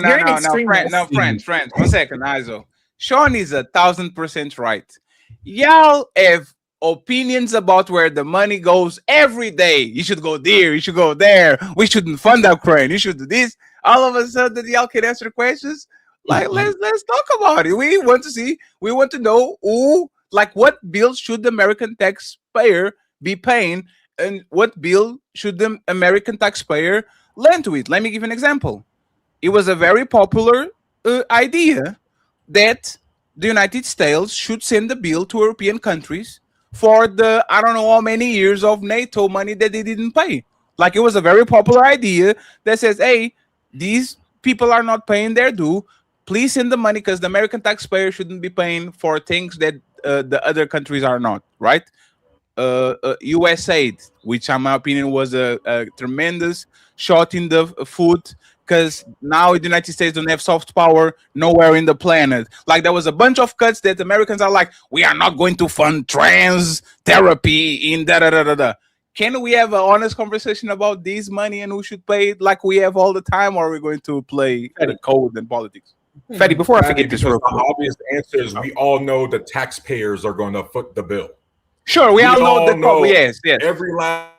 No, friends. 1 second, Izo. Sean is 1000% right. Y'all have opinions about where the money goes every day. You should go there. You should go there. We shouldn't fund Ukraine. You should do this. All of a sudden, y'all can answer questions. Like, let's talk about it. We want to see. We want to know who, like, what bill should the American taxpayer be paying, and what bill should the American taxpayer lend to it. Let me give an example. It was a very popular idea that the United States should send a bill to European countries for the I don't know how many years of NATO money that they didn't pay. Like, it was a very popular idea that says, hey, these people are not paying their due. Please send the money, because the American taxpayer shouldn't be paying for things that the other countries are not, right? US aid, which in my opinion was a tremendous shot in the foot, because now the United States don't have soft power nowhere in the planet. Like, there was a bunch of cuts that Americans are like, we are not going to fund trans therapy in da da da da da. Can we have an honest conversation about this money and who should pay it like we have all the time, or are we going to play the code and politics? Fetty, before I forget this real quick. The obvious answer is we all know the taxpayers are going to foot the bill. Sure, we all know the yes. Every last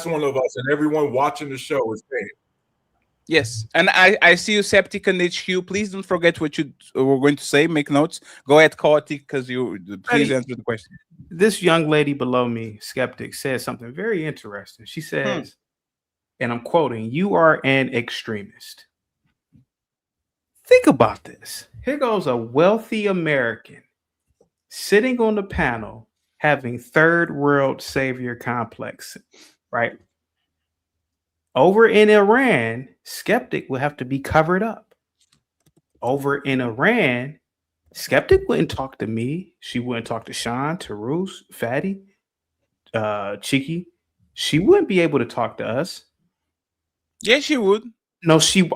one of us and everyone watching the show is paying. Yes, and I see you, Septic and HQ. Please don't forget what you were going to say. Make notes. Go ahead, Chaotic, because please answer the question. This young lady below me, Skeptic, said something very interesting. She says, and I'm quoting, "You are an extremist." Think about this. Here goes a wealthy American sitting on the panel having third world savior complex, right? Over in Iran, Skeptic will have to be covered up. Over in Iran, Skeptic wouldn't talk to me. She wouldn't talk to Sean, Tarus, Fatty, Cheeky. She wouldn't be able to talk to us. Yes, she would. No, she.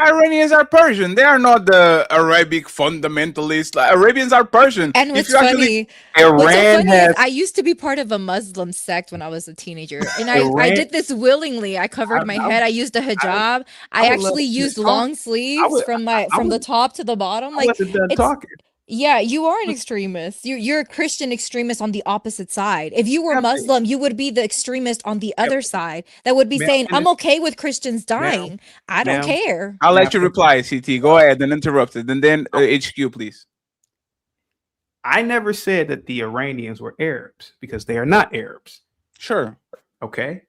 Iranians are Persian. They are not the Arabic fundamentalists. Like, Arabians are Persian. And what's funny, I used to be part of a Muslim sect when I was a teenager, and I did this willingly. I covered my head. I used a hijab. I actually used long sleeves from the top to the bottom. Like, wasn't done talking. Yeah, you are an extremist. You're a Christian extremist on the opposite side. If you were Muslim, you would be the extremist on the other side that would be saying, I'm okay with Christians dying. I don't care. I'll let you reply, CT. Go ahead and interrupt it. And then HQ, please. I never said that the Iranians were Arabs, because they are not Arabs. Sure. Okay.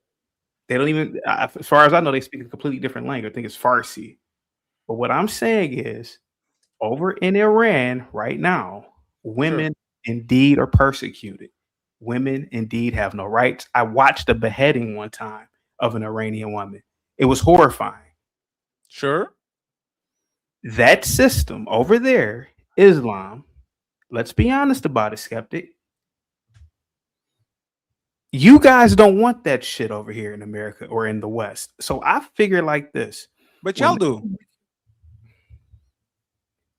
They don't even, as far as I know, they speak a completely different language. I think it's Farsi. But what I'm saying is, over in Iran right now, women indeed are persecuted. Women indeed have no rights. I watched a beheading one time of an Iranian woman. It was horrifying. Sure. That system over there, Islam, let's be honest about it, Skeptic. You guys don't want that shit over here in America or in the West. So I figure like this. But y'all do.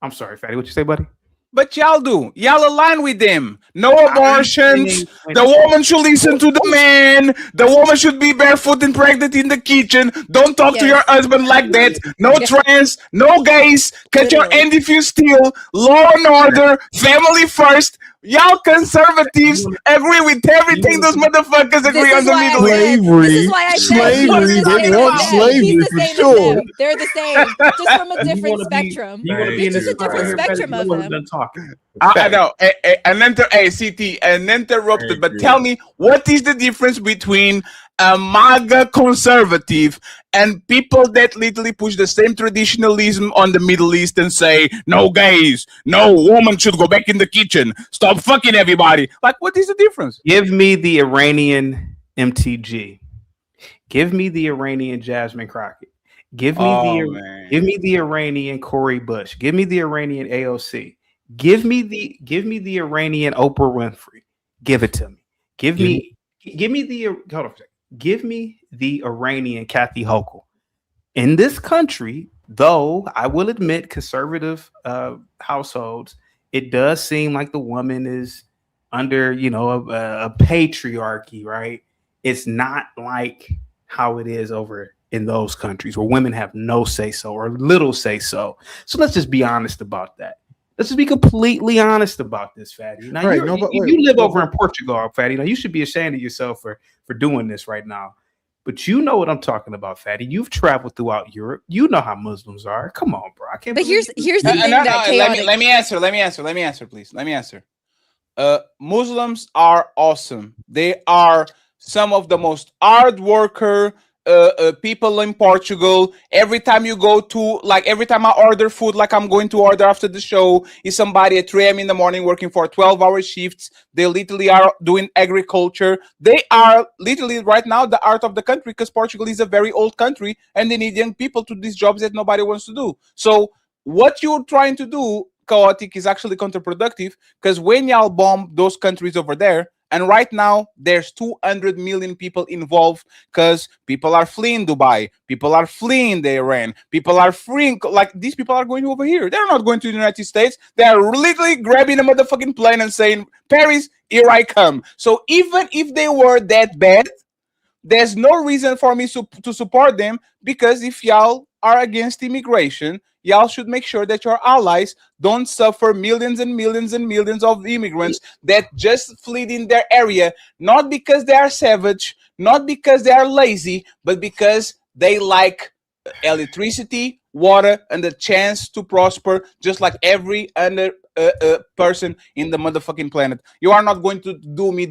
I'm sorry, Fatty. What you say, buddy? But y'all do. Y'all align with them. No abortions. The woman should listen to the man. The woman should be barefoot and pregnant in the kitchen. Don't talk to your husband like that. No trans, no gays. Cut your hand if you steal. Law and order. Family first. Y'all conservatives agree with everything those motherfuckers agree on the Middle East. Slavery. They want slavery for sure. They're the same, just from a different spectrum. It's just a different spectrum of them. I know. CT, and interrupted. But tell me, what is the difference between a MAGA conservative and people that literally push the same traditionalism on the Middle East and say, no gays, no woman should go back in the kitchen, stop fucking everybody? Like, what is the difference? Give me the Iranian MTG. Give me the Iranian Jasmine Crockett. Give me the Iranian Cori Bush. Give me the Iranian AOC. Give me the Iranian Oprah Winfrey. Give it to me. Give me the hold on a second. Give me the Iranian Kathy Hochul. In this country, though I will admit, conservative households, it does seem like the woman is under, a patriarchy, right? It's not like how it is over in those countries where women have no say so or little say so. So let's just be honest about that. Let's just be completely honest about this, Fatty. Now Right, you no, but you wait, live but- over in Portugal, Fatty. Now you should be ashamed of yourself for doing this right now. But you know what I'm talking about, Fatty. You've traveled throughout Europe. You know how Muslims are. Come on, bro. I can't. But believe here's the thing No, that no, chaotic. let me answer, please. Let me answer. Muslims are awesome. They are some of the most hard worker people in Portugal. Every time you go to, like, every time I order food, like I'm going to order after the show, is somebody at 3 a.m. in the morning working for 12-hour shifts. They literally are doing agriculture. They are literally right now the art of the country, because Portugal is a very old country and they need young people to do these jobs that nobody wants to do. So what you're trying to do, Chaotic, is actually counterproductive, because when y'all bomb those countries over there, and right now there's 200 million people involved, because people are fleeing Dubai, people are fleeing the Iran, people are fleeing, like, these people are going over here. They're not going to the United States. They're literally grabbing a motherfucking plane and saying, Paris, here I come. So even if they were that bad, there's no reason for me to support them, because if y'all are against immigration, y'all should make sure that your allies don't suffer millions and millions and millions of immigrants that just fled in their area, not because they are savage, not because they are lazy, but because they like electricity, water, and the chance to prosper, just like every other person in the motherfucking planet. You are not going to do me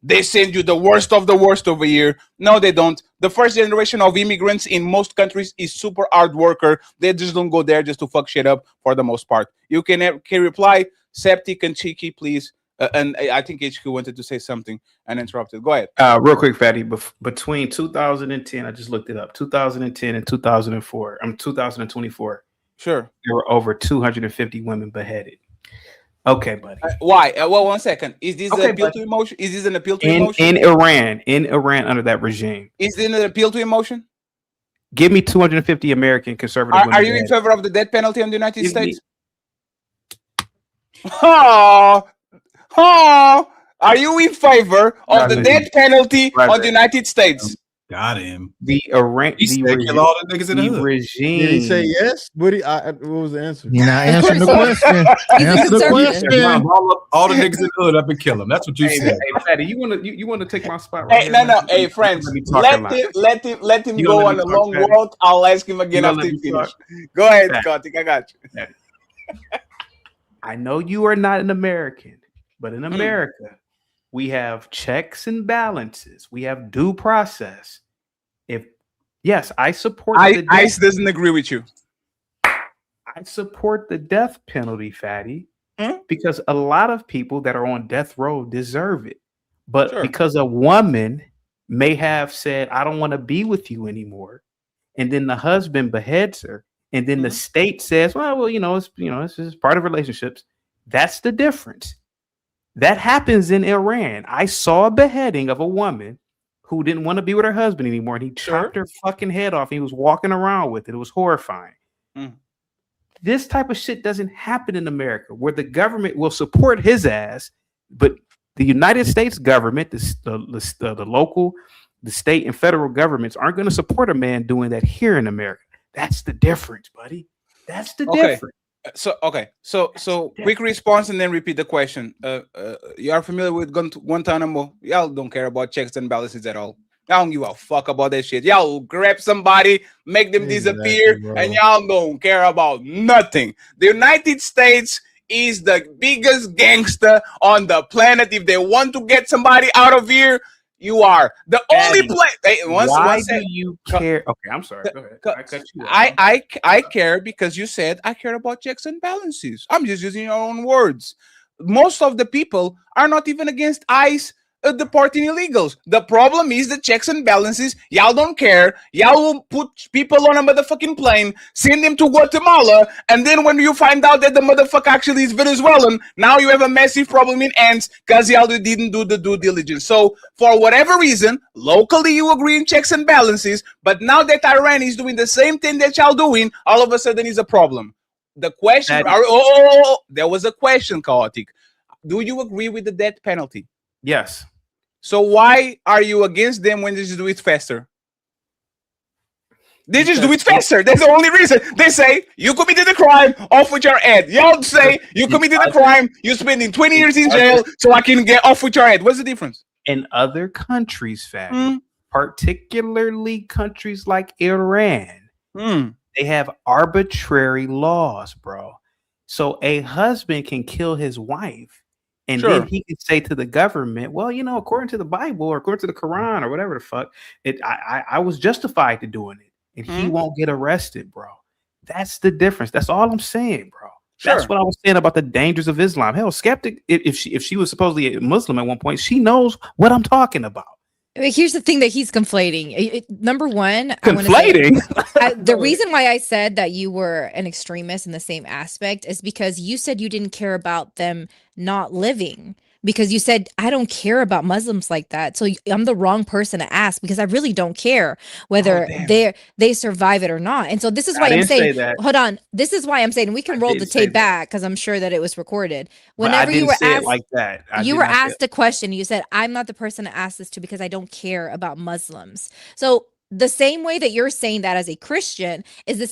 they send you the worst of the worst over here. No, they don't. The first generation of immigrants in most countries is super hard worker. They just don't go there just to fuck shit up for the most part. You can reply, Septic and Cheeky, please. And I think HQ wanted to say something and interrupted. Go ahead. Real quick, Fatty. Between 2010, I just looked it up. 2010 and 2004. 2024. Sure. There were over 250 women beheaded. Okay, buddy. Why? Well, 1 second. Is this Okay, an appeal buddy. to emotion? Is this an appeal to emotion? In Iran under that regime. Is this an appeal to emotion? Give me 250 American conservative women Are you in beheaded. favor of the death penalty in the United Give me- States? Are you in favor of the death penalty on the United States? Got him. The Iran. He said, kill all the niggas in the hood. regime. Did he say yes? What was the answer? You're not answering the question. Answer the question. All the niggas in the hood up and kill them. That's what you said. Hey, Fatty, you want to take my spot right Hey, here? no. Hey, friends, let him go on a long walk. I'll ask him again after he finishes. Go ahead, Kartik. I got you. I know you are not an American, but in America, we have checks and balances. We have due process. Yes, I support. ICE doesn't agree with you. I support the death penalty, Fatty, because a lot of people that are on death row deserve it. But because a woman may have said, "I don't want to be with you anymore," and then the husband beheads her, and then the state says, "Well, it's just part of relationships." That's the difference. That happens in Iran. I saw a beheading of a woman who didn't want to be with her husband anymore, and he chopped her fucking head off. And he was walking around with it. It was horrifying. This type of shit doesn't happen in America, where the government will support his ass, but the United States government, the local, the state, and federal governments aren't going to support a man doing that here in America. That's the difference, buddy. That's the difference. So quick response and then repeat the question. You are familiar with Guantanamo? Y'all don't care about checks and balances at all. Y'all don't give a fuck about that shit. Y'all grab somebody, make them disappear, and y'all don't care about nothing. The United States is the biggest gangster on the planet. If they want to get somebody out of here, you are the only place. Why do you care? Okay, I'm sorry. Go ahead. I cut you off. I care because you said I care about checks and balances. I'm just using your own words. Most of the people are not even against ICE deporting illegals. The problem is the checks and balances. Y'all don't care. Y'all will put people on a motherfucking plane, send them to Guatemala, and then when you find out that the motherfucker actually is Venezuelan, now you have a massive problem in ends because y'all didn't do the due diligence. So for whatever reason, locally you agree in checks and balances, but now that Iran is doing the same thing that y'all doing, all of a sudden is a problem. The question, there was a question, Chaotic. Do you agree with the death penalty? Yes. So why are you against them when they just do it faster? They just do it faster. That's the only reason. They say, you committed the crime, off with your head. Y'all say, you committed the crime, you're spending 20 years in jail, so I can get off with your head. What's the difference? In other countries, Fatty, particularly countries like Iran, they have arbitrary laws, bro. So a husband can kill his wife, and then he can say to the government, well, you know, according to the Bible or according to the Quran or whatever the fuck, I was justified to doing it. And he won't get arrested, bro. That's the difference. That's all I'm saying, bro. That's what I was saying about the dangers of Islam. Hell, Skeptic, if she was supposedly a Muslim at one point, she knows what I'm talking about. Here's the thing that he's conflating. Number one, conflating. The reason why I said that you were an extremist in the same aspect is because you said you didn't care about them not living. Because you said, I don't care about Muslims like that. So I'm the wrong person to ask because I really don't care whether they survive it or not. And so this is why I'm saying, hold on. This is why I'm saying we can roll the tape back because I'm sure that it was recorded. Whenever you were asked like that, you were asked a question, you said, I'm not the person to ask this to because I don't care about Muslims. So the same way that you're saying that as a Christian is the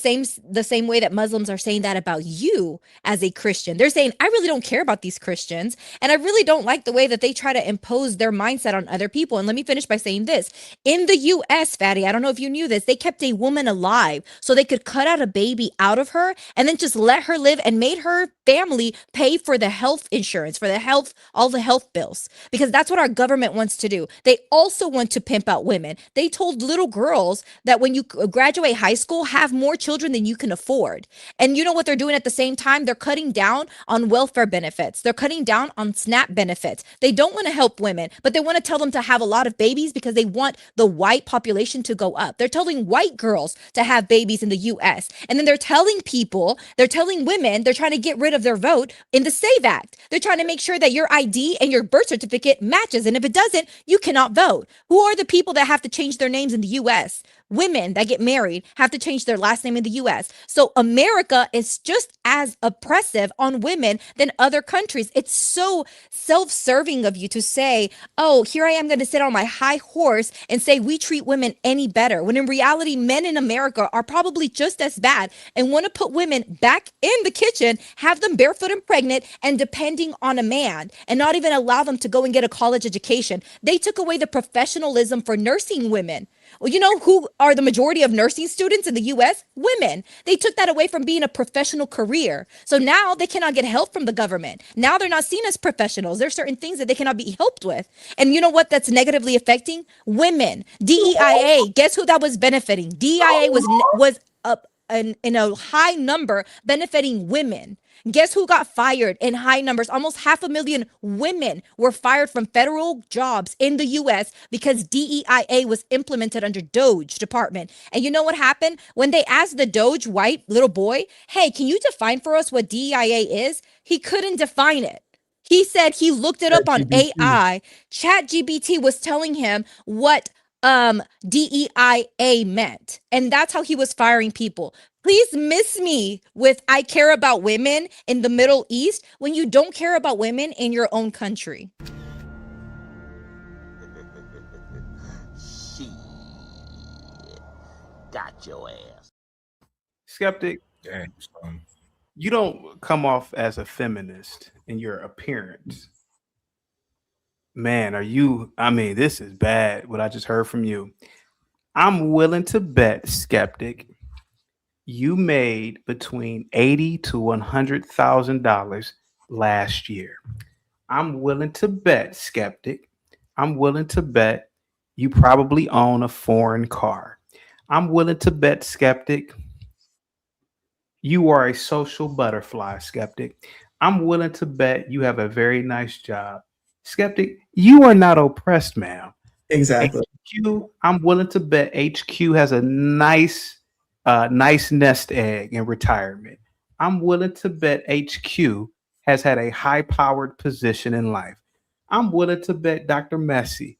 same way that Muslims are saying that about you as a Christian. They're saying, I really don't care about these Christians, and I really don't like the way that they try to impose their mindset on other people. And let me finish by saying this. In the US, Fatty, I don't know if you knew this, they kept a woman alive so they could cut out a baby out of her and then just let her live and made her family pay for the health insurance, for the health, all the health bills, because that's what our government wants to do. They also want to pimp out women. They told little girls that when you graduate high school, have more children than you can afford. And you know what they're doing at the same time? They're cutting down on welfare benefits. They're cutting down on SNAP benefits. They don't want to help women, but they want to tell them to have a lot of babies because they want the white population to go up. They're telling white girls to have babies in the US. And then they're telling women, they're trying to get rid of their vote in the SAVE Act. They're trying to make sure that your ID and your birth certificate matches. And if it doesn't, you cannot vote. Who are the people that have to change their names in the US? Women that get married have to change their last name in the US. So America is just as oppressive on women than other countries. It's so self-serving of you to say, oh, here I am going to sit on my high horse and say we treat women any better, when in reality, men in America are probably just as bad and want to put women back in the kitchen, have them barefoot and pregnant and depending on a man and not even allow them to go and get a college education. They took away the professionalism for nursing women. Well, you know who are the majority of nursing students in the US? Women. They took that away from being a professional career. So now they cannot get help from the government. Now they're not seen as professionals. There's certain things that they cannot be helped with. And you know what that's negatively affecting? Women. DEIA, guess who that was benefiting? DEIA was up in a high number benefiting women. Guess who got fired in high numbers? Almost 500,000 women were fired from federal jobs in the US because DEIA was implemented under Doge Department. And you know what happened? When they asked the Doge white little boy, hey, can you define for us what DEIA is? He couldn't define it. He said he looked it up on AI. ChatGPT was telling him what DEIA meant. And that's how he was firing people. Please miss me with I care about women in the Middle East when you don't care about women in your own country. Shit. Got your ass. Skeptic, Damn, son. You don't come off as a feminist in your appearance. Man, are you? I mean, this is bad, what I just heard from you. I'm willing to bet, Skeptic, you made between $80,000 to $100,000 last year. I'm willing to bet, Skeptic. I'm willing to bet you probably own a foreign car. I'm willing to bet, Skeptic, you are a social butterfly, Skeptic. I'm willing to bet you have a very nice job. Skeptic, you are not oppressed, ma'am. Exactly. HQ, I'm willing to bet HQ has a nice nest egg in retirement. I'm willing to bet HQ has had a high-powered position in life. I'm willing to bet Dr. Messi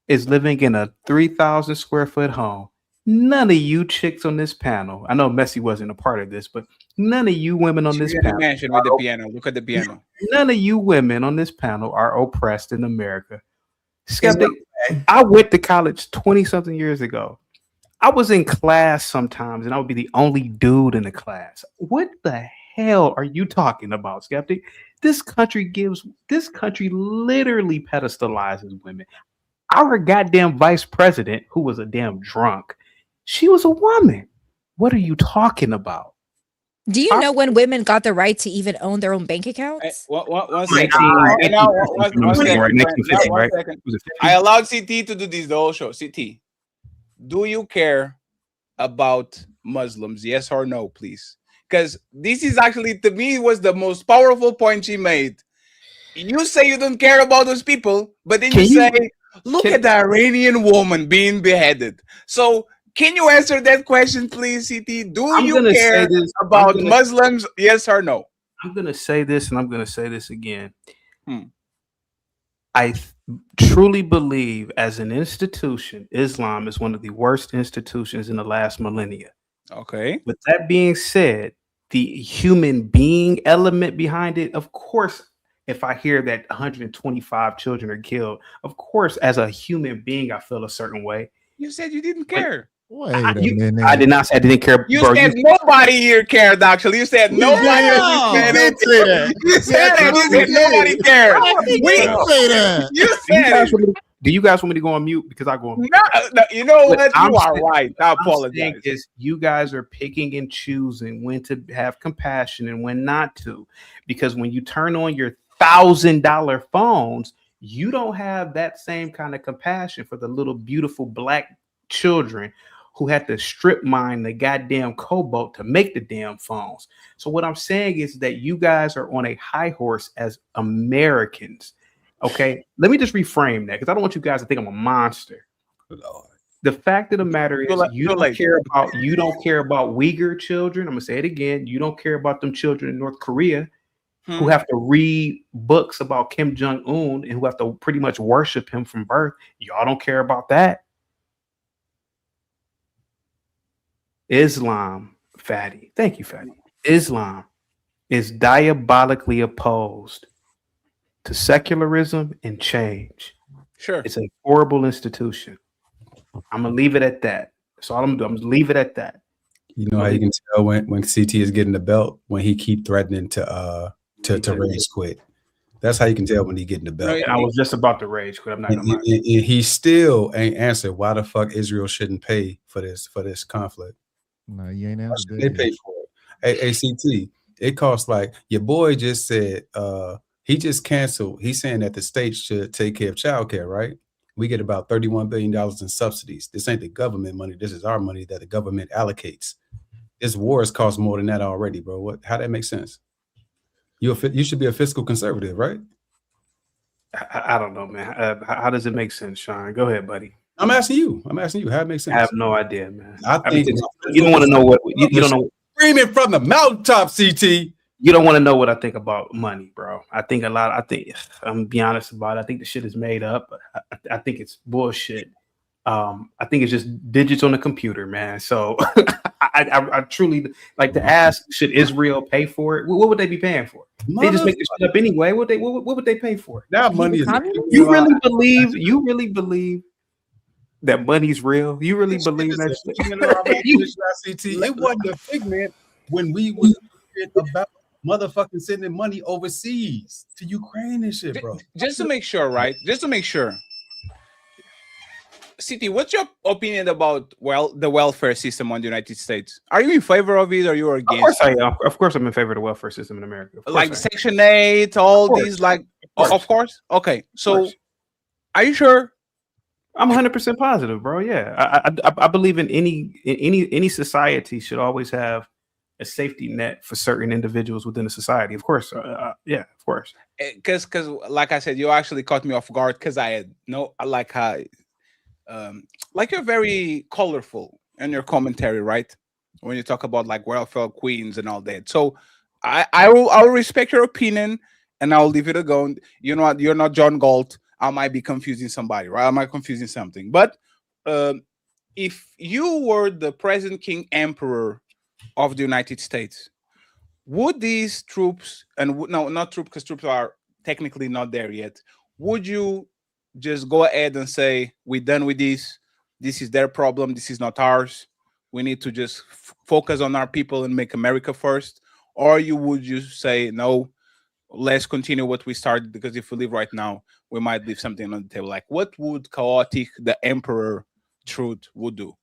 is living in a 3,000 square foot home. None of you chicks on this panel, I know Messi wasn't a part of this, but none of you women on this panel. Mansion with the piano. Look at the piano. None of you women on this panel are oppressed in America. Skeptic, I went to college 20-something years ago. I was in class sometimes, and I would be the only dude in the class. What the hell are you talking about, Skeptic? This country literally pedestalizes women. Our goddamn vice president, who was a damn drunk, she was a woman. What are you talking about? Do you know when women got the right to even own their own bank accounts? One second. One second. I allowed CT to do this the whole show. CT, do you care about Muslims? Yes or no, please? Because this is actually, to me, was the most powerful point she made. You say you don't care about those people, but then you say, look at the Iranian woman being beheaded. So can you answer that question, please, CT? Do you care about Muslims? Yes or no? I'm going to say this, and I'm going to say this again. I truly believe, as an institution, Islam is one of the worst institutions in the last millennia. Okay. With that being said, the human being element behind it, of course, if I hear that 125 children are killed, of course, as a human being, I feel a certain way. You said you didn't care. I did not say I didn't care. You said nobody here cared, actually. You said nobody. You said nobody cared. You said it. Do you guys want me to go on mute? Because I go on mute. No, you know what? You are right. I apologize. Is you guys are picking and choosing when to have compassion and when not to. Because when you turn on your $1,000 phones, you don't have that same kind of compassion for the little beautiful black children who had to strip mine the goddamn cobalt to make the damn phones. So what I'm saying is that you guys are on a high horse as Americans. Okay, let me just reframe that because I don't want you guys to think I'm a monster. Lord. The fact of the matter is, you don't care about Uyghur children. I'm gonna say it again. You don't care about them children in North Korea who have to read books about Kim Jong-un and who have to pretty much worship him from birth. Y'all don't care about that. Islam, Fatty. Thank you, Fatty. Islam is diabolically opposed to secularism and change. Sure. It's a horrible institution. I'm going to leave it at that. That's all I'm doing. I'm going to leave it at that. You know how you can tell when CT is getting the belt? When he keep threatening to rage quit. That's how you can tell when he getting the belt. I was just about to rage quit. I'm not gonna and he still ain't answered why the fuck Israel shouldn't pay for this conflict. No, you ain't answered. They pay for it. ACT. It costs like your boy just said. He just canceled. He's saying that the state should take care of childcare, right? We get about $31 billion in subsidies. This ain't the government money. This is our money that the government allocates. This war has cost more than that already, bro. How that make sense? You should be a fiscal conservative, right? I don't know, man. How does it make sense, Sean? Go ahead, buddy. I'm asking you. How it makes sense. I have no idea, man. I think you don't want to know what you don't know. Screaming from the mountaintop, CT. You don't want to know what I think about money, bro. I'm gonna be honest about it. I think the shit is made up. I think it's bullshit. I think it's just digits on the computer, man. So I truly like to ask, should Israel pay for it? What would they be paying for? They just make this shit up anyway. What would they pay for? That money is you really believe that money's real? You really believe that shit? It wasn't a figment when we was about motherfucking sending money overseas to Ukraine and shit, bro. Just to make sure, right? Just to make sure. City, what's your opinion about the welfare system on the United States? Are you in favor of it or you are against? Of course I am. Of course I'm in favor of the welfare system in America. Like Section 8, all these, like, of course. Okay, so are you sure? I'm 100% positive, bro. Yeah, I believe in any society should always have a safety net for certain individuals within a society. Of course, yeah, of course. Because like I said, you actually caught me off guard because I had like you're very colorful in your commentary, right? When you talk about like welfare queens and all that. So I'll respect your opinion and I'll leave it alone. You know what? You're not John Galt. I might be confusing somebody, right? I might confusing something. But if you were the present king emperor of the United States, would these troops, and no, not troops, because troops are technically not there yet, would you just go ahead and say, we're done with this, this is their problem, this is not ours. We need to just focus on our people and make America first? Or would you say, no, let's continue what we started, because if we leave right now, we might leave something on the table? Like, what would chaotic the emperor truth would do?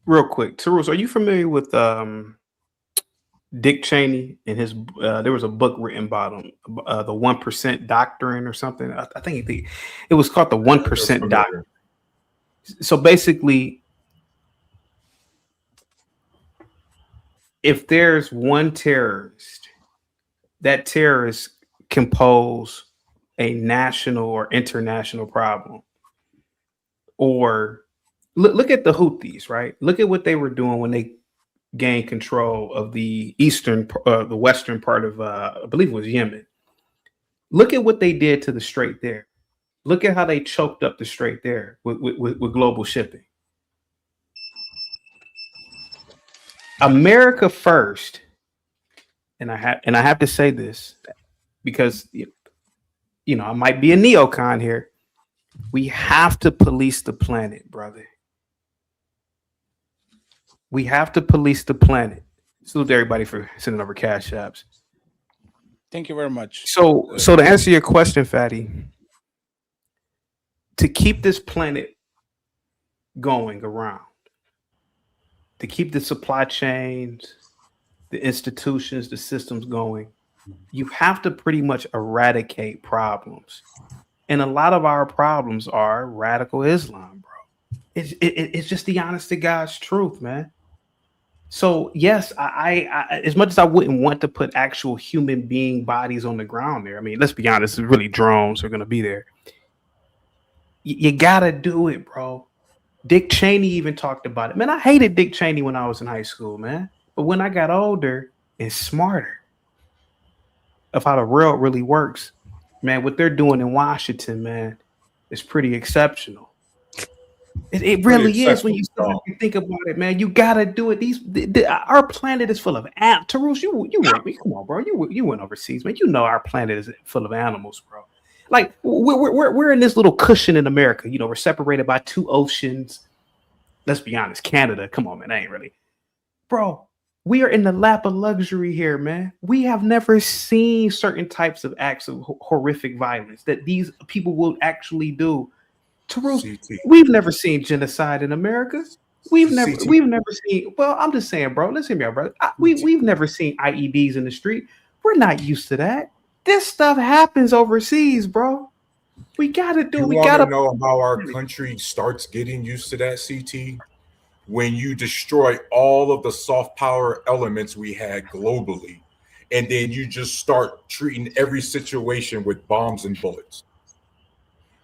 Real quick, Tarus, are you familiar with Dick Cheney and his? There was a book written about him, the 1% Doctrine or something. I think it was called the 1% Doctrine. So basically, if there's one terrorist, that terrorist can pose a national or international problem. Or look at the Houthis, right? Look at what they were doing when they gained control of the the western part of, I believe it was Yemen. Look at what they did to the Strait there. Look at how they choked up the Strait there with global shipping. America first, and I have to say this because I might be a neocon here. We have to police the planet, brother. We have to police the planet. Salute to everybody for sending over cash apps. Thank you very much. So to answer your question, Fatty, to keep this planet going around, to keep the supply chains, the institutions, the systems going, you have to pretty much eradicate problems. And a lot of our problems are radical Islam, bro. It's just the honest to God's truth, man. So yes, I as much as I wouldn't want to put actual human being bodies on the ground there. I mean, let's be honest, it's really drones are going to be there. You got to do it, bro. Dick Cheney even talked about it. Man, I hated Dick Cheney when I was in high school, man. But when I got older and smarter of how the world really works, man, what they're doing in Washington, man, is pretty exceptional. It really is when you start to think about it, man. You gotta do it. Our planet is full of Tarus, you went, come on, bro. You went overseas, man. You know our planet is full of animals, bro. Like we're in this little cushion in America. We're separated by 2 oceans. Let's be honest, Canada. Come on, man. That ain't really, bro. We are in the lap of luxury here, man. We have never seen certain types of acts of horrific violence that these people will actually do. Tarus, we've never seen genocide in America. We've never seen. Well, I'm just saying, bro. Listen to me, bro. We've never seen IEDs in the street. We're not used to that. This stuff happens overseas, bro. We gotta do. We gotta know how our country starts getting used to that, CT. When you destroy all of the soft power elements we had globally, and then you just start treating every situation with bombs and bullets.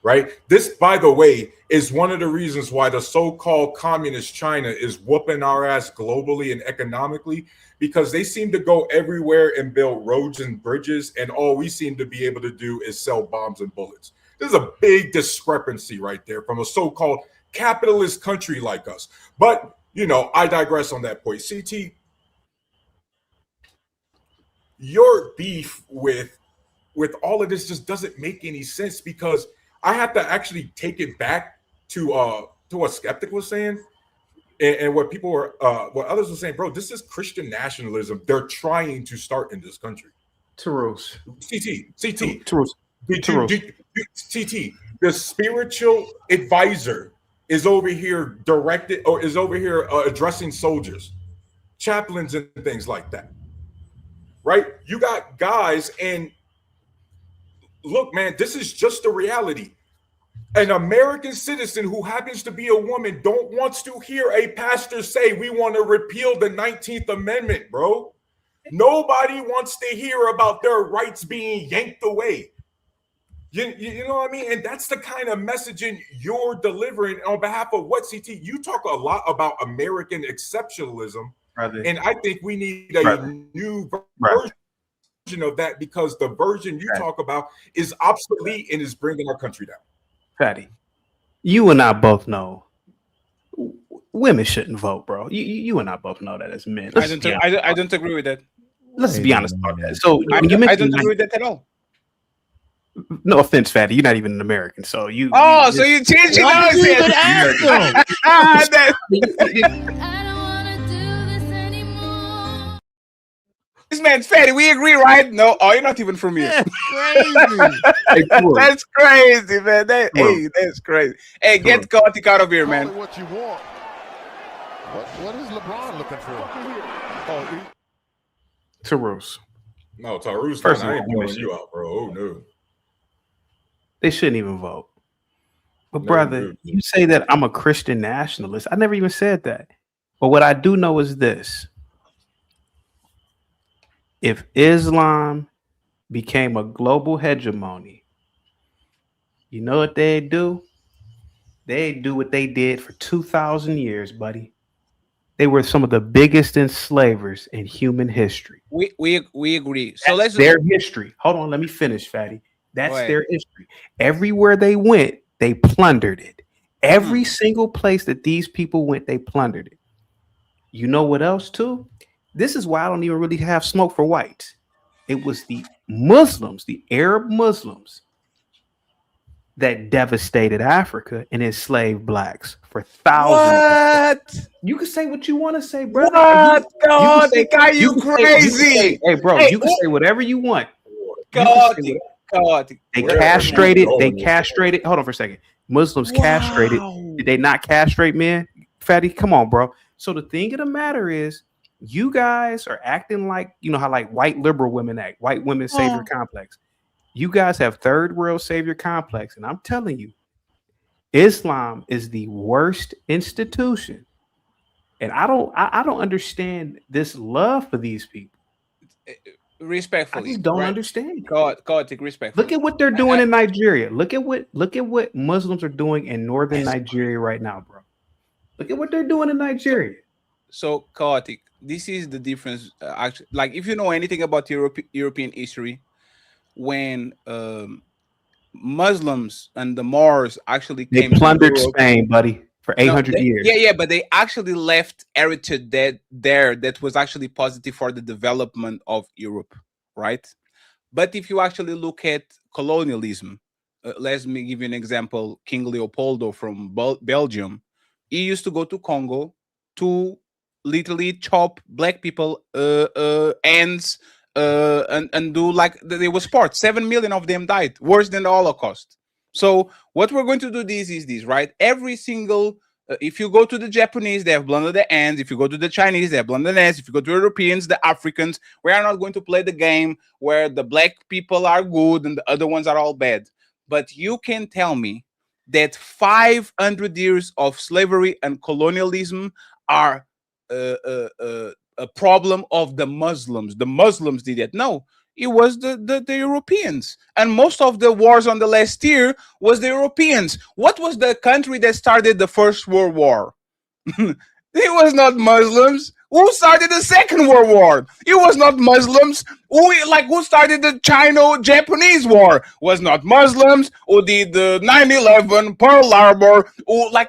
Right? This, by the way, is one of the reasons why the so-called communist China is whooping our ass globally and economically, because they seem to go everywhere and build roads and bridges, and all we seem to be able to do is sell bombs and bullets. There's a big discrepancy right there from a so-called capitalist country like us. But, I digress on that point. CT, your beef with all of this just doesn't make any sense, because I have to actually take it back to what Skeptic was saying, and what people were, what others were saying. Bro, this is Christian nationalism. They're trying to start in this country. Tarus. CT. Tarus. CT. The spiritual advisor is over here addressing soldiers, chaplains, and things like that. Right? You got guys, and look, man, this is just the reality. An American citizen who happens to be a woman wants to hear a pastor say we want to repeal the 19th Amendment, bro. Nobody wants to hear about their rights being yanked away. You know what I mean? And that's the kind of messaging you're delivering on behalf of what, CT? You talk a lot about American exceptionalism, brother. And I think we need a new version of that, because the version you talk about is obsolete and is bringing our country down. Fatty, you and I both know women shouldn't vote, bro. You and I both know that as men. I don't agree with that. Let's be honest about that. So I don't agree with that at all. No offense, Fatty. You're not even an American, so you. Oh, so you changed it Why now? did you even ask him? This man's fatty. We agree, right? No. Oh, you're not even from here. That's crazy. That's crazy, man. Hey, that's crazy. Hey, get Kartik out of here, man. What you want? What is LeBron looking for? Oh, Tarus. No, Tarus. First I of all, ain't calling you out, bro. Oh no. They shouldn't even vote. But No, brother, dude. you say that I'm a Christian nationalist. I never even said that. But what I do know is this. If Islam became a global hegemony, you know what they'd do? They'd do what they did for 2,000 years, buddy. They were some of the biggest enslavers in human history. We agree. So That's let's their history. Hold on, let me finish, Fatty. That's Go ahead. their history. Everywhere they went, they plundered it. Every single place that these people went, they plundered it. You know what else, too? This is why I don't even really have smoke for whites. It was the Muslims, the Arab Muslims, that devastated Africa and enslaved blacks for thousands. What? You can say what you want to say, brother. What? God, say- they got you can say- crazy. hey, bro, Hey, you can say whatever you want. God, God. They castrated. Hold on for a second. Muslims castrated. Did they not castrate men? Fatty, come on, bro. So the thing of the matter is, you guys are acting like, you know how like white liberal women act, white women savior complex. You guys have third world savior complex, and I'm telling you, Islam is the worst institution. And I don't understand this love for these people. Respectfully, I just don't understand. God, take respectfully. Look at what they're doing in Nigeria. Look at what Muslims are doing in northern Nigeria right now, bro. Look at what they're doing in Nigeria. So chaotic. This is the difference. Actually, like if you know anything about European history, when Muslims and the Moors actually They came plundered to Europe, Spain, buddy, for 800 years. Yeah, but they actually left heritage that was actually positive for the development of Europe, right? But if you actually look at colonialism, let me give you an example. King Leopoldo from Belgium, he used to go to Congo to literally chop black people hands and do like there was sports. 7 million of them died, worse than the Holocaust. So what we're going to do is this, right? Every single if you go to the Japanese, they have blunted the hands. If you go to the Chinese, they have blunted the hands. If you go to Europeans, the Africans, we are not going to play the game where the black people are good and the other ones are all bad. But you can tell me that 500 years of slavery and colonialism are a problem of the Muslims. The Muslims did it. No, it was the Europeans. And most of the wars on the last year was the Europeans. What was the country that started the First World War? It was not Muslims. Who started the Second World War? It was not Muslims. Who started the Chino-Japanese War? Was not Muslims. Who did the 9/11, Pearl Harbor?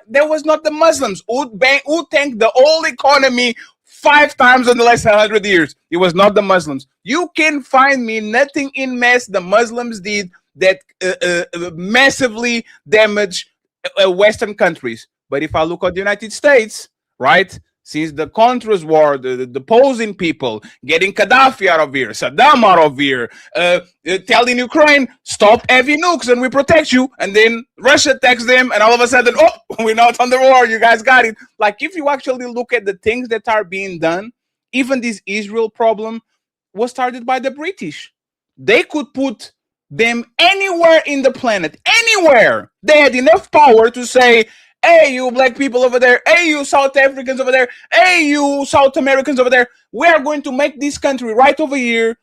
That was not the Muslims. Who tanked the whole economy 5 times in the last 100 years? It was not the Muslims. You can find me nothing in mass the Muslims did that massively damaged Western countries. But if I look at the United States, right, since the Contras war, the posing people, getting Gaddafi out of here, Saddam out of here, telling Ukraine, stop having nukes and we protect you, and then Russia attacks them, and all of a sudden, oh, we're not on the war, you guys got it. Like, if you actually look at the things that are being done, even this Israel problem was started by the British. They could put them anywhere in the planet, anywhere. They had enough power to say, hey, you black people over there. Hey, you South Africans over there. Hey, you South Americans over there. We are going to make this country right over here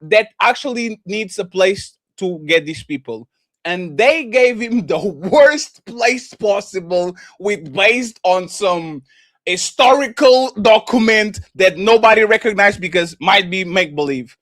that actually needs a place to get these people. And they gave him the worst place possible based on some historical document that nobody recognized because might be make-believe.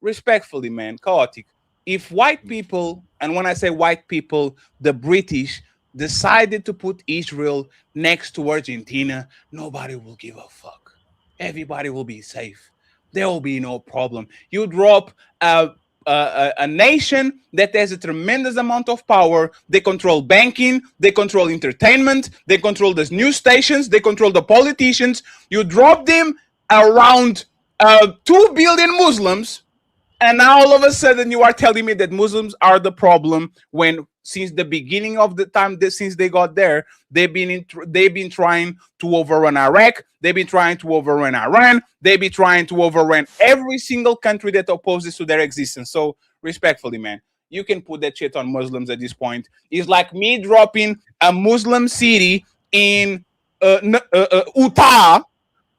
Respectfully, man, chaotic. If white people, and when I say white people, the British, decided to put Israel next to Argentina, nobody will give a fuck. Everybody will be safe. There will be no problem. You drop a a nation that has a tremendous amount of power. They control banking, they control entertainment, they control the news stations, they control the politicians. You drop them around 2 billion Muslims, and now all of a sudden you are telling me that Muslims are the problem, when since the beginning of the time since they got there, they've been trying to overrun Iraq, they've been trying to overrun Iran, they've been trying to overrun every single country that opposes to their existence. So respectfully, man, you can put that shit on Muslims at this point. It's like me dropping a Muslim city in Utah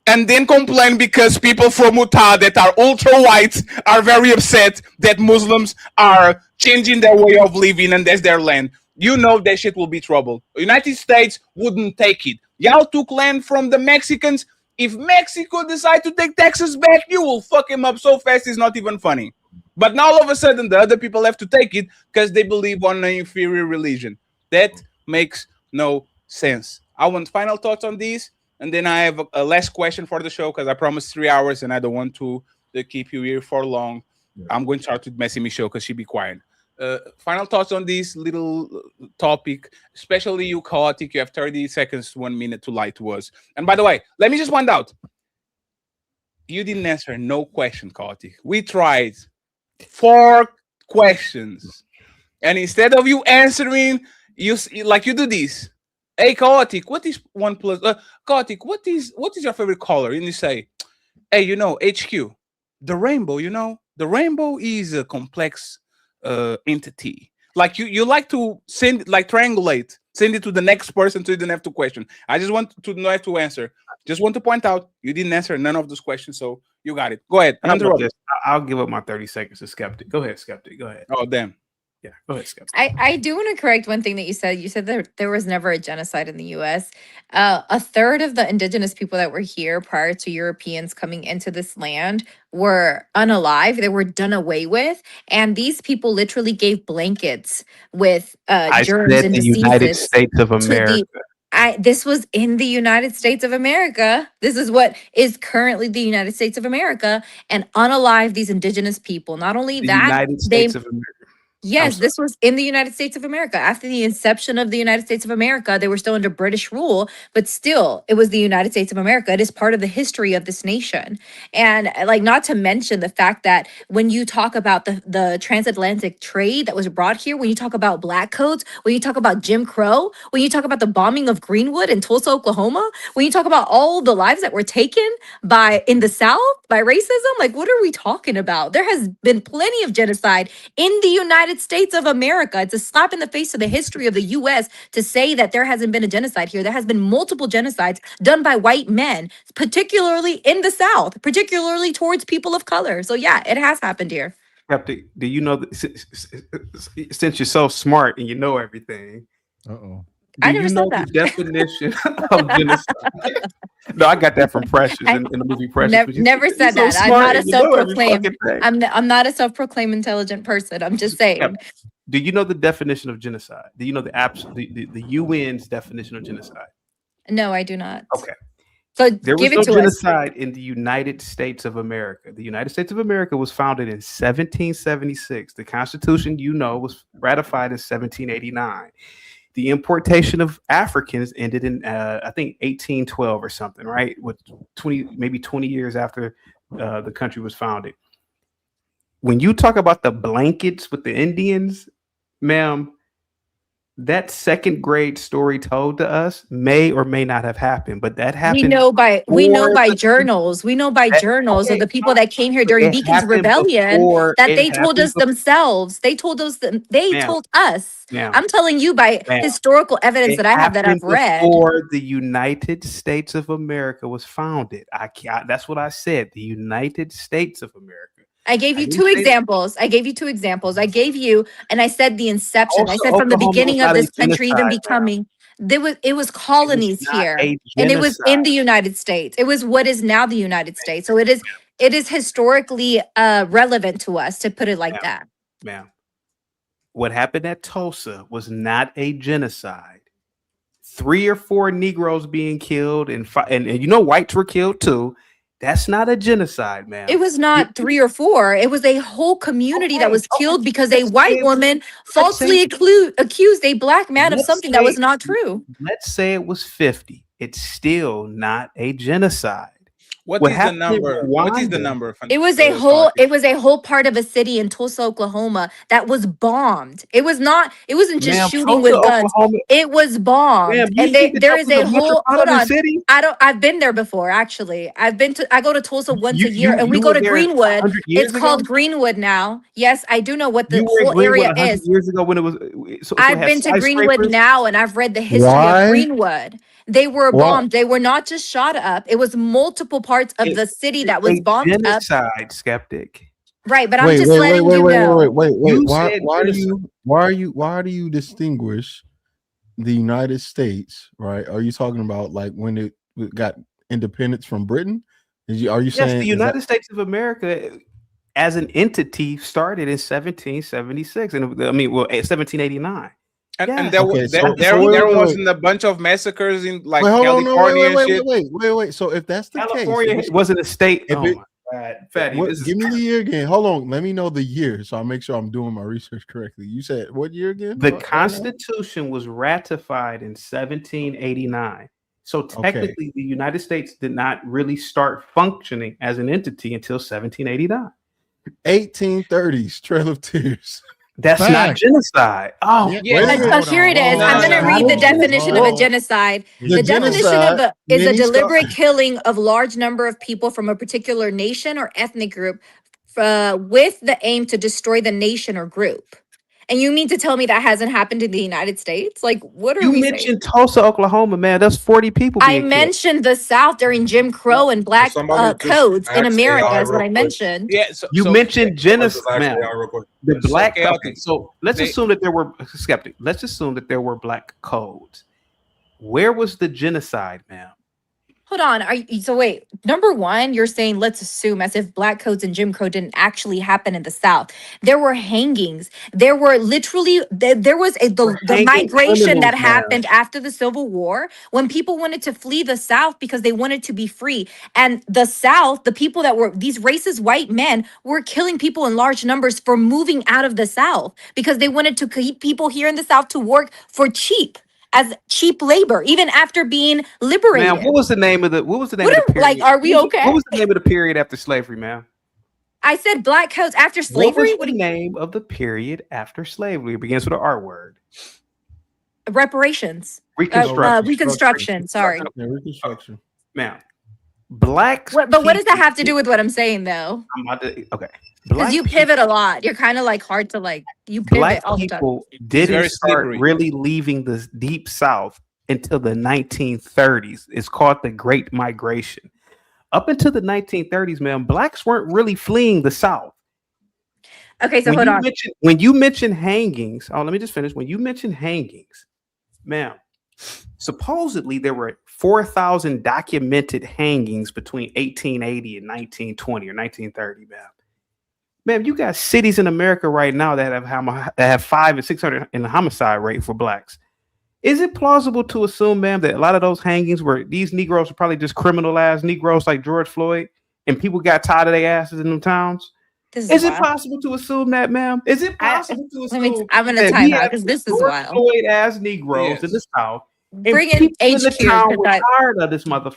and then complain because people from Utah that are ultra white are very upset that Muslims are changing their way of living and that's their land. You know that shit will be trouble. The United States wouldn't take it. Y'all took land from the Mexicans. If Mexico decide to take Texas back, you will fuck him up so fast it's not even funny. But now all of a sudden the other people have to take it because they believe on an inferior religion. That makes no sense. I want final thoughts on these. And then I have a last question for the show because I promised 3 hours and I don't want to keep you here for long. Yeah. I'm going to start with Messy Michelle because she be quiet. Final thoughts on this little topic, especially you, Chaotic. You have 30 seconds to 1 minute to lie to us. And by the way, let me just point out, you didn't answer no question, Chaotic. We tried 4 questions. And instead of you answering, you do this. Hey, Chaotic, what is 1 plus? Chaotic, what is your favorite color? And you say, hey, HQ, the rainbow. The rainbow is a complex entity. Like you like to triangulate, send it to the next person so you don't have to question. I just want to know have to answer. Just want to point out you didn't answer none of those questions, so you got it. Go ahead. I'll give up my 30 seconds to Skeptic. Go ahead, Skeptic. Go ahead. Oh, damn. Yeah, go ahead, Skeptic. I do want to correct one thing that you said. You said that there was never a genocide in the U.S. A third of the indigenous people that were here prior to Europeans coming into this land were unalive. They were done away with. And these people literally gave blankets with germs and diseases. United States of America. This was in the United States of America. This is what is currently the United States of America, and unalive these indigenous people. Not only that, United States of America. Yes, this was in the United States of America. After the inception of the United States of America, they were still under British rule, but still, it was the United States of America. It is part of the history of this nation. And not to mention the fact that when you talk about the transatlantic trade that was brought here, when you talk about black codes, when you talk about Jim Crow, when you talk about the bombing of Greenwood in Tulsa, Oklahoma, when you talk about all the lives that were taken in the South by racism, what are we talking about? There has been plenty of genocide in the United States of America. It's a slap in the face of the history of the U.S. to say that there hasn't been a genocide here. There has been multiple genocides done by white men, particularly in the South, particularly towards people of color. So yeah, it has happened here. Skeptic, do you know that since you're so smart and you know everything? I never said the definition of genocide? No, I got that from Precious in the movie Precious. Never said that. I'm not a self-proclaimed. I'm not a self-proclaimed intelligent person. I'm just saying. Do you know the definition of genocide? Do you know the UN's definition of genocide? No, I do not. Okay. So there give was it no to genocide us. in the United States of America. The United States of America was founded in 1776. The Constitution, was ratified in 1789. The importation of Africans ended in, I think, 1812 or something, right? With 20 years after the country was founded. When you talk about the blankets with the Indians, ma'am, that second grade story told to us may or may not have happened, but that happened. We know by journals. We know by journals of the people that came here during Beacon's Rebellion that they told us themselves. They told us they told us. I'm telling you by historical evidence that I have that I've read. Before the United States of America was founded. That's what I said. The United States of America. I gave you 2 examples. I gave you, and I said the inception. I said from the beginning of this country even becoming, it was colonies here, and it was in the United States. It was what is now the United States. So it is historically relevant to us to put it like that. Ma'am, what happened at Tulsa was not a genocide. 3 or 4 Negroes being killed, and whites were killed too. That's not a genocide, ma'am. It was not 3 or 4. It was a whole community that was killed because a Let's white say- woman let's say- falsely accused a black man of Let's something that was say- not true. Let's say it was 50. It's still not a genocide. What is the happened in number? What is the Rwanda- number? It was a whole part of a city in Tulsa, Oklahoma that was bombed. It wasn't just Ma'am, shooting Tulsa, with guns. Oklahoma- It was bombed. Ma'am, you And think that there that is was a a whole hold metropolitan on. city? I've been there before, actually. I go to Tulsa once a year, and we you go were to there Greenwood. 100 years It's called ago? Greenwood now. Yes, I do know what the You were in whole Greenwood area 100 is. years ago when it was. So it I've had been to Greenwood skyscrapers? now, and I've read the history Why? of Greenwood. They were Why? bombed. They were not just shot up. It was multiple parts of the city that was A bombed up. genocide, skeptic. Right, but I'm Wait, just wait, wait, letting wait, you wait, know. wait, wait, wait. You Why, said why do you distinguish the United States? Right? Are you talking about like when it got independence from Britain? Are you Yes, saying the United States of America, as an entity, started in 1776, and 1789. And there, Okay, so there wait. wasn't a bunch of massacres in like Wait, hold on, California no, and shit. wait. So if that's the California case, wasn't a state. if Oh it- my God, Fatty, what, this is give me the year again. Hold on, let me know the year so I make sure I'm doing my research correctly. You said what year again? the Constitution was ratified in 1789. So technically, the United States did not really start functioning as an entity until 1789. 1830s, Trail of Tears. That's not genocide. Oh, Here it is. I'm going to read the definition of a genocide. The The definition genocide, is a many deliberate killing of large number of people from a particular nation or ethnic group with the aim to destroy the nation or group. And you mean to tell me that hasn't happened in the United States? Like, what are You we mentioned Tulsa, Oklahoma, man. That's 40 people. I being killed. mentioned the South during Jim Crow and black somebody just codes in ask America AI is what real I quick. mentioned. Yeah, You mentioned genocide, Just man. ask AI real quick. The black. okay. Okay, so let's assume that there were skeptic. Let's assume that there were black codes. Where was the genocide, ma'am? Hold on. So wait, number one, you're saying let's assume as if black codes and Jim Crow didn't actually happen in the South. There were hangings. There were literally there was the hanging migration that criminals, happened after the Civil War when people wanted to flee the South because they wanted to be free. And the South, the people that were these racist white men were killing people in large numbers for moving out of the South because they wanted to keep people here in the South to work for cheap. As cheap labor, even after being liberated. Ma'am, what was the name of the period? Like, are we okay? What was the name of the period after slavery, ma'am? I said black codes after slavery. What was the name of the period after slavery? It begins with an R word. Reparations. Reconstruction. Reconstruction. Sorry. Reconstruction. Ma'am, blacks. But what does that have to do with what I'm saying, though? Okay. Because you pivot a lot. You're kind of like hard to like. You pivot Black all the time. people didn't very start slippery. really leaving the deep South until the 1930s. It's called the Great Migration. Up until the 1930s, man, blacks weren't really fleeing the South. Okay, so hold on. When you mention hangings, let me just finish. When you mention hangings, ma'am, supposedly there were 4,000 documented hangings between 1880 and 1920 or 1930, ma'am. Ma'am, you got cities in America right now that have 500 and 600 in the homicide rate for blacks. Is it plausible to assume, ma'am, that a lot of those hangings were these Negroes were probably just criminal ass Negroes like George Floyd, and people got tired of their asses in them towns? Is it possible to assume that, ma'am? Is it possible to assume? I'm gonna that time we out have because this is George wild. Floyd ass Negroes in the South. Bring and in people in the HQ, town 'cause were I- tired of this mother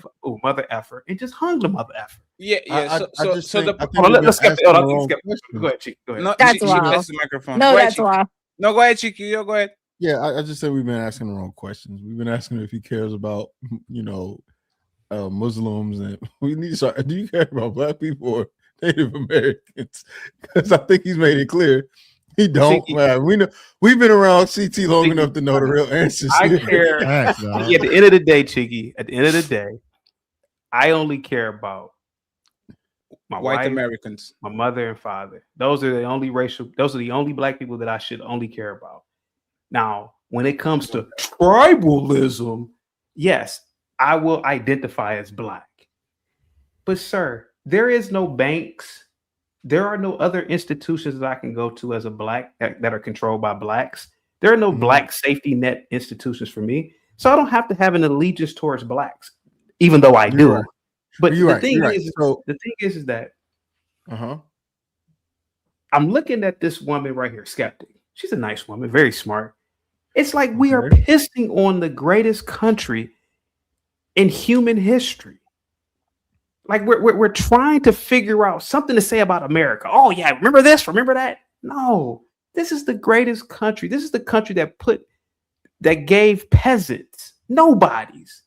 effer and just hung the mother effer. Yeah. I just So think- the I think Hold on, we've let's been skip it. asking Hold the on, wrong skip it. questions. Go ahead, Chief. Go ahead. No, That's she wild. missed the microphone. No, Go ahead, that's Chief. wild. No, go ahead, Chief. You go ahead. Yeah, I just said we've been asking the wrong questions. We've been asking if he cares about, Muslims, and we need to start. Do you care about black people or Native Americans? Because I think he's made it clear he don't. Man, we know we've been around CT long enough to know the real answers. I care. At the end of the day, Chiggy, at the end of the day, I only care about my White wife, Americans. my mother and father. Those are the only only black people that I should only care about. Now, when it comes to tribalism, yes, I will identify as black. But sir, there is no banks. There are no other institutions that I can go to as a black that are controlled by blacks. There are no black safety net institutions for me. So I don't have to have an allegiance towards blacks, even though I do. But You're the right. thing You're right. is, So, the thing is that uh-huh. I'm looking at this woman right here, Skeptic. She's a nice woman, very smart. It's like we are pissing on the greatest country in human history. Like we're trying to figure out something to say about America. Oh yeah, remember this, remember that? No, this is the greatest country. This is the country that gave peasants, nobodies,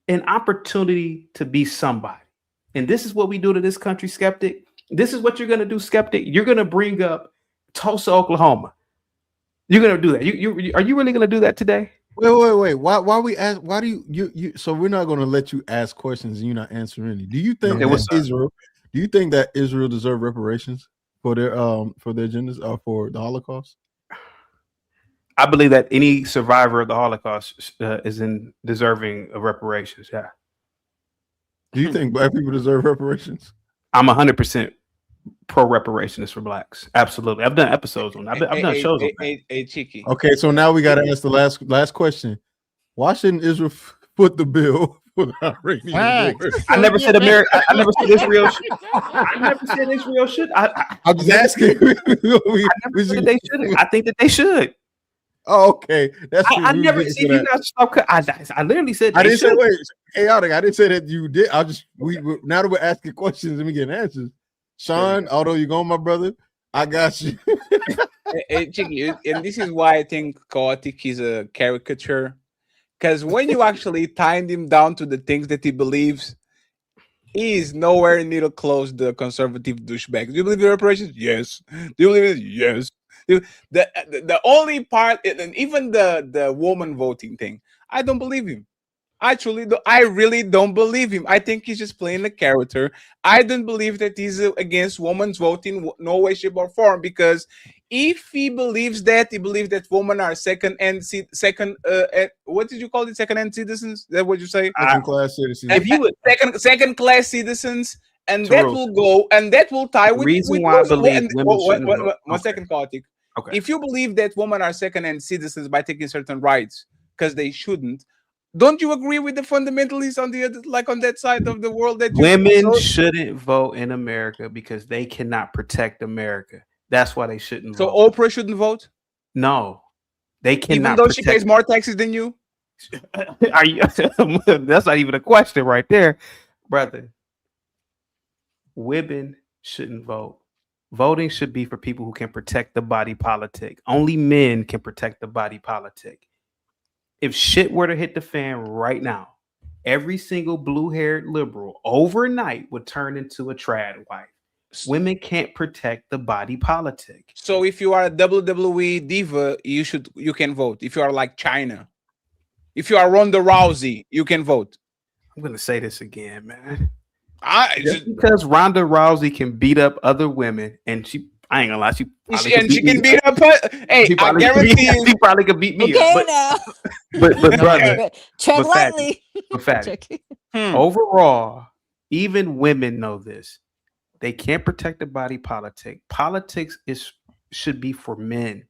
an opportunity to be somebody. And this is what we do to this country, Skeptic. This is what you're gonna do, Skeptic. You're gonna bring up Tulsa, Oklahoma. You're gonna do that. Are you really gonna do that today? Wait. Why we ask? Why do you? So we're not going to let you ask questions and you're not answering any. Do you think that Israel? Do you think that Israel deserve reparations for their agendas or for the Holocaust? I believe that any survivor of the Holocaust is deserving of reparations. Yeah. Do you think black people deserve reparations? I'm 100% pro reparationist for blacks. Absolutely. I've done episodes on that. I've done shows on that. Cheeky. Okay, so now we got to ask the last question. Why shouldn't Israel foot the bill for the Iranian war? I never said America. I never said Israel. I never said Israel should. I'm just asking. I never said they shouldn't. I think that they should. Oh, okay. That's I never see you guys stop. I literally said I didn't say should. wait, chaotic. I didn't say that you did. I just now that we're asking questions and we getting answers. Sean, although you're going, my brother, I got you. Chicky, and this is why I think Chaotic is a caricature. Because when you actually tied him down to the things that he believes, he is nowhere near close the conservative douchebag. Do you believe in reparations? Yes. Do you believe in it? Yes. The only part, and even the woman voting thing, I don't believe him. I really don't believe him. I think he's just playing a character. I don't believe that he's against women's voting, no way, shape, or form. Because if he believes that women are what did you call it? Second-hand citizens? Is that what you say? Second-class citizens. If you second-class citizens, and that will go, and that will tie with. Reason why I believe women shouldn't vote. One second, Chaotic. Okay. If you believe that women are second-hand citizens by taking certain rights because they shouldn't, don't you agree with the fundamentalists on the other, like on that side of the world that women shouldn't vote in America because they cannot protect America? That's why they shouldn't vote. So Oprah shouldn't vote? No, they cannot. Even though she pays more taxes than you? Are you? That's not even a question right there, brother. Women shouldn't vote. Voting should be for people who can protect the body politic. Only men can protect the body politic. If shit were to hit the fan right now, every single blue-haired liberal overnight would turn into a trad wife. Women can't protect the body politic. So if you are a WWE diva, you can vote. If you are like China, if you are Ronda Rousey, you can vote. I'm gonna say this again, man. Just because Ronda Rousey can beat up other women, and I ain't gonna lie, she can beat up. Hey, I guarantee you, she probably could beat me Okay, up. now. But brother, tread lightly. Overall, even women know this. They can't protect the body politic. Politics should be for men,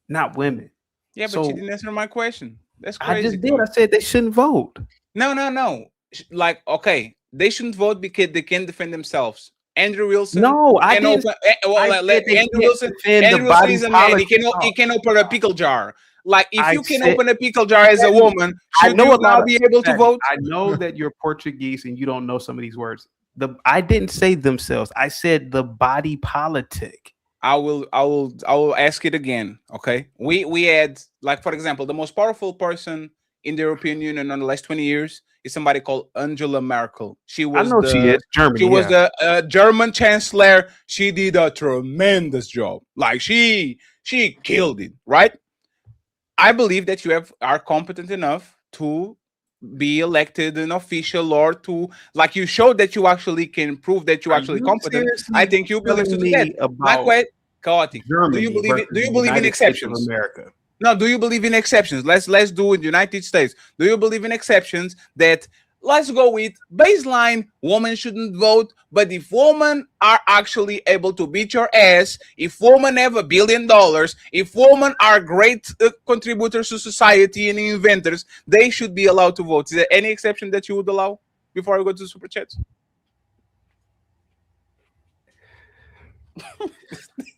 not women. Yeah, but you didn't answer my question. That's crazy. I just did. I said they shouldn't vote. No. Like, okay, they shouldn't vote because they can't defend themselves. Andrew Wilson. No, I didn't. Andrew Wilson is a man. He can open a pickle jar. Like, if you can open a pickle jar as a woman, should you now be able to vote? I know that you're Portuguese and you don't know some of these words. I didn't say themselves. I said the body politic. I will ask it again. Okay. We had, like, for example, the most powerful person in the European Union in the last 20 years is somebody called Angela Merkel. She was she is Germany. She was the German chancellor. She did a tremendous job. Like, she killed it, right? I believe that you are competent enough to be elected an official, or to, like, you showed that you actually can prove that you're actually competent. I think you believe to do that. Like, Chaotic. Germany, do you believe in exceptions? America. No, do you believe in exceptions? Let's do it in the United States. Do you believe in exceptions that, let's go with baseline, women shouldn't vote, but if women are actually able to beat your ass, if women have $1 billion, if women are great contributors to society and inventors, they should be allowed to vote. Is there any exception that you would allow? before we go to super chats?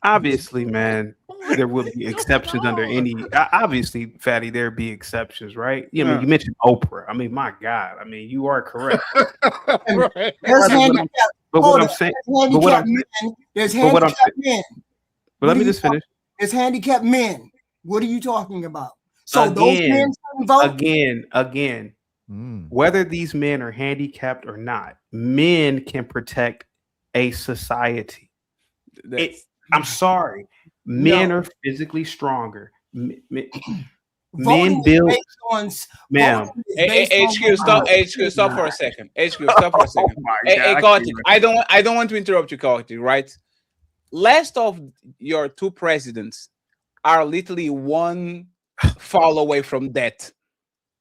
Obviously, man, there will be exceptions under any. Obviously, Fatty, there be exceptions, right? I mean, you mentioned Oprah. I mean, my God. I mean, you are correct. There's handicapped. But what I'm saying, but what I'm There's but what I'm handicapped men. But let me just finish. There's handicapped men. What are you talking about? So those men shouldn't vote? Again, whether these men are handicapped or not, men can protect a society. I'm sorry, men are physically stronger. Men build. Ma'am, HQ, stop for a second. HQ, stop for a second. Hey, Kartik, I don't want to interrupt you, Kartik, right? Last of your two presidents are literally one fall away from death.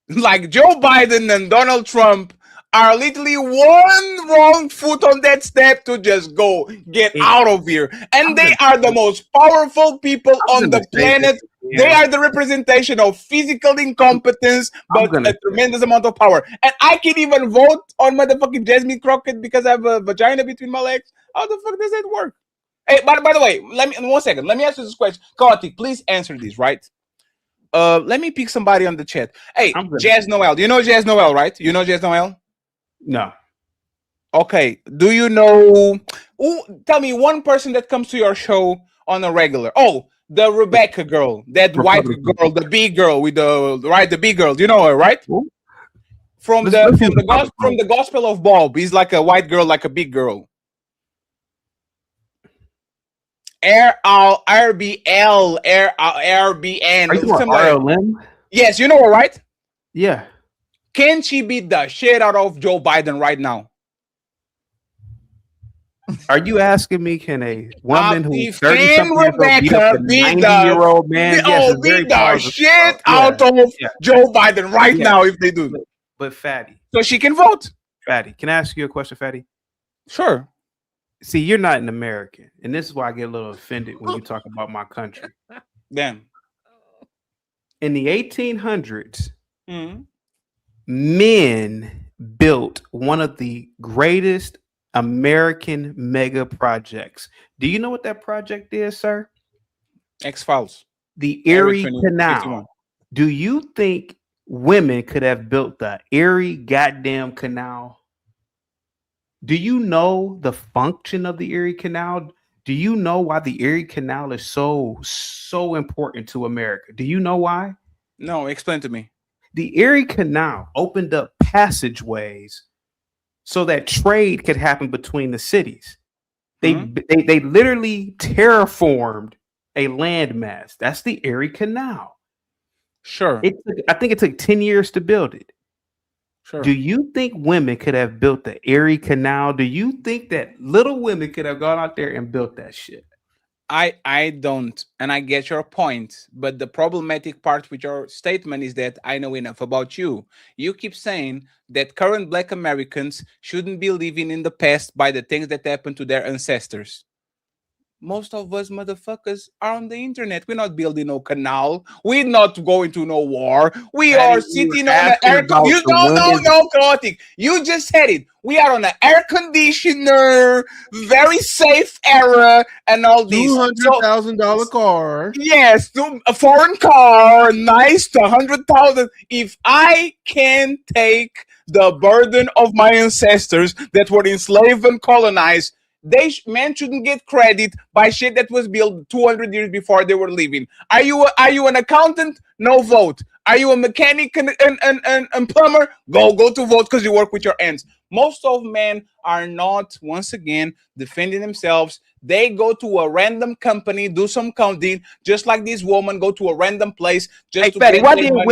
Like Joe Biden and Donald Trump are literally one wrong foot on that step to just go get out of here. And they are the most powerful people on the planet. They are the representation of physical incompetence, but a tremendous amount of power. And I can't even vote on motherfucking Jasmine Crockett because I have a vagina between my legs. How the fuck does that work? Hey, by the way, let me 1 second. Let me ask you this question. Kartik, please answer this, right? Let me pick somebody on the chat. Hey, Jazz Noel. You know Jazz Noel, right? You know Jazz Noel? No. Okay. Do you know? Tell me one person that comes to your show on a regular. Oh, the Rebecca girl, that white girl, the big girl with the big girl. You know her, right? From the Gospel of Bob. He's like a white girl, like a big girl. RBN. Are you RLM? Yes, you know her, right? Yeah. Can she beat the shit out of Joe Biden right now? Are you asking me, can a woman who's 30 can Rebecca beat the 90-year-old man? Yes, beat the shit out of Joe Biden right now if they do? But Fatty. So she can vote. Fatty, can I ask you a question, Fatty? Sure. See, you're not an American, and this is why I get a little offended when you talk about my country. Damn. In the 1800s, men built one of the greatest American mega projects. Do you know what that project is, sir? X-Files. The Erie Canal. Do you think women could have built the Erie goddamn canal? Do you know the function of the Erie Canal? Do you know why the Erie Canal is so important to America? Do you know why? No, explain to me. The Erie Canal opened up passageways so that trade could happen between the cities. They literally terraformed a landmass. That's the Erie Canal. Sure. I think it took 10 years to build it. Sure. Do you think women could have built the Erie Canal? Do you think that little women could have gone out there and built that shit? I don't, and I get your point, but the problematic part with your statement is that I know enough about you. You keep saying that current Black Americans shouldn't be living in the past by the things that happened to their ancestors. Most of us motherfuckers are on the internet. We're not building no canal. We're not going to no war. We are sitting on an air. You no, chaotic. You just said it. We are on an air conditioner, very safe era, and all these $200,000 car. Yes, a foreign car, nice to 100,000. If I can take the burden of my ancestors that were enslaved and colonized, men shouldn't get credit by shit that was built 200 years before they were living. Are you an accountant? No vote. Are you a mechanic and plumber? Go to vote because you work with your hands. Most of men are not, once again, defending themselves. They go to a random company, do some counting, just like this woman go to a random place. Just to Betty, why didn't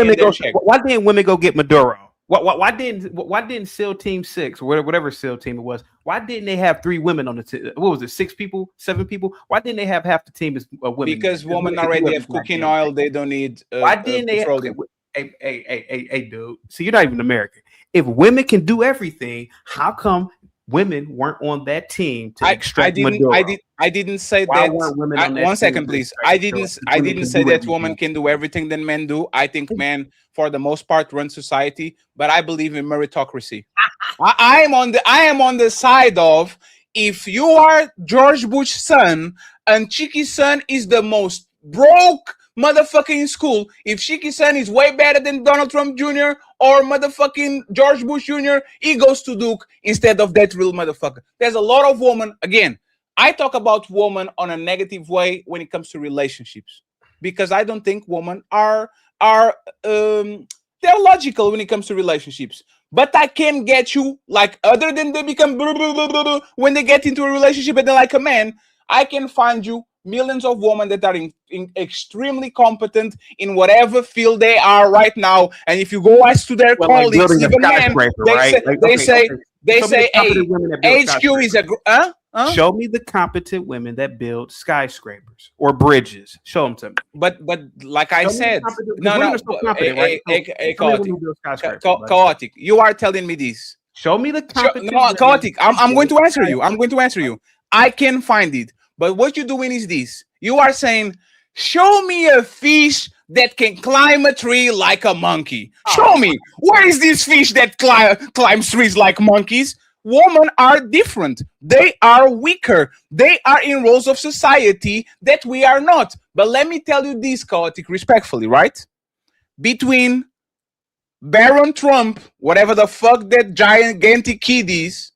women go get Maduro? Why didn't SEAL Team 6 or whatever SEAL team it was? Why didn't they have 3 women on the team? What was it? 6 people, 7 people? Why didn't they have half the team as women? Because women already have cooking oil. They don't need. Why didn't they? Hey, dude. See, you're not even American. If women can do everything, how come women weren't on that team to extract Maduro? I didn't say that. 1 second, please. I didn't say that women can do everything that men do. I think men, for the most part, run society, but I believe in meritocracy. I am on the side of, if you are George Bush's son and Chiqui's son is the most broke motherfucker in school, if Chiqui's son is way better than Donald Trump Jr. or motherfucking George Bush Jr., he goes to Duke instead of that real motherfucker. There's a lot of women. Again, I talk about women on a negative way when it comes to relationships, because I don't think women are they're logical when it comes to relationships. But I can get you, like, other than they become when they get into a relationship and they're like a man, I can find you millions of women that are extremely competent in whatever field they are right now. And if you go ask to their colleagues, building a even men, skyscraper, they right? say, Like, they okay, say, okay. they Show me say, the competent hey, women that build HQ is a Show me the competent women that build skyscrapers or bridges. Show them to me. But like I Show me the said, competent- no, women no, are so competent, right? So, show me women who build skyscrapers, buddy. chaotic. You are telling me this. Show me the competent No, women chaotic. that I'm going to build answer you. I'm going to answer you. I can find it. But what you're doing is this. You are saying, show me a fish that can climb a tree like a monkey. Show me. Where is this fish that climbs trees like monkeys? Women are different. They are weaker. They are in roles of society that we are not. But let me tell you this, chaotic, respectfully, right? Between Baron Trump, whatever the fuck that gigantic kid is,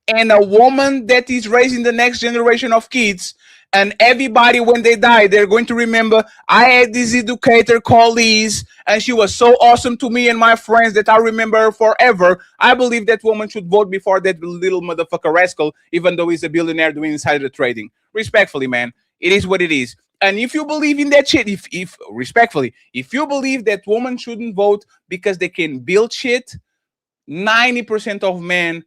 and a woman that is raising the next generation of kids, and everybody, when they die, they're going to remember, I had this educator called Liz, and she was so awesome to me and my friends that I remember her forever. I believe that woman should vote before that little motherfucker rascal, even though he's a billionaire doing insider trading. Respectfully, man, it is what it is. And if you believe in that shit, if respectfully, if you believe that women shouldn't vote because they can build shit, 90% of men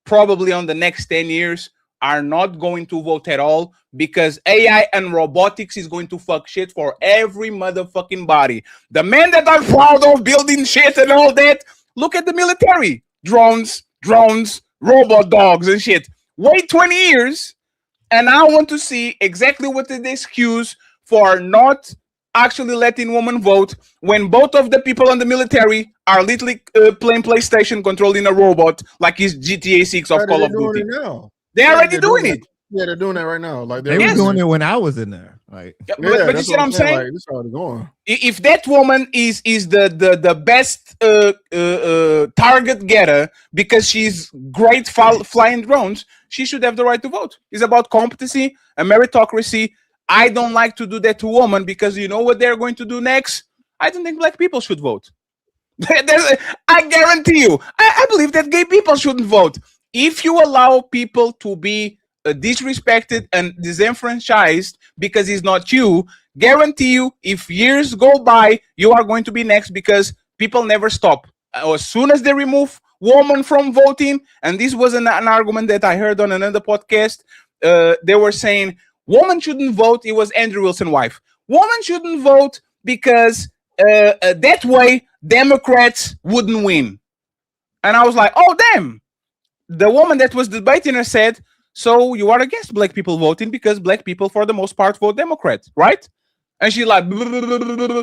probably on the next 10 years are not going to vote at all, because AI and robotics is going to fuck shit for every motherfucking body. The men that are proud of building shit and all that, look at the military. Drones, robot dogs and shit. Wait 20 years, and I want to see exactly what is the excuse for not actually letting women vote when both of the people in the military are literally playing PlayStation controlling a robot like it's GTA 6 of Call of Duty. They're already doing it. Yeah, they're doing that right now. Like they were doing it when I was in there. Like, but you see what I'm saying? Like, this already going. If that woman is the best target getter because she's great flying drones, she should have the right to vote. It's about competency and meritocracy. I don't like to do that to women, because you know what they're going to do next? I don't think black people should vote. I guarantee you. I believe that gay people shouldn't vote. If you allow people to be disrespected and disenfranchised because it's not you, guarantee you, if years go by, you are going to be next, because people never stop. As soon as they remove women from voting, and this was an argument that I heard on another podcast, they were saying women shouldn't vote. It was Andrew Wilson's wife. Women shouldn't vote because that way Democrats wouldn't win. And I was like, oh, damn. The woman that was debating her said, so you are against black people voting because black people, for the most part, vote Democrat, right? And she's like, blah, blah, blah, blah, blah.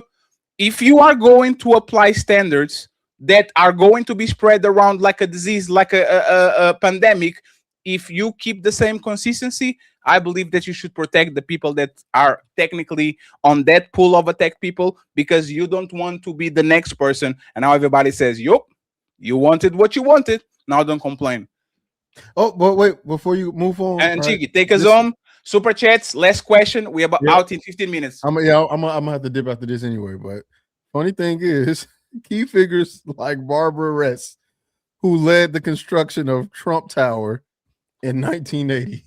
If you are going to apply standards that are going to be spread around like a disease, like a pandemic, if you keep the same consistency, I believe that you should protect the people that are technically on that pool of attacked people, because you don't want to be the next person. And now everybody says, yup, you wanted what you wanted. Now don't complain. Oh, but wait, before you move on. And right, Chigi, take us home. Super chats, last question. We're out in 15 minutes. I'm gonna have to dip after this anyway. But funny thing is, key figures like Barbara Ress, who led the construction of Trump Tower in 1980.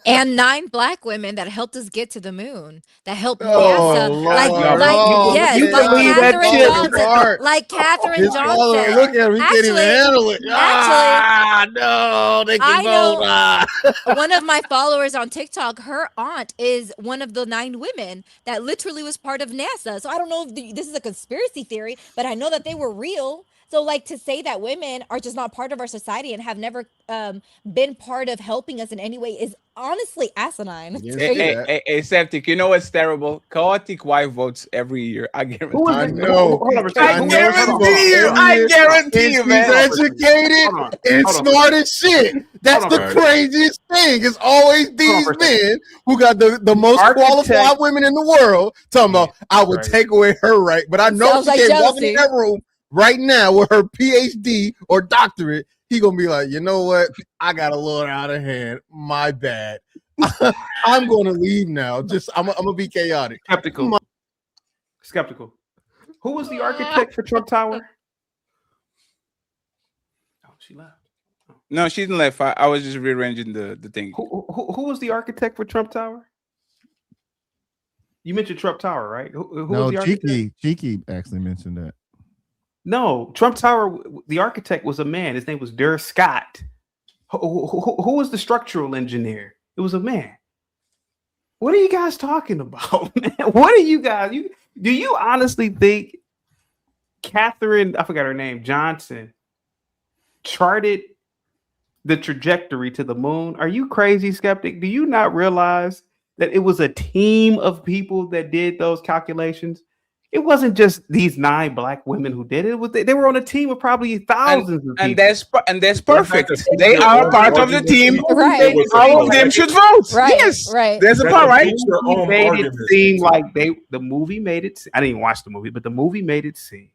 And 9 black women that helped us get to the moon, that helped Oh, NASA, Lord. yes, You like believe that Katherine shit, Johnson, Art. like Katherine His follower, Johnson. look at him, he can't even handle it. No, they I can know vote. one of my followers on TikTok, her aunt is one of the 9 women that literally was part of NASA. So I don't know if this is a conspiracy theory, but I know that they were real. So like to say that women are just not part of our society and have never been part of helping us in any way is honestly asinine. It's crazy. Hey, Septic, you know what's terrible? Chaotic wife votes every year. I guarantee. Who is I it? know. Hold on, I know she votes I every year. guarantee And you, she's man. educated Hold on. and Hold on. smart as shit. That's Hold the on. craziest thing. It's always these for a second. men who got the most architect- qualified women in the world talking about, I would Right. take away her right. But I know Sounds she like can't walk in jealousy. that room right now with her PhD or doctorate. He gonna be like, you know what? I got a little out of hand. My bad. I'm gonna leave now. I'm gonna be chaotic. Skeptical. Who was the architect for Trump Tower? Oh, she left. No, she didn't left. I was just rearranging the thing. Who was the architect for Trump Tower? You mentioned Trump Tower, right? Who No, was the architect? Cheeky actually mentioned that. No, Trump Tower. The architect was a man. His name was Dur Scott. Who was the structural engineer? It was a man. What are you guys talking about, man? What are you guys? Do you honestly think Catherine, I forgot her name, Johnson, charted the trajectory to the moon? Are you crazy, Skeptic? Do you not realize that it was a team of people that did those calculations? It wasn't just these 9 black women who did it. They were on a team of probably thousands of people. And that's perfect. They are part of the team. Right. All of them should vote. Right. Yes. Right. There's a part, right? It made it seem like the movie made it. I didn't even watch the movie, but the movie made it seem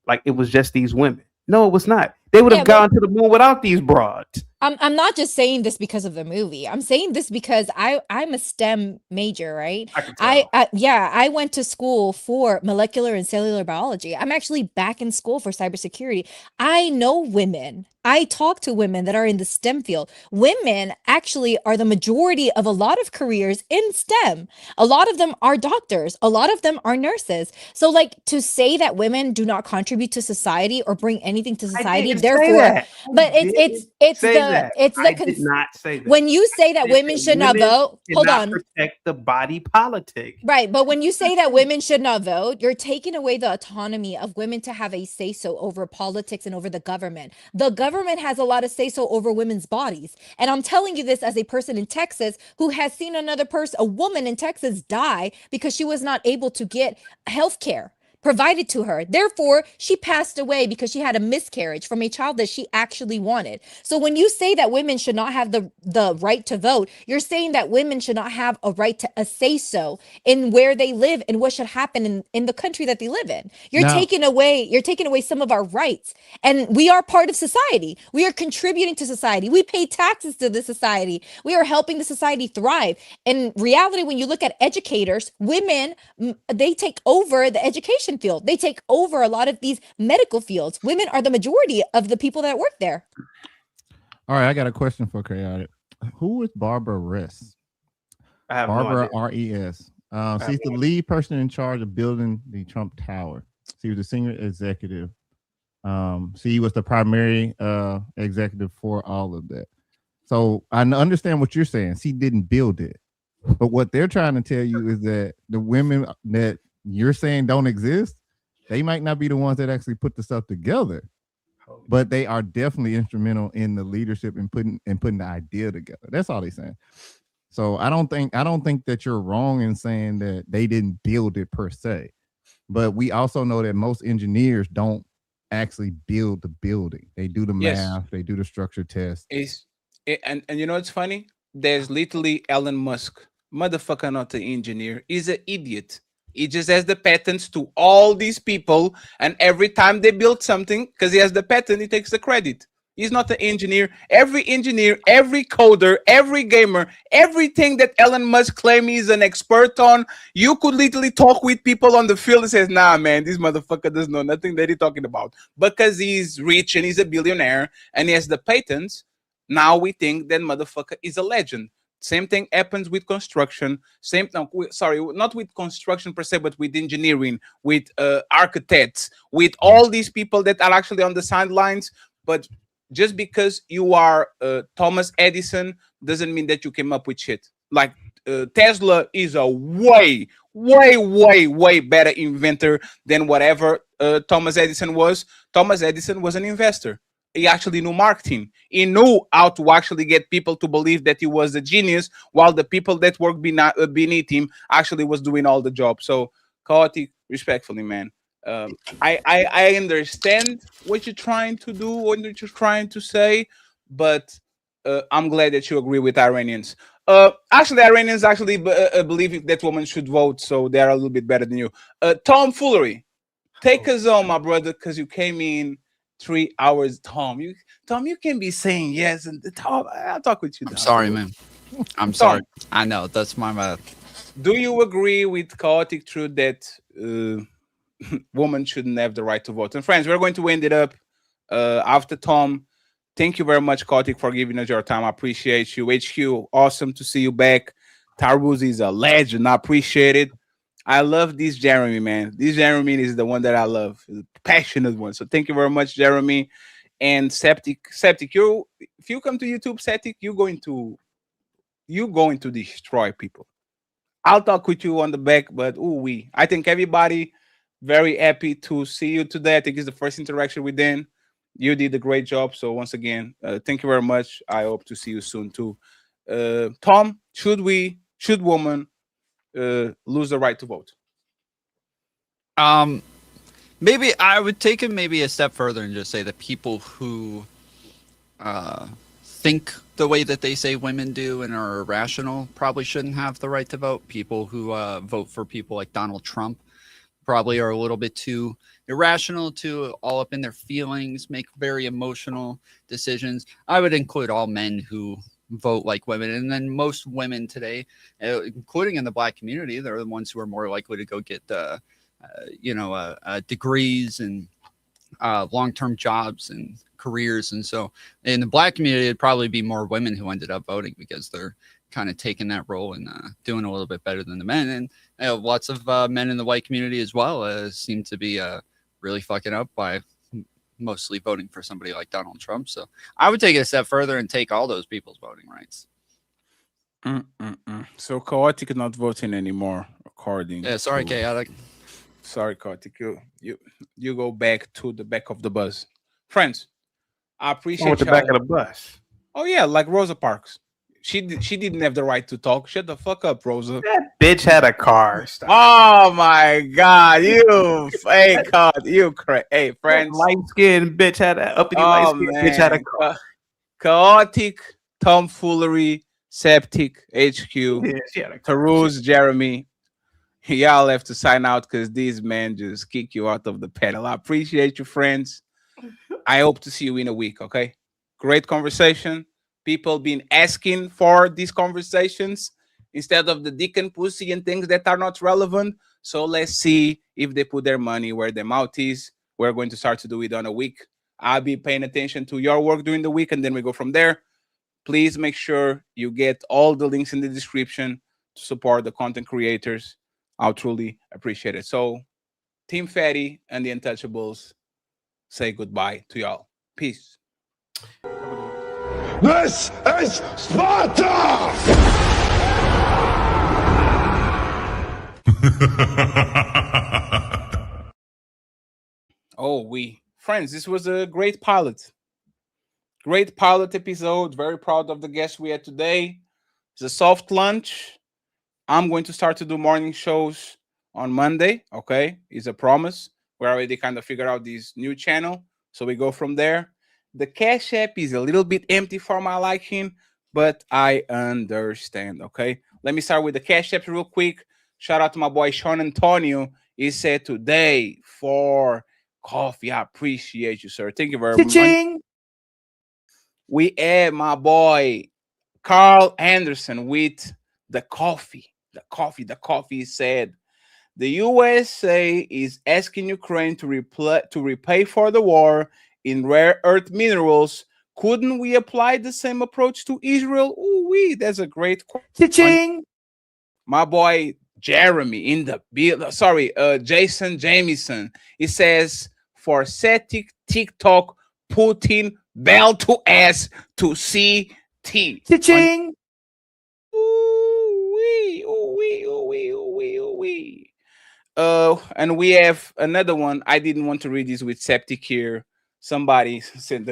like it was just these women. No, it was not. They would have gone to the moon without these broads. I'm not just saying this because of the movie. I'm saying this because I'm a STEM major, right? I went to school for molecular and cellular biology. I'm actually back in school for cybersecurity. I know women. I talk to women that are in the STEM field. Women actually are the majority of a lot of careers in STEM. A lot of them are doctors. A lot of them are nurses. So like to say that women do not contribute to society or bring anything to society, therefore, but it's I did not say that. when you say that women should not vote, hold on. Protect the body politic. Right, but when you say that women should not vote, you're taking away the autonomy of women to have a say-so over politics and over the government. The government has a lot of say-so over women's bodies. And I'm telling you this as a person in Texas who has seen another person, a woman in Texas, die because she was not able to get health care provided to her. Therefore, she passed away because she had a miscarriage from a child that she actually wanted. So when you say that women should not have the right to vote, you're saying that women should not have a right to a say-so in where they live and what should happen in the country that they live in. You're taking away some of our rights. And we are part of society. We are contributing to society. We pay taxes to the society. We are helping the society thrive. In reality, when you look at educators, women, they take over the education field. They take over a lot of these medical fields. Women are the majority of the people that work there. All right, I got a question for Chaotic. Who is Barbara Ress? I have Barbara no idea. Res. She's the lead person in charge of building the Trump Tower. She was a senior executive. She was the primary executive for all of that. So I understand what you're saying. She didn't build it. But what they're trying to tell you is that the women that you're saying don't exist, they might not be the ones that actually put the stuff together, but they are definitely instrumental in the leadership and putting the idea together. That's all they're saying. So I don't think that you're wrong in saying that they didn't build it per se, but we also know that most engineers don't actually build the building. They do the math, they do the structure test. And you know what's funny? There's literally Elon Musk, motherfucker, not an engineer. He's an idiot. He just has the patents to all these people, and every time they build something, because he has the patent, he takes the credit. He's not an engineer. Every engineer, every coder, every gamer, everything that Elon Musk claims he's an expert on, you could literally talk with people on the field and says, nah, man, this motherfucker doesn't know nothing that he's talking about. Because he's rich and he's a billionaire and he has the patents, now we think that motherfucker is a legend. Same thing happens with construction. Not with construction per se, but with engineering, with architects, with all these people that are actually on the sidelines. But just because you are Thomas Edison doesn't mean that you came up with shit. Like Tesla is a way better inventor than whatever Thomas Edison was. Thomas Edison was an investor. He actually knew marketing. He knew how to actually get people to believe that he was a genius, while the people that worked beneath him actually was doing all the job. So, Chaotic, respectfully, man. I understand what you're trying to do, what you're trying to say, but I'm glad that you agree with Iranians. Actually, Iranians actually believe that women should vote, so they are a little bit better than you. Tom Foolery, take us on, my brother, because you came in 3 hours. Tom, you can be saying yes, and Tom, I'll talk with you. I'm sorry, man. I'm sorry. I know that's my bad. Do you agree with Chaotic Truth that women shouldn't have the right to vote? And friends, we're going to end it up after Tom. Thank you very much, Chaotic, for giving us your time. I appreciate you. HQ, awesome to see you back. Tarbuz is a legend. I appreciate it. I love this Jeremy, man. This Jeremy is the one that I love. He's a passionate one. So thank you very much, Jeremy. And Septic, you, if you come to YouTube, Septic, you're going to destroy people. I'll talk with you on the back, but I think everybody very happy to see you today. I think it's the first interaction with Dan. You did a great job. So once again, thank you very much. I hope to see you soon too. Tom, should women lose the right to vote? Maybe I would take it maybe a step further and just say that people who think the way that they say women do and are irrational probably shouldn't have the right to vote. People who vote for people like Donald Trump probably are a little bit too irrational, too all up in their feelings, make very emotional decisions. I would include all men who vote like women, and then most women today, including in the Black community, they're the ones who are more likely to go get degrees and long-term jobs and careers. And so in the Black community, it'd probably be more women who ended up voting because they're kind of taking that role and doing a little bit better than the men. And lots of men in the white community as well seem to be really fucking up by mostly voting for somebody like Donald Trump. So I would take it a step further and take all those people's voting rights. So Chaotic not voting anymore, according. Yeah, sorry, to... Chaotic. Sorry, Chaotic. You go back to the back of the bus, friends. I appreciate with the back of the bus. Oh yeah, like Rosa Parks. She didn't have the right to talk. Shut the fuck up, Rosa. That bitch had a car. Stop. Oh my god, you fake god, you crazy. Hey, friends, light skinned bitch had a uppity light skinned bitch had a car. Chaotic, tomfoolery, Septic, HQ, Taruz, Jeremy. Y'all have to sign out because these men just kick you out of the panel. I appreciate you, friends. I hope to see you in a week. Okay, great conversation. People been asking for these conversations instead of the dick and pussy and things that are not relevant. So let's see if they put their money where their mouth is. We're going to start to do it on a week. I'll be paying attention to your work during the week, and then we go from there. Please make sure you get all the links in the description to support the content creators. I'll truly appreciate it. So Team Fatty and the Untouchables say goodbye to y'all. Peace. This is Sparta! Friends, this was a great pilot. Great pilot episode. Very proud of the guests we had today. It's a soft lunch. I'm going to start to do morning shows on Monday. Okay, it's a promise. We already kind of figured out this new channel, so we go from there. The Cash App is a little bit empty for my liking, but I understand, okay? Let me start with the Cash App real quick. Shout out to my boy Sean Antonio. He said today for coffee. I appreciate you, sir. Thank you very much. We have my boy Carl Anderson with the coffee. The coffee said, the USA is asking Ukraine to repay for the war in rare earth minerals. Couldn't we apply the same approach to Israel? That's a great question. My boy Jeremy in the Jason Jamieson. He says for static TikTok, Putin bell to ass to CT. And we have another one. I didn't want to read this with Septic here. Somebody said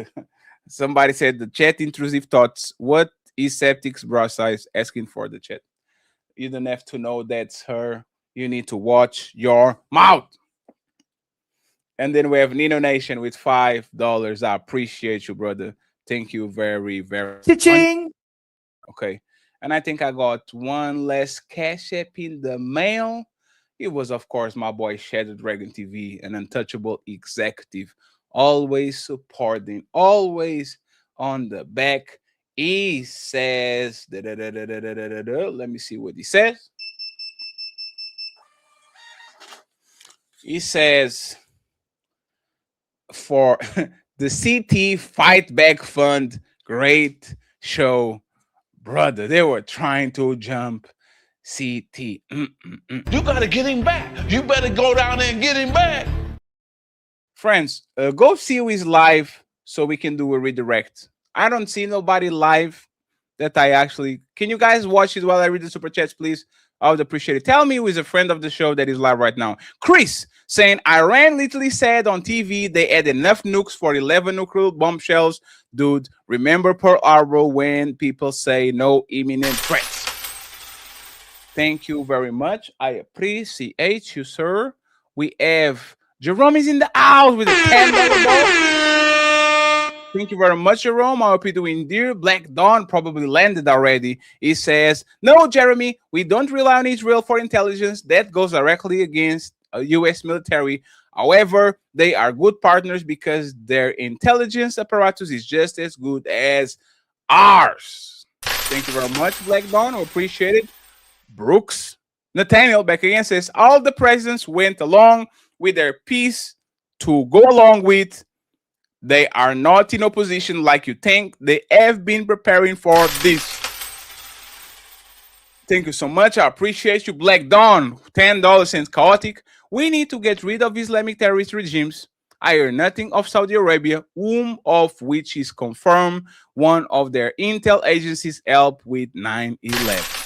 the chat intrusive thoughts. What is Septic's bra size? Asking for the chat. You don't have to know that's her. You need to watch your mouth. And then we have Nino Nation with $5. I appreciate you, brother. Thank you very, very much. Okay. And I think I got one less cash app in the mail. It was, of course, my boy Shadow Dragon TV, an untouchable executive, always supporting, always on the back. He says, let me see what he says. He says, for the CT Fight Back Fund, great show, brother. They were trying to jump CT. You gotta get him back. You better go down there and get him back. Friends, go see who is live so we can do a redirect. I don't see nobody live that I actually... Can you guys watch it while I read the super chats, please? I would appreciate it. Tell me who is a friend of the show that is live right now. Chris saying, Iran literally said on TV they had enough nukes for 11 nuclear bombshells. Dude, remember Pearl Harbor when people say no imminent threats. Thank you very much. I appreciate you, sir. We have Jerome is in the house with a $10 ball. Thank you very much, Jerome. I hope you're doing dear. Black Dawn probably landed already. He says, no, Jeremy, we don't rely on Israel for intelligence. That goes directly against U.S. military. However, they are good partners because their intelligence apparatus is just as good as ours. Thank you very much, Black Dawn. I appreciate it. Brooks. Nathaniel back again says, all the presidents went along with their peace to go along with. They are not in opposition like you think. They have been preparing for this. Thank you so much. I appreciate you. Black Dawn, $10 since chaotic. We need to get rid of Islamic terrorist regimes. I hear nothing of Saudi Arabia, whom of which is confirmed one of their intel agencies helped with 9/11.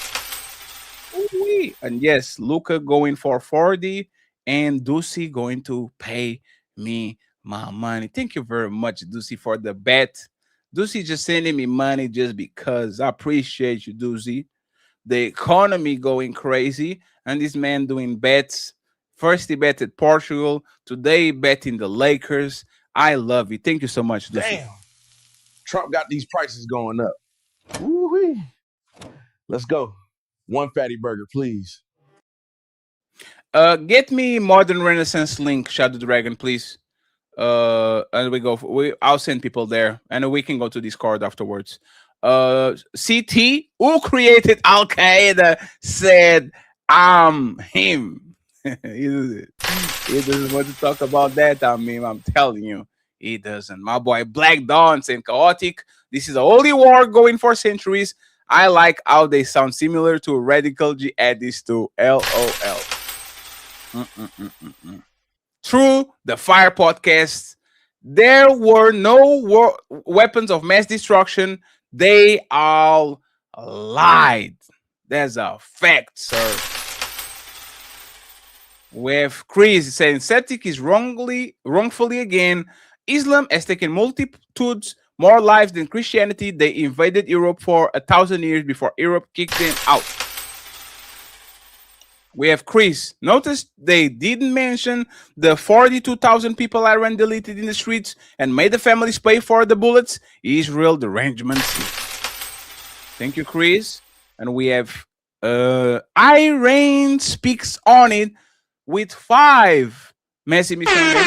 And yes, Luca going for 40 and Ducey going to pay me my money. Thank you very much, Ducey, for the bet. Ducey just sending me money just because. I appreciate you, Ducey. The economy going crazy, and this man doing bets. First he betted Portugal, today betting the Lakers. I love it. Thank you so much, Ducey. Damn. Trump got these prices going up. Woo-wee. Let's go. One fatty burger, please. Get me Modern Renaissance link, Shadow Dragon, please. And we go. I'll send people there, and we can go to Discord afterwards. CT, who created Al Qaeda, said, "I'm him." He doesn't want to talk about that. I mean, I'm telling you, he doesn't. My boy Black Dawn saying chaotic. This is a holy war going for centuries. I like how they sound similar to radical jihadists too. LOL. Through the Fire podcast, there were no weapons of mass destruction. They all lied. That's a fact, sir. With Chris saying Celtic is wrongfully again. Islam has taken multitudes more lives than Christianity. They invaded Europe for 1,000 years before Europe kicked them out. We have Chris. Notice they didn't mention the 42,000 people Iran deleted in the streets and made the families pay for the bullets. Israel derangements. Thank you, Chris. And we have Iran speaks on it with 5 Messi mission members.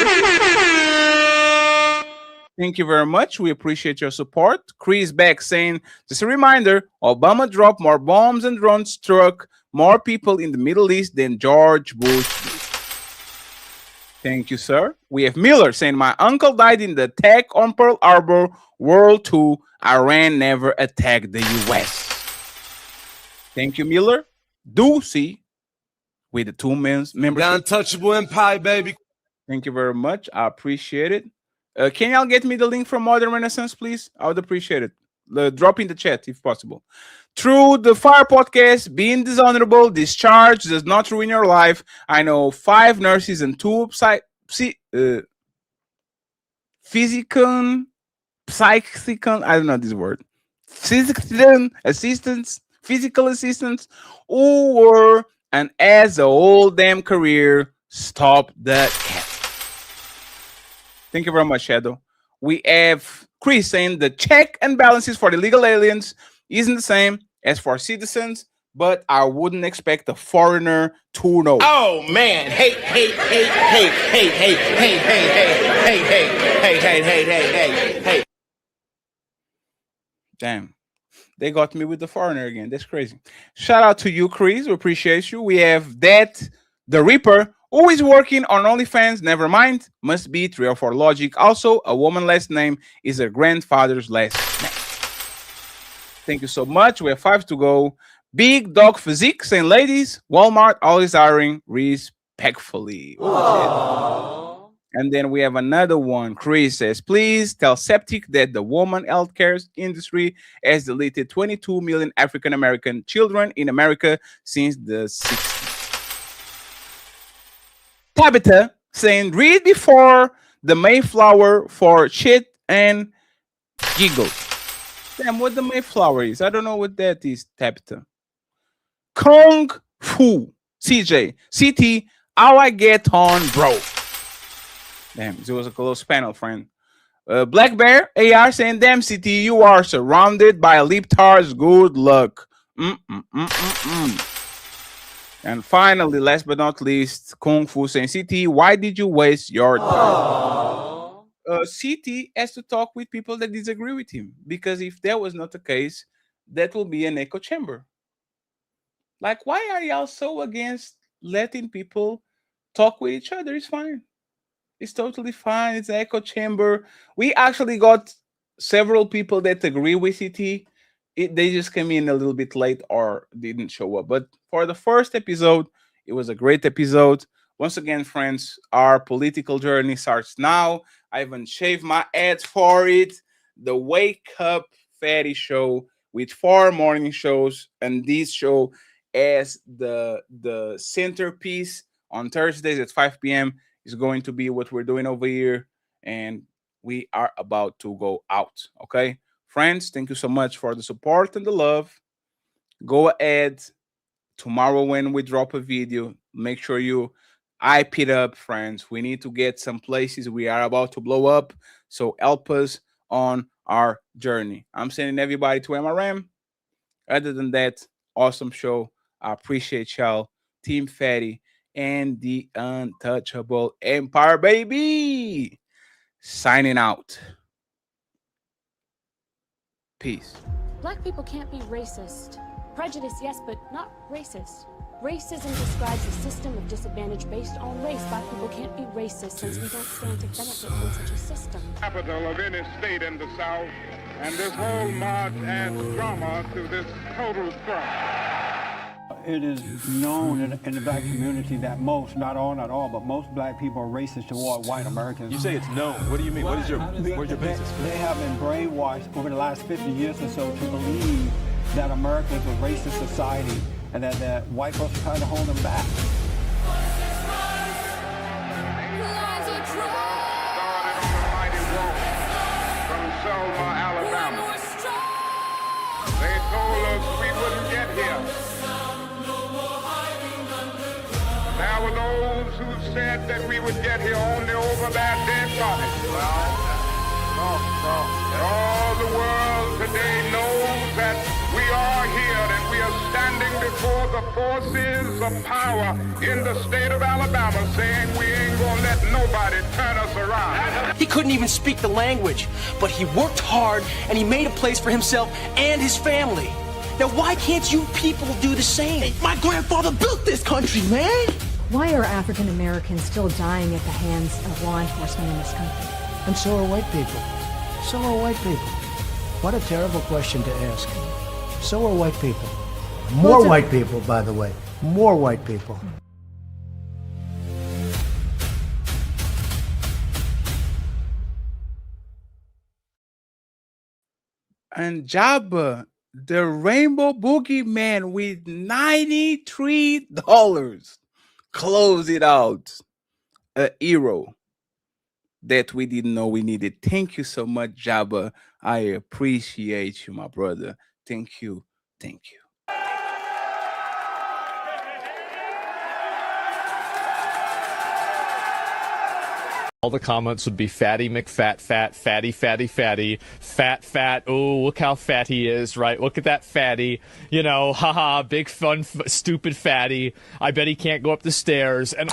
Thank you very much. We appreciate your support. Chris back saying, just a reminder, Obama dropped more bombs and drones, struck more people in the Middle East than George Bush did. Thank you, sir. We have Miller saying, my uncle died in the attack on Pearl Harbor, World II. Iran never attacked the U.S. Thank you, Miller. Ducey with the 2 members. The untouchable empire, baby. Thank you very much. I appreciate it. Can y'all get me the link from Modern Renaissance, please? I would appreciate it. Drop in the chat if possible. Through the Fire Podcast, being dishonorable, discharge does not ruin your life. I know 5 nurses and 2 physical, I don't know this word. Physical assistants who were and as the whole damn career stop the cat. Thank you very much, Shadow. We have Chris saying the check and balances for illegal aliens isn't the same as for citizens, but I wouldn't expect a foreigner to know. Oh man, hey. Damn. They got me with the foreigner again. That's crazy. Shout out to you, Chris. We appreciate you. We have that the Reaper, who is working on OnlyFans. Never mind. Must be 3 or 4 logic. Also, a woman's last name is her grandfather's last name. Thank you so much. We have 5 to go. Big Dog Physique saying, ladies, Walmart always hiring respectfully. And then we have another one. Chris says, please tell Septic that the woman healthcare industry has deleted 22 million African-American children in America since the 60s. Tabitha saying, read before the Mayflower for shit and giggle. Damn, what the Mayflower is. I don't know what that is, Tabitha. Kung Fu. CJ. CT. How I get on, bro. Damn, it was a close panel, friend. Black Bear AR saying, damn, CT, you are surrounded by leaptards. Good luck. And finally, last but not least, Kung Fu saying, CT, why did you waste your time? CT has to talk with people that disagree with him, because if that was not the case, that will be an echo chamber. Like, why are y'all so against letting people talk with each other? It's fine. It's totally fine. It's an echo chamber. We actually got several people that agree with CT. They just came in a little bit late or didn't show up. But for the first episode, it was a great episode. Once again, friends, our political journey starts now. I even shaved my ads for it. The Wake Up Fatty Show with 4 morning shows, and this show as the centerpiece on Thursdays at 5 p.m. is going to be what we're doing over here, and we are about to go out. Okay, friends, thank you so much for the support and the love. Go ahead tomorrow when we drop a video, make sure you hype it up, friends. We need to get some places. We are about to blow up, so help us on our journey. I'm sending everybody to MRM. Other than that, awesome show. I appreciate y'all. Team Fatty and the Untouchable Empire, baby. Signing out. Peace. Black people can't be racist. Prejudice, yes, but not racist. Racism describes a system of disadvantage based on race. Black people can't be racist since we don't stand to benefit from such a system. Capital of any state in the South, and this whole march adds drama to this total crime. It is known in the black community that most, not all, but most black people are racist toward white Americans. You say it's known. What do you mean? Where's your basis? They have been brainwashed over the last 50 years or so to believe that America is a racist society and that white folks are trying to hold them back. From Selma, Alabama. They told us we wouldn't get here. There were those who said that we would get here only over their dead bodies. All the world today knows that we are here and we are standing before the forces of power in the state of Alabama saying we ain't gonna let nobody turn us around. He couldn't even speak the language, but he worked hard and he made a place for himself and his family. Now why can't you people do the same? My grandfather built this country, man! Why are African Americans still dying at the hands of law enforcement in this country? And so are white people. So are white people. What a terrible question to ask. So are white people. More white people, by the way. More white people. And Jabba The Rainbow Boogeyman with $93. Close it out. A hero that we didn't know we needed. Thank you so much, Jabba. I appreciate you, my brother. Thank you. Thank you. All the comments would be fatty McFat, fat, fatty, fatty, fatty, fat, fat. Oh, look how fat he is, right? Look at that fatty. You know, haha, big fun, stupid fatty. I bet he can't go up the stairs. And